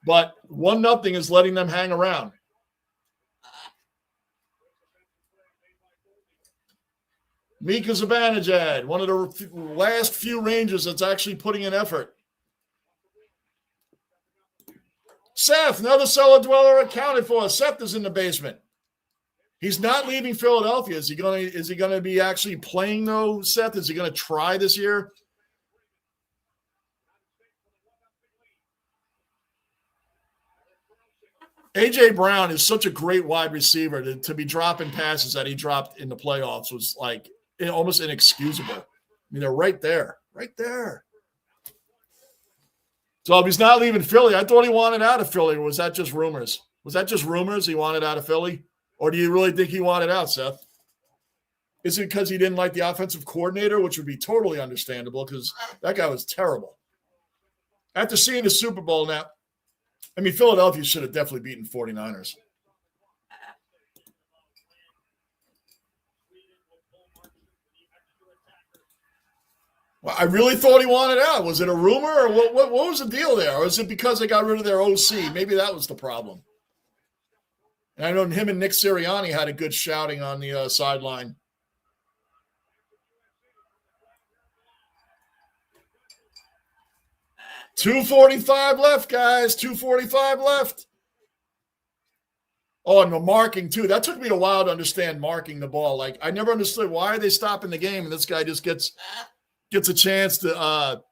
But 1-0 is letting them hang around. Mika Zibanejad, one of the last few Rangers that's actually putting in effort. Seth, another cellar dweller accounted for. Seth is in the basement. He's not leaving Philadelphia. Is he going to be actually playing though, Seth? Is he going to try this year? A.J. Brown is such a great wide receiver to be dropping passes that he dropped in the playoffs was like almost inexcusable. I mean, they're right there. Right there. So if he's not leaving Philly, I thought he wanted out of Philly. Or was that just rumors? Was that just rumors he wanted out of Philly? Or do you really think he wanted out, Seth? Is it because he didn't like the offensive coordinator, which would be totally understandable because that guy was terrible? After seeing the Super Bowl now, I mean, Philadelphia should have definitely beaten 49ers. Well, I really thought he wanted out. Was it a rumor or what was the deal there? Or is it because they got rid of their OC? Maybe that was the problem. And I know him and Nick Sirianni had a good shouting on the sideline. .245 left, guys. 2:45 left. Oh, and the marking, too. That took me a while to understand marking the ball. Like, I never understood why are they stopping the game and this guy just gets a chance to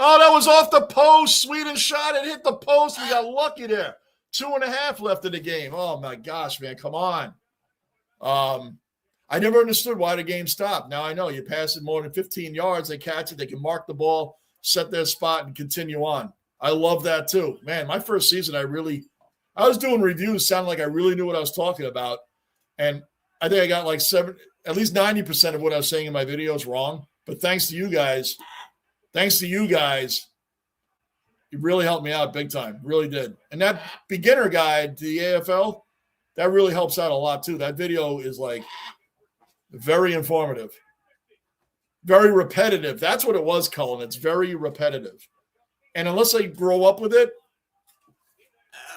Oh, that was off the post. Sweden shot it, hit the post. We got lucky there. 2.5 left in the game. Oh, my gosh, man. Come on. I never understood why the game stopped. Now I know you pass it more than 15 yards, they catch it, they can mark the ball, set their spot, and continue on. I love that too. Man, my first season, I was doing reviews, sounded like I really knew what I was talking about. And I think I got like at least 90% of what I was saying in my videos wrong. But thanks to you guys, it really helped me out big time. Really did. And that beginner guide to the AFL, that really helps out a lot too. That video is like very informative, very repetitive. That's what it was, Cullen. It's very repetitive. And unless I grow up with it,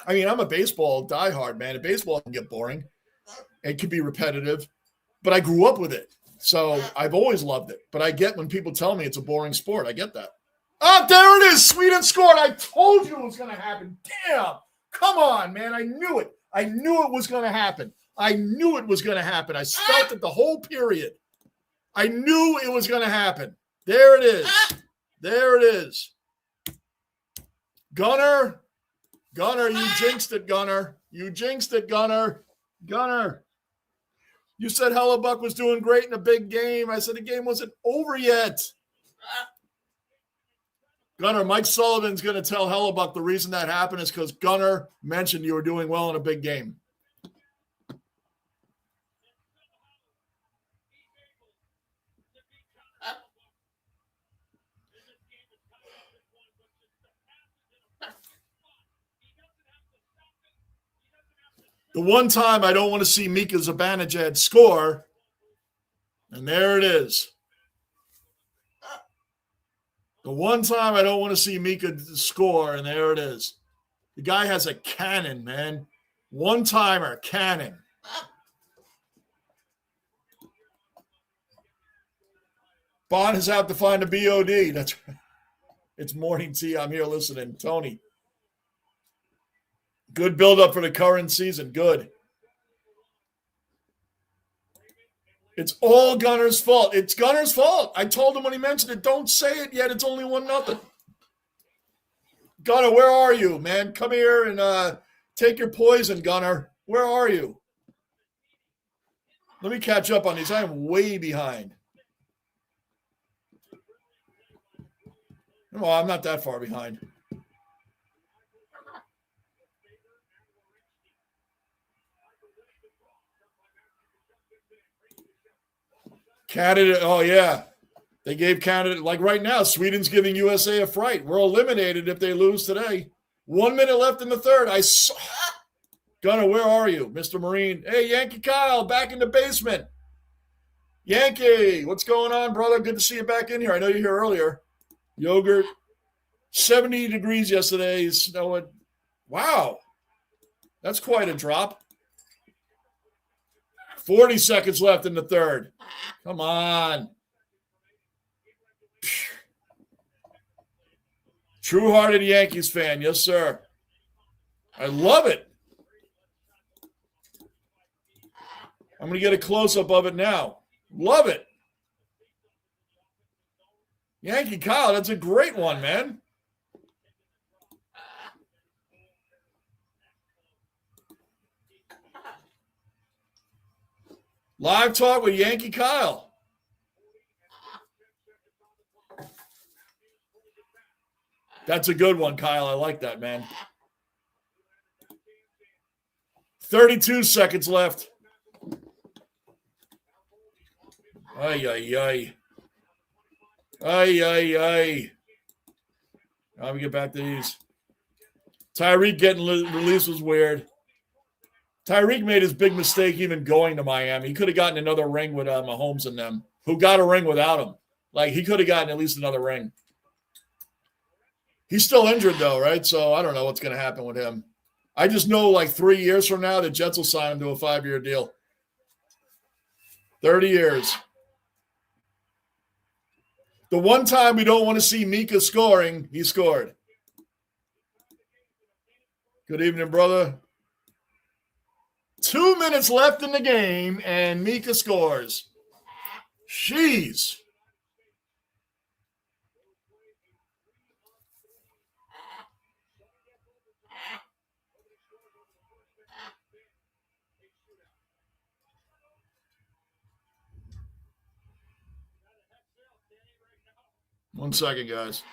I mean, I'm a baseball diehard, man. And baseball can get boring. It can be repetitive, but I grew up with it. So I've always loved it. But I get when people tell me it's a boring sport. I get that. Oh, there it is. Sweden scored. I told you it was going to happen. Damn. Come on, man. I knew it. I knew it was going to happen. I knew it was going to happen. I felt it the whole period. I knew it was going to happen. There it is. There it is. Gunner, you jinxed it, Gunner. You jinxed it, Gunner. Gunner, you said Hellebuck was doing great in a big game. I said the game wasn't over yet. Gunner, Mike Sullivan's going to tell Hellebuck the reason that happened is because Gunner mentioned you were doing well in a big game. The one time I don't want to see Mika Zibanejad score, and there it is. The one time I don't want to see Mika score, and there it is. The guy has a cannon, man. One-timer, cannon. Bond is out to find a BOD. That's right. It's morning tea. I'm here listening. Tony. Good build-up for the current season. Good. It's all Gunner's fault. It's Gunner's fault. I told him when he mentioned it, don't say it yet. It's only 1-0. Gunner, where are you, man? Come here and take your poison, Gunner. Where are you? Let me catch up on these. I am way behind. Well, I'm not that far behind. Canada, oh yeah. They gave Canada, like right now, Sweden's giving USA a fright. We're eliminated if they lose today. 1 minute left in the third. Gunner, where are you, Mr. Marine? Hey, Yankee Kyle, back in the basement. Yankee, what's going on, brother? Good to see you back in here. I know you were here earlier. Yogurt. 70 degrees yesterday. Snowing. Wow. That's quite a drop. 40 seconds left in the third. Come on. True-hearted Yankees fan. Yes, sir. I love it. I'm going to get a close-up of it now. Love it. Yankee Kyle, that's a great one, man. Live talk with Yankee Kyle. That's a good one, Kyle. I like that, man. 32 seconds left. Ay, ay, ay. Ay, ay, ay. Now we get back to these. Tyreek getting released was weird. Tyreek made his big mistake even going to Miami. He could have gotten another ring with Mahomes and them, who got a ring without him. Like, he could have gotten at least another ring. He's still injured, though, right? So I don't know what's going to happen with him. I just know, like, 3 years from now, the Jets will sign him to a 5-year deal. 30 years. The one time we don't want to see Mika scoring, he scored. Good evening, brother. 2 minutes left in the game, and Mika scores. Jeez. 1 second, guys.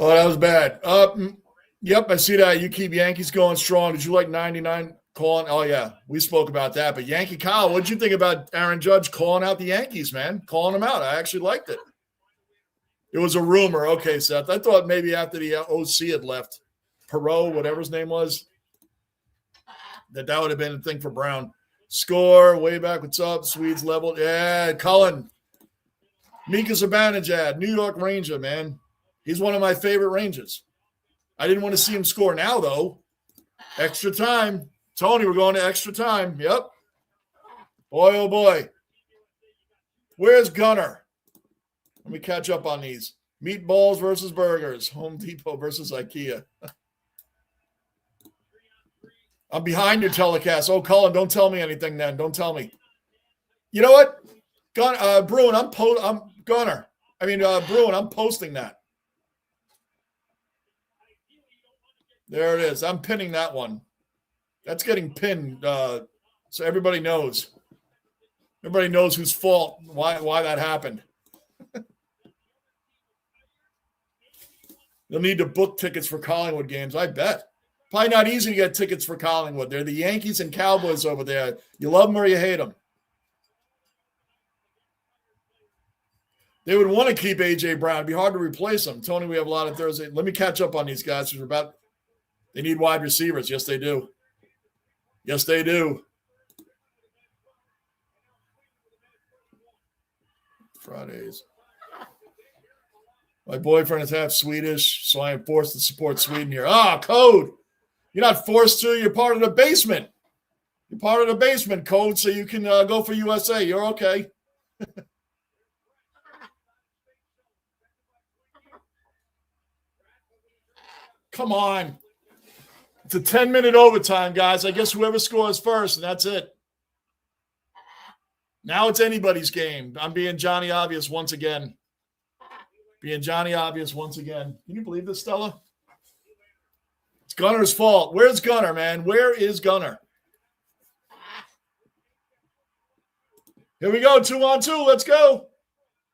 Oh, that was bad. Yep, I see that. You keep Yankees going strong. Did you like 99 calling? Oh, yeah, we spoke about that. But Yankee Kyle, what did you think about Aaron Judge calling out the Yankees, man? Calling them out. I actually liked it. It was a rumor. Okay, Seth. I thought maybe after the OC had left, Perot, whatever his name was, that would have been a thing for Brown. Score, way back. What's up? Swedes leveled. Yeah, Cullen. Mika Zibanejad, New York Ranger, man. He's one of my favorite Rangers. I didn't want to see him score now, though. Extra time. Tony, we're going to extra time. Yep. Boy, oh boy. Where's Gunner? Let me catch up on these. Meatballs versus burgers. Home Depot versus IKEA. I'm behind your telecast. Oh, Cullen, don't tell me anything then. Don't tell me. You know what? Bruin, Gunner. Bruin, I'm posting that. There it is. I'm pinning that one. That's getting pinned, so everybody knows. Everybody knows whose fault, why that happened. They'll need to book tickets for Collingwood games, I bet. Probably not easy to get tickets for Collingwood. They're the Yankees and Cowboys over there. You love them or you hate them. They would want to keep A.J. Brown. It'd be hard to replace him. Tony, we have a lot of Thursday. Let me catch up on these guys. They need wide receivers. Yes, they do. Yes, they do. Fridays. My boyfriend is half Swedish, so I am forced to support Sweden here. Code. You're not forced to. You're part of the basement. You're part of the basement, Code, so you can go for USA. You're okay. Come on. It's a 10-minute overtime, guys. I guess whoever scores first, and that's it. Now it's anybody's game. I'm being Johnny Obvious once again. Can you believe this, Stella? It's Gunner's fault. Where's Gunner, man? Where is Gunner? Here we go. 2-on-2. Let's go.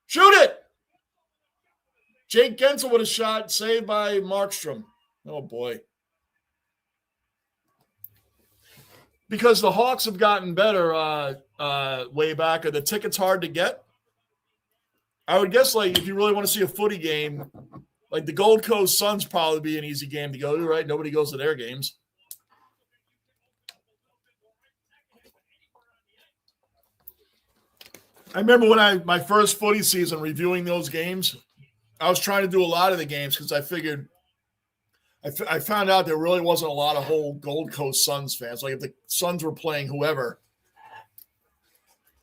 Shoot it. Jake Gensel with a shot saved by Markstrom. Oh, boy. Because the Hawks have gotten better way back. Are the tickets hard to get? I would guess, like, if you really want to see a footy game, like the Gold Coast Suns probably be an easy game to go to, right? Nobody goes to their games. I remember when my first footy season reviewing those games, I was trying to do a lot of the games because I figured I found out there really wasn't a lot of whole Gold Coast Suns fans. Like if the Suns were playing whoever,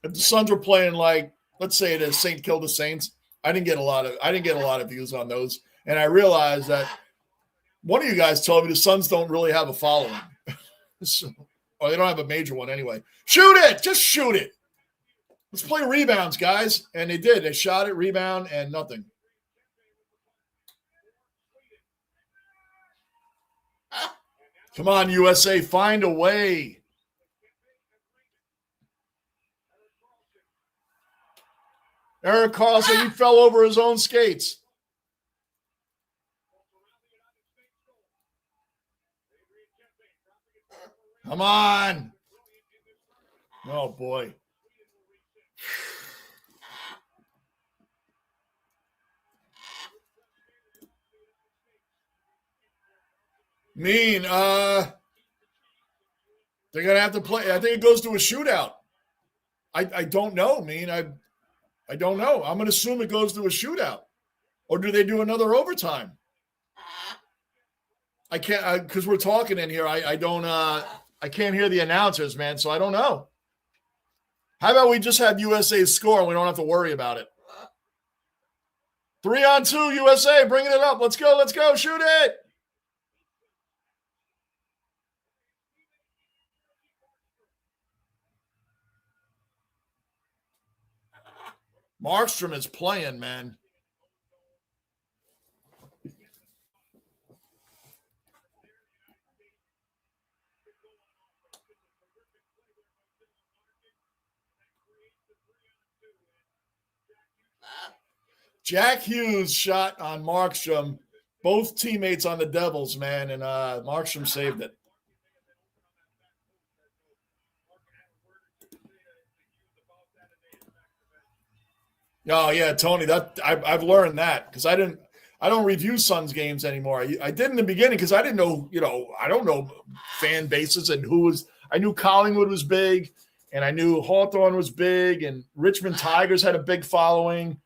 if the Suns were playing like, let's say it is St. Kilda Saints, I didn't get a lot of views on those. And I realized that one of you guys told me the Suns don't really have a following. Or they don't have a major one anyway. Shoot it! Just shoot it. Let's play rebounds, guys. And they did. They shot it, rebound, and nothing. Come on, USA, find a way. Eric Carlson, he fell over his own skates. Come on. Oh, boy. Mean. They're going to have to play. I think it goes to a shootout. I don't know, I don't know. I'm going to assume it goes to a shootout. Or do they do another overtime? I can't, because we're talking in here. I can't hear the announcers, man, so I don't know. How about we just have USA score and we don't have to worry about it? 3-on-2, USA, bringing it up. Let's go, shoot it. Markstrom is playing, man. Jack Hughes shot on Markstrom, both teammates on the Devils, man, and Markstrom saved it. Oh yeah, Tony. That I've learned that because I don't review Suns games anymore. I did in the beginning because I didn't know, I don't know fan bases and who was. I knew Collingwood was big, and I knew Hawthorne was big, and Richmond Tigers had a big following.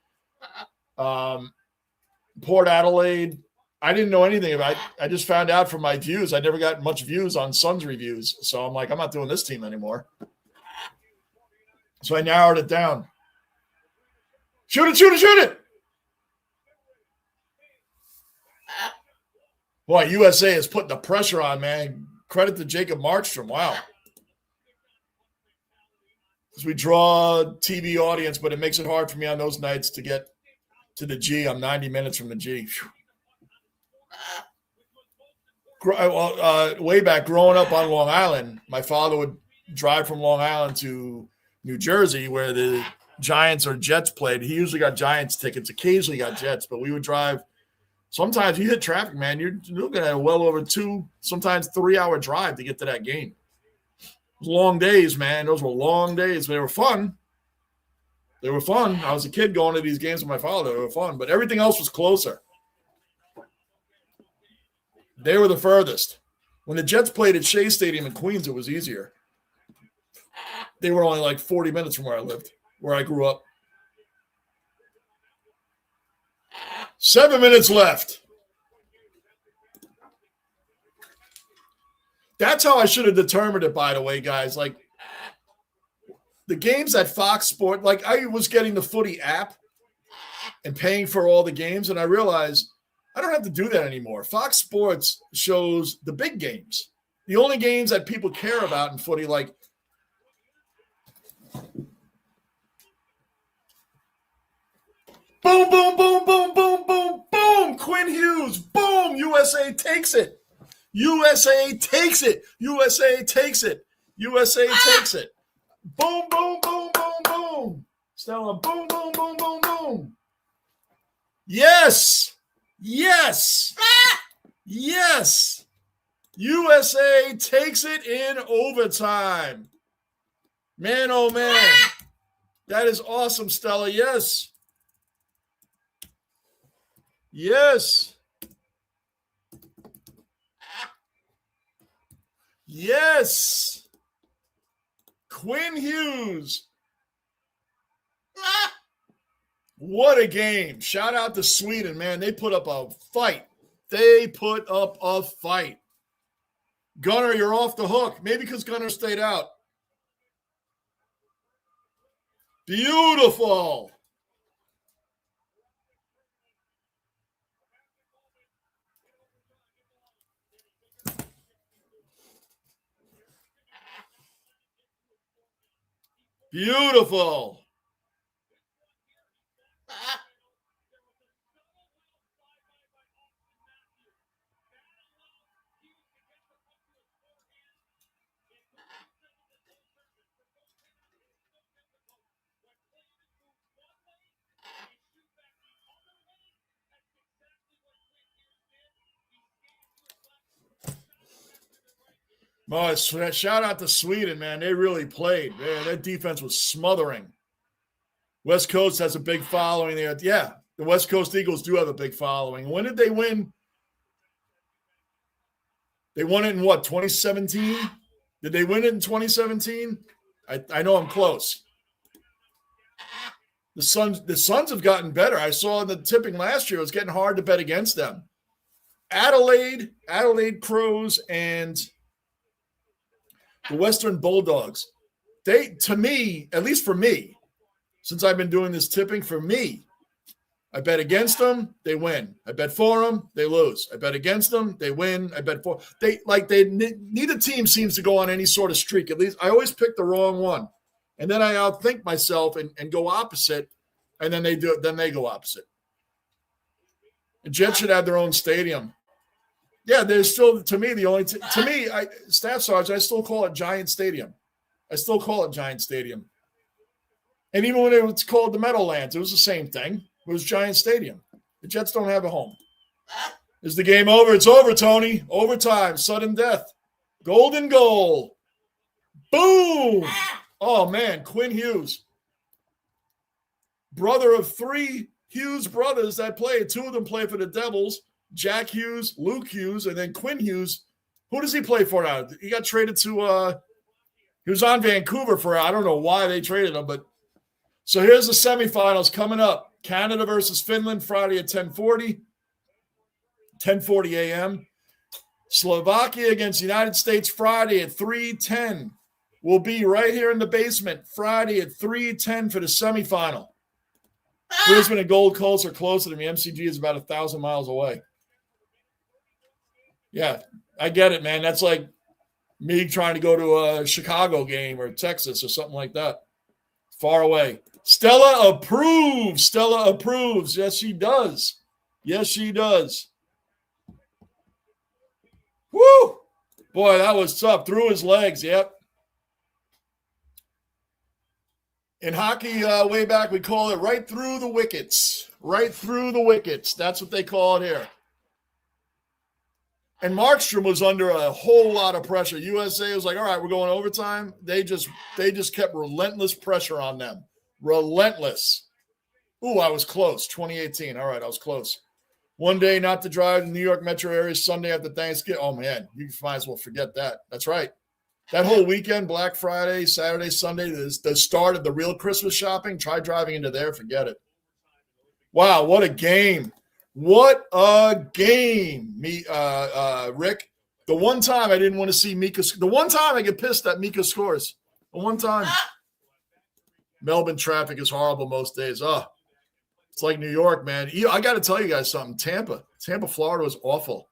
Port Adelaide. I didn't know anything about it. I just found out from my views. I never got much views on Suns reviews, so I'm like, I'm not doing this team anymore. So I narrowed it down. Shoot it. Boy, USA is putting the pressure on, man. Credit to Jacob Markstrom. Wow. Because we draw TV audience, but it makes it hard for me on those nights to get to the G. I'm 90 minutes from the G. Way back growing up on Long Island, my father would drive from Long Island to New Jersey where the Giants or Jets played. He usually got Giants tickets, occasionally got Jets, but we would drive. Sometimes you hit traffic, man. You're looking at well over 2, sometimes 3-hour drive to get to that game. Long days, man. Those were long days. They were fun. I was a kid going to these games with my father. They were fun, but everything else was closer. They were the furthest. When the Jets played at Shea Stadium in Queens, it was easier. They were only like 40 minutes from where I lived, where I grew up. 7 minutes left. That's how I should have determined it, by the way, guys. Like, the games at Fox Sport, like I was getting the Footy app and paying for all the games, and I realized I don't have to do that anymore. Fox Sports shows the big games, the only games that people care about in footy, like boom, boom, boom, boom, boom, boom, boom. Quinn Hughes, boom. USA takes it. USA takes it. USA takes it. USA takes it. Boom, boom, boom, boom, boom. Stella, boom, boom, boom, boom, boom. Yes. Yes. Yes. USA takes it in overtime. Man, oh, man. That is awesome, Stella. Yes. Yes. Yes. Quinn Hughes. What a game. Shout out to Sweden, man. They put up a fight. Gunner, you're off the hook. Maybe because Gunner stayed out. Beautiful. Beautiful. Oh, shout out to Sweden, man. They really played. Man, that defense was smothering. West Coast has a big following there. Yeah, the West Coast Eagles do have a big following. When did they win? They won it in what, 2017? Did they win it in 2017? I know I'm close. The Suns have gotten better. I saw in the tipping last year, it was getting hard to bet against them. Adelaide Crows, and the Western Bulldogs. They, to me, at least for me, since I've been doing this tipping, for me, I bet against them, they win. I bet for them, they lose. I bet against them, they win. I bet for neither team seems to go on any sort of streak. At least I always pick the wrong one, and then I outthink myself and go opposite, and then they go opposite. The Jets should have their own stadium. Yeah, there's still, to me, the only to me, Staff Sarge, I still call it Giant Stadium. And even when it was called the Meadowlands, it was the same thing. It was Giant Stadium. The Jets don't have a home. Is the game over? It's over, Tony. Overtime, sudden death. Golden goal. Boom. Oh, man, Quinn Hughes. Brother of 3 Hughes brothers that played. 2 of them play for the Devils. Jack Hughes, Luke Hughes, and then Quinn Hughes. Who does he play for now? He got traded to he was on Vancouver for, I don't know why they traded him, but so here's the semifinals coming up. Canada versus Finland Friday at 10:40 a.m. Slovakia against the United States Friday at 3:10. We'll be right here in the basement Friday at 3:10 for the semifinal. Brisbane and Gold Coast are closer to me. MCG is about 1,000 miles away. Yeah, I get it, man. That's like me trying to go to a Chicago game or Texas or something like that. Far away. Stella approves. Yes, she does. Woo! Boy, that was tough. Through his legs, yep. In hockey, way back, we call it right through the wickets. Right through the wickets. That's what they call it here. And Markstrom was under a whole lot of pressure. USA was like, all right, we're going overtime. They just kept relentless pressure on them. Relentless. Ooh, I was close. 2018. All right, I was close. One day not to drive to the New York metro area, Sunday after Thanksgiving. Oh, man, you might as well forget that. That's right. That whole weekend, Black Friday, Saturday, Sunday, the start of the real Christmas shopping, try driving into there, forget it. Wow, what a game. What a game, Rick. The one time I didn't want to see Mika. The one time I get pissed that Mika scores. The one time. Melbourne traffic is horrible most days. Oh, it's like New York, man. I got to tell you guys something. Tampa, Florida was awful.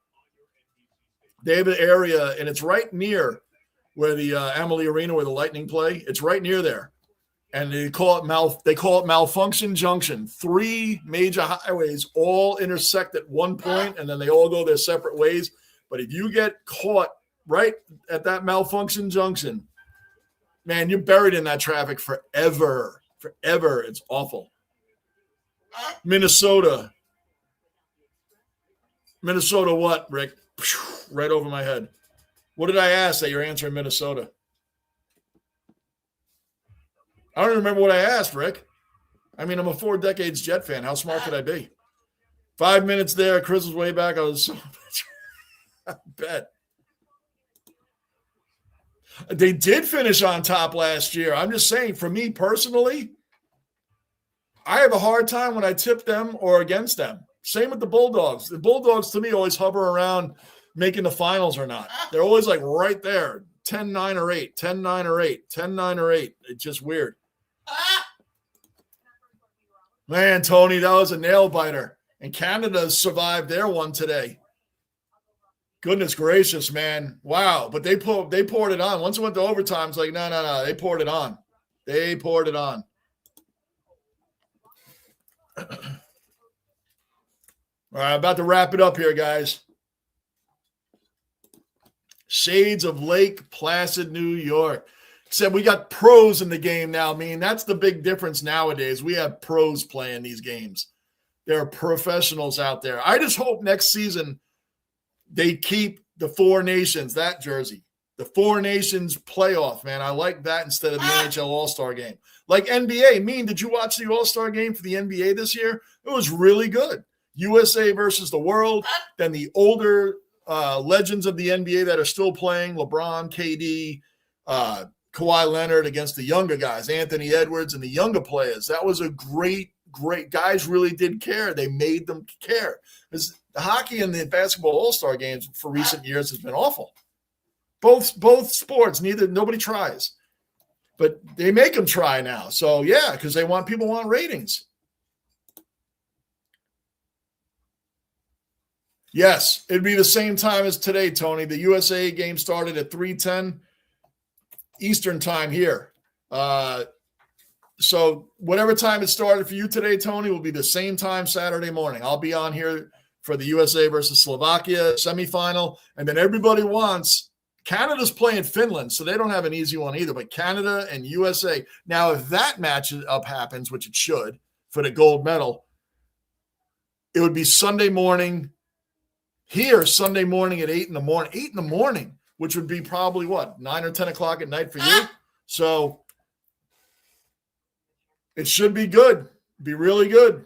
They have an area, and it's right near where the Amalie Arena, where the Lightning play. It's right near there. And they call it Malfunction Junction. 3 major highways all intersect at one point, and then they all go their separate ways. But if you get caught right at that Malfunction Junction, man, you're buried in that traffic forever. Forever. It's awful. Minnesota what, Rick? Right over my head. What did I ask that you're answering Minnesota? I don't even remember what I asked, Rick. I mean, I'm a 4 decades Jet fan. How smart could I be? 5 minutes there. Chris was way back. I was so much. I bet. They did finish on top last year. I'm just saying, for me personally, I have a hard time when I tip them or against them. Same with the Bulldogs. The Bulldogs, to me, always hover around making the finals or not. They're always like right there, 10-9 or 8, 10-9 or 8, 10-9 or 8. It's just weird. Man, Tony, that was a nail biter. And Canada survived their one today. Goodness gracious, man. Wow. But they poured it on. Once it went to overtime, it's like, no. They poured it on. All right, about to wrap it up here, guys. Shades of Lake Placid, New York. Except we got pros in the game now. I mean, that's the big difference nowadays. We have pros playing these games. There are professionals out there. I just hope next season they keep the 4 nations, that jersey. The 4 nations playoff, man. I like that instead of the NHL All-Star game. Like NBA. Did you watch the All-Star game for the NBA this year? It was really good. USA versus the world. Then the older legends of the NBA that are still playing, LeBron, KD, Kawhi Leonard against the younger guys, Anthony Edwards and the younger players. That was a great guys really did care. They made them care. Because the hockey and the basketball all-star games for recent years has been awful. Both sports, nobody tries. But they make them try now. So, yeah, because people want ratings. Yes, it'd be the same time as today, Tony. The USA game started at 3:10 Eastern time here. So whatever time it started for you today, Tony, will be the same time Saturday morning. I'll be on here for the USA versus Slovakia semifinal. And then everybody wants – Canada's playing Finland, so they don't have an easy one either. But Canada and USA. Now, if that match-up happens, which it should, for the gold medal, it would be Sunday morning here, Sunday morning at 8 in the morning. 8 in the morning, which would be probably, 9 or 10 o'clock at night for you? So – it should be good. Be really good.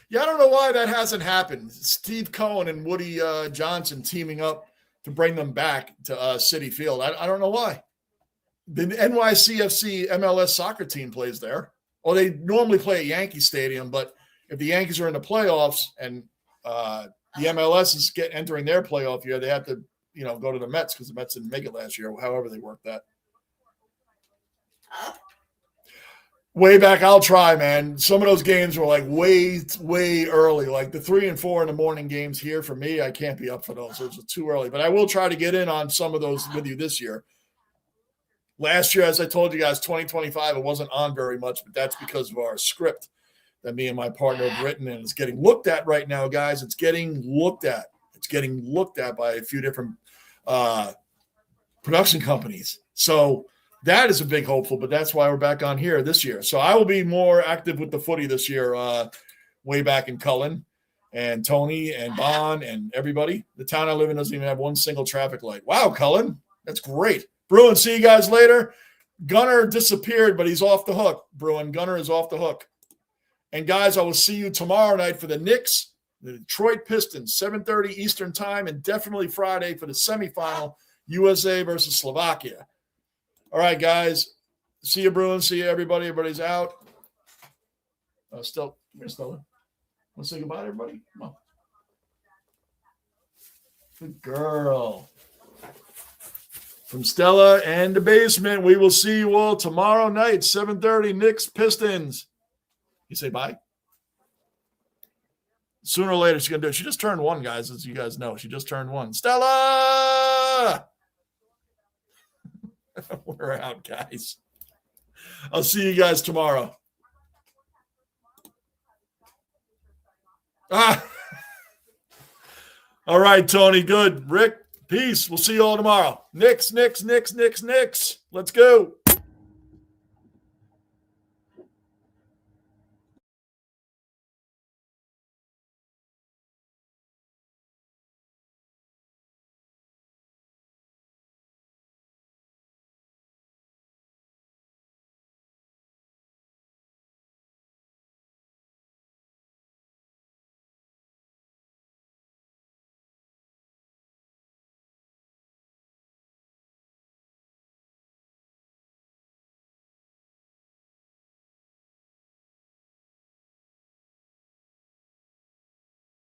Yeah, I don't know why that hasn't happened. Steve Cohen and Woody Johnson teaming up to bring them back to Citi Field. I don't know why. The NYCFC MLS soccer team plays there. Or they normally play at Yankee Stadium, but if the Yankees are in the playoffs and the MLS is entering their playoff year, they have to, go to the Mets because the Mets didn't make it last year, however they worked that. Way back, I'll try, man. Some of those games were like way early, like the 3 and 4 in the morning games here for me. I can't be up for those. Those are too early. But I will try to get in on some of those with you this year. Last year, as I told you guys, 2025, it wasn't on very much, but that's because of our script that me and my partner have written, and it's getting looked at right now, guys. It's getting looked at. It's getting looked at by a few different production companies. So that is a big hopeful, but that's why we're back on here this year. So I will be more active with the footy this year, way back in Cullen, and Tony and Bon and everybody. The town I live in doesn't even have one single traffic light. Wow, Cullen. That's great. Bruin, see you guys later. Gunner disappeared, but he's off the hook. Bruin, Gunner is off the hook. And, guys, I will see you tomorrow night for the Knicks, the Detroit Pistons, 7:30 Eastern time, and definitely Friday for the semifinal, USA versus Slovakia. All right, guys. See you, Bruin. See you, everybody. Everybody's out. Come here, Stella. Want to say goodbye to everybody? Come on. Good girl. From Stella and the basement, we will see you all tomorrow night, 7:30, Knicks, Pistons. You say bye? Sooner or later, she's going to do it. She just turned 1, guys, as you guys know. She just turned 1. Stella! We're out, guys. I'll see you guys tomorrow. All right, Tony. Good. Rick, peace. We'll see you all tomorrow. Knicks. Let's go.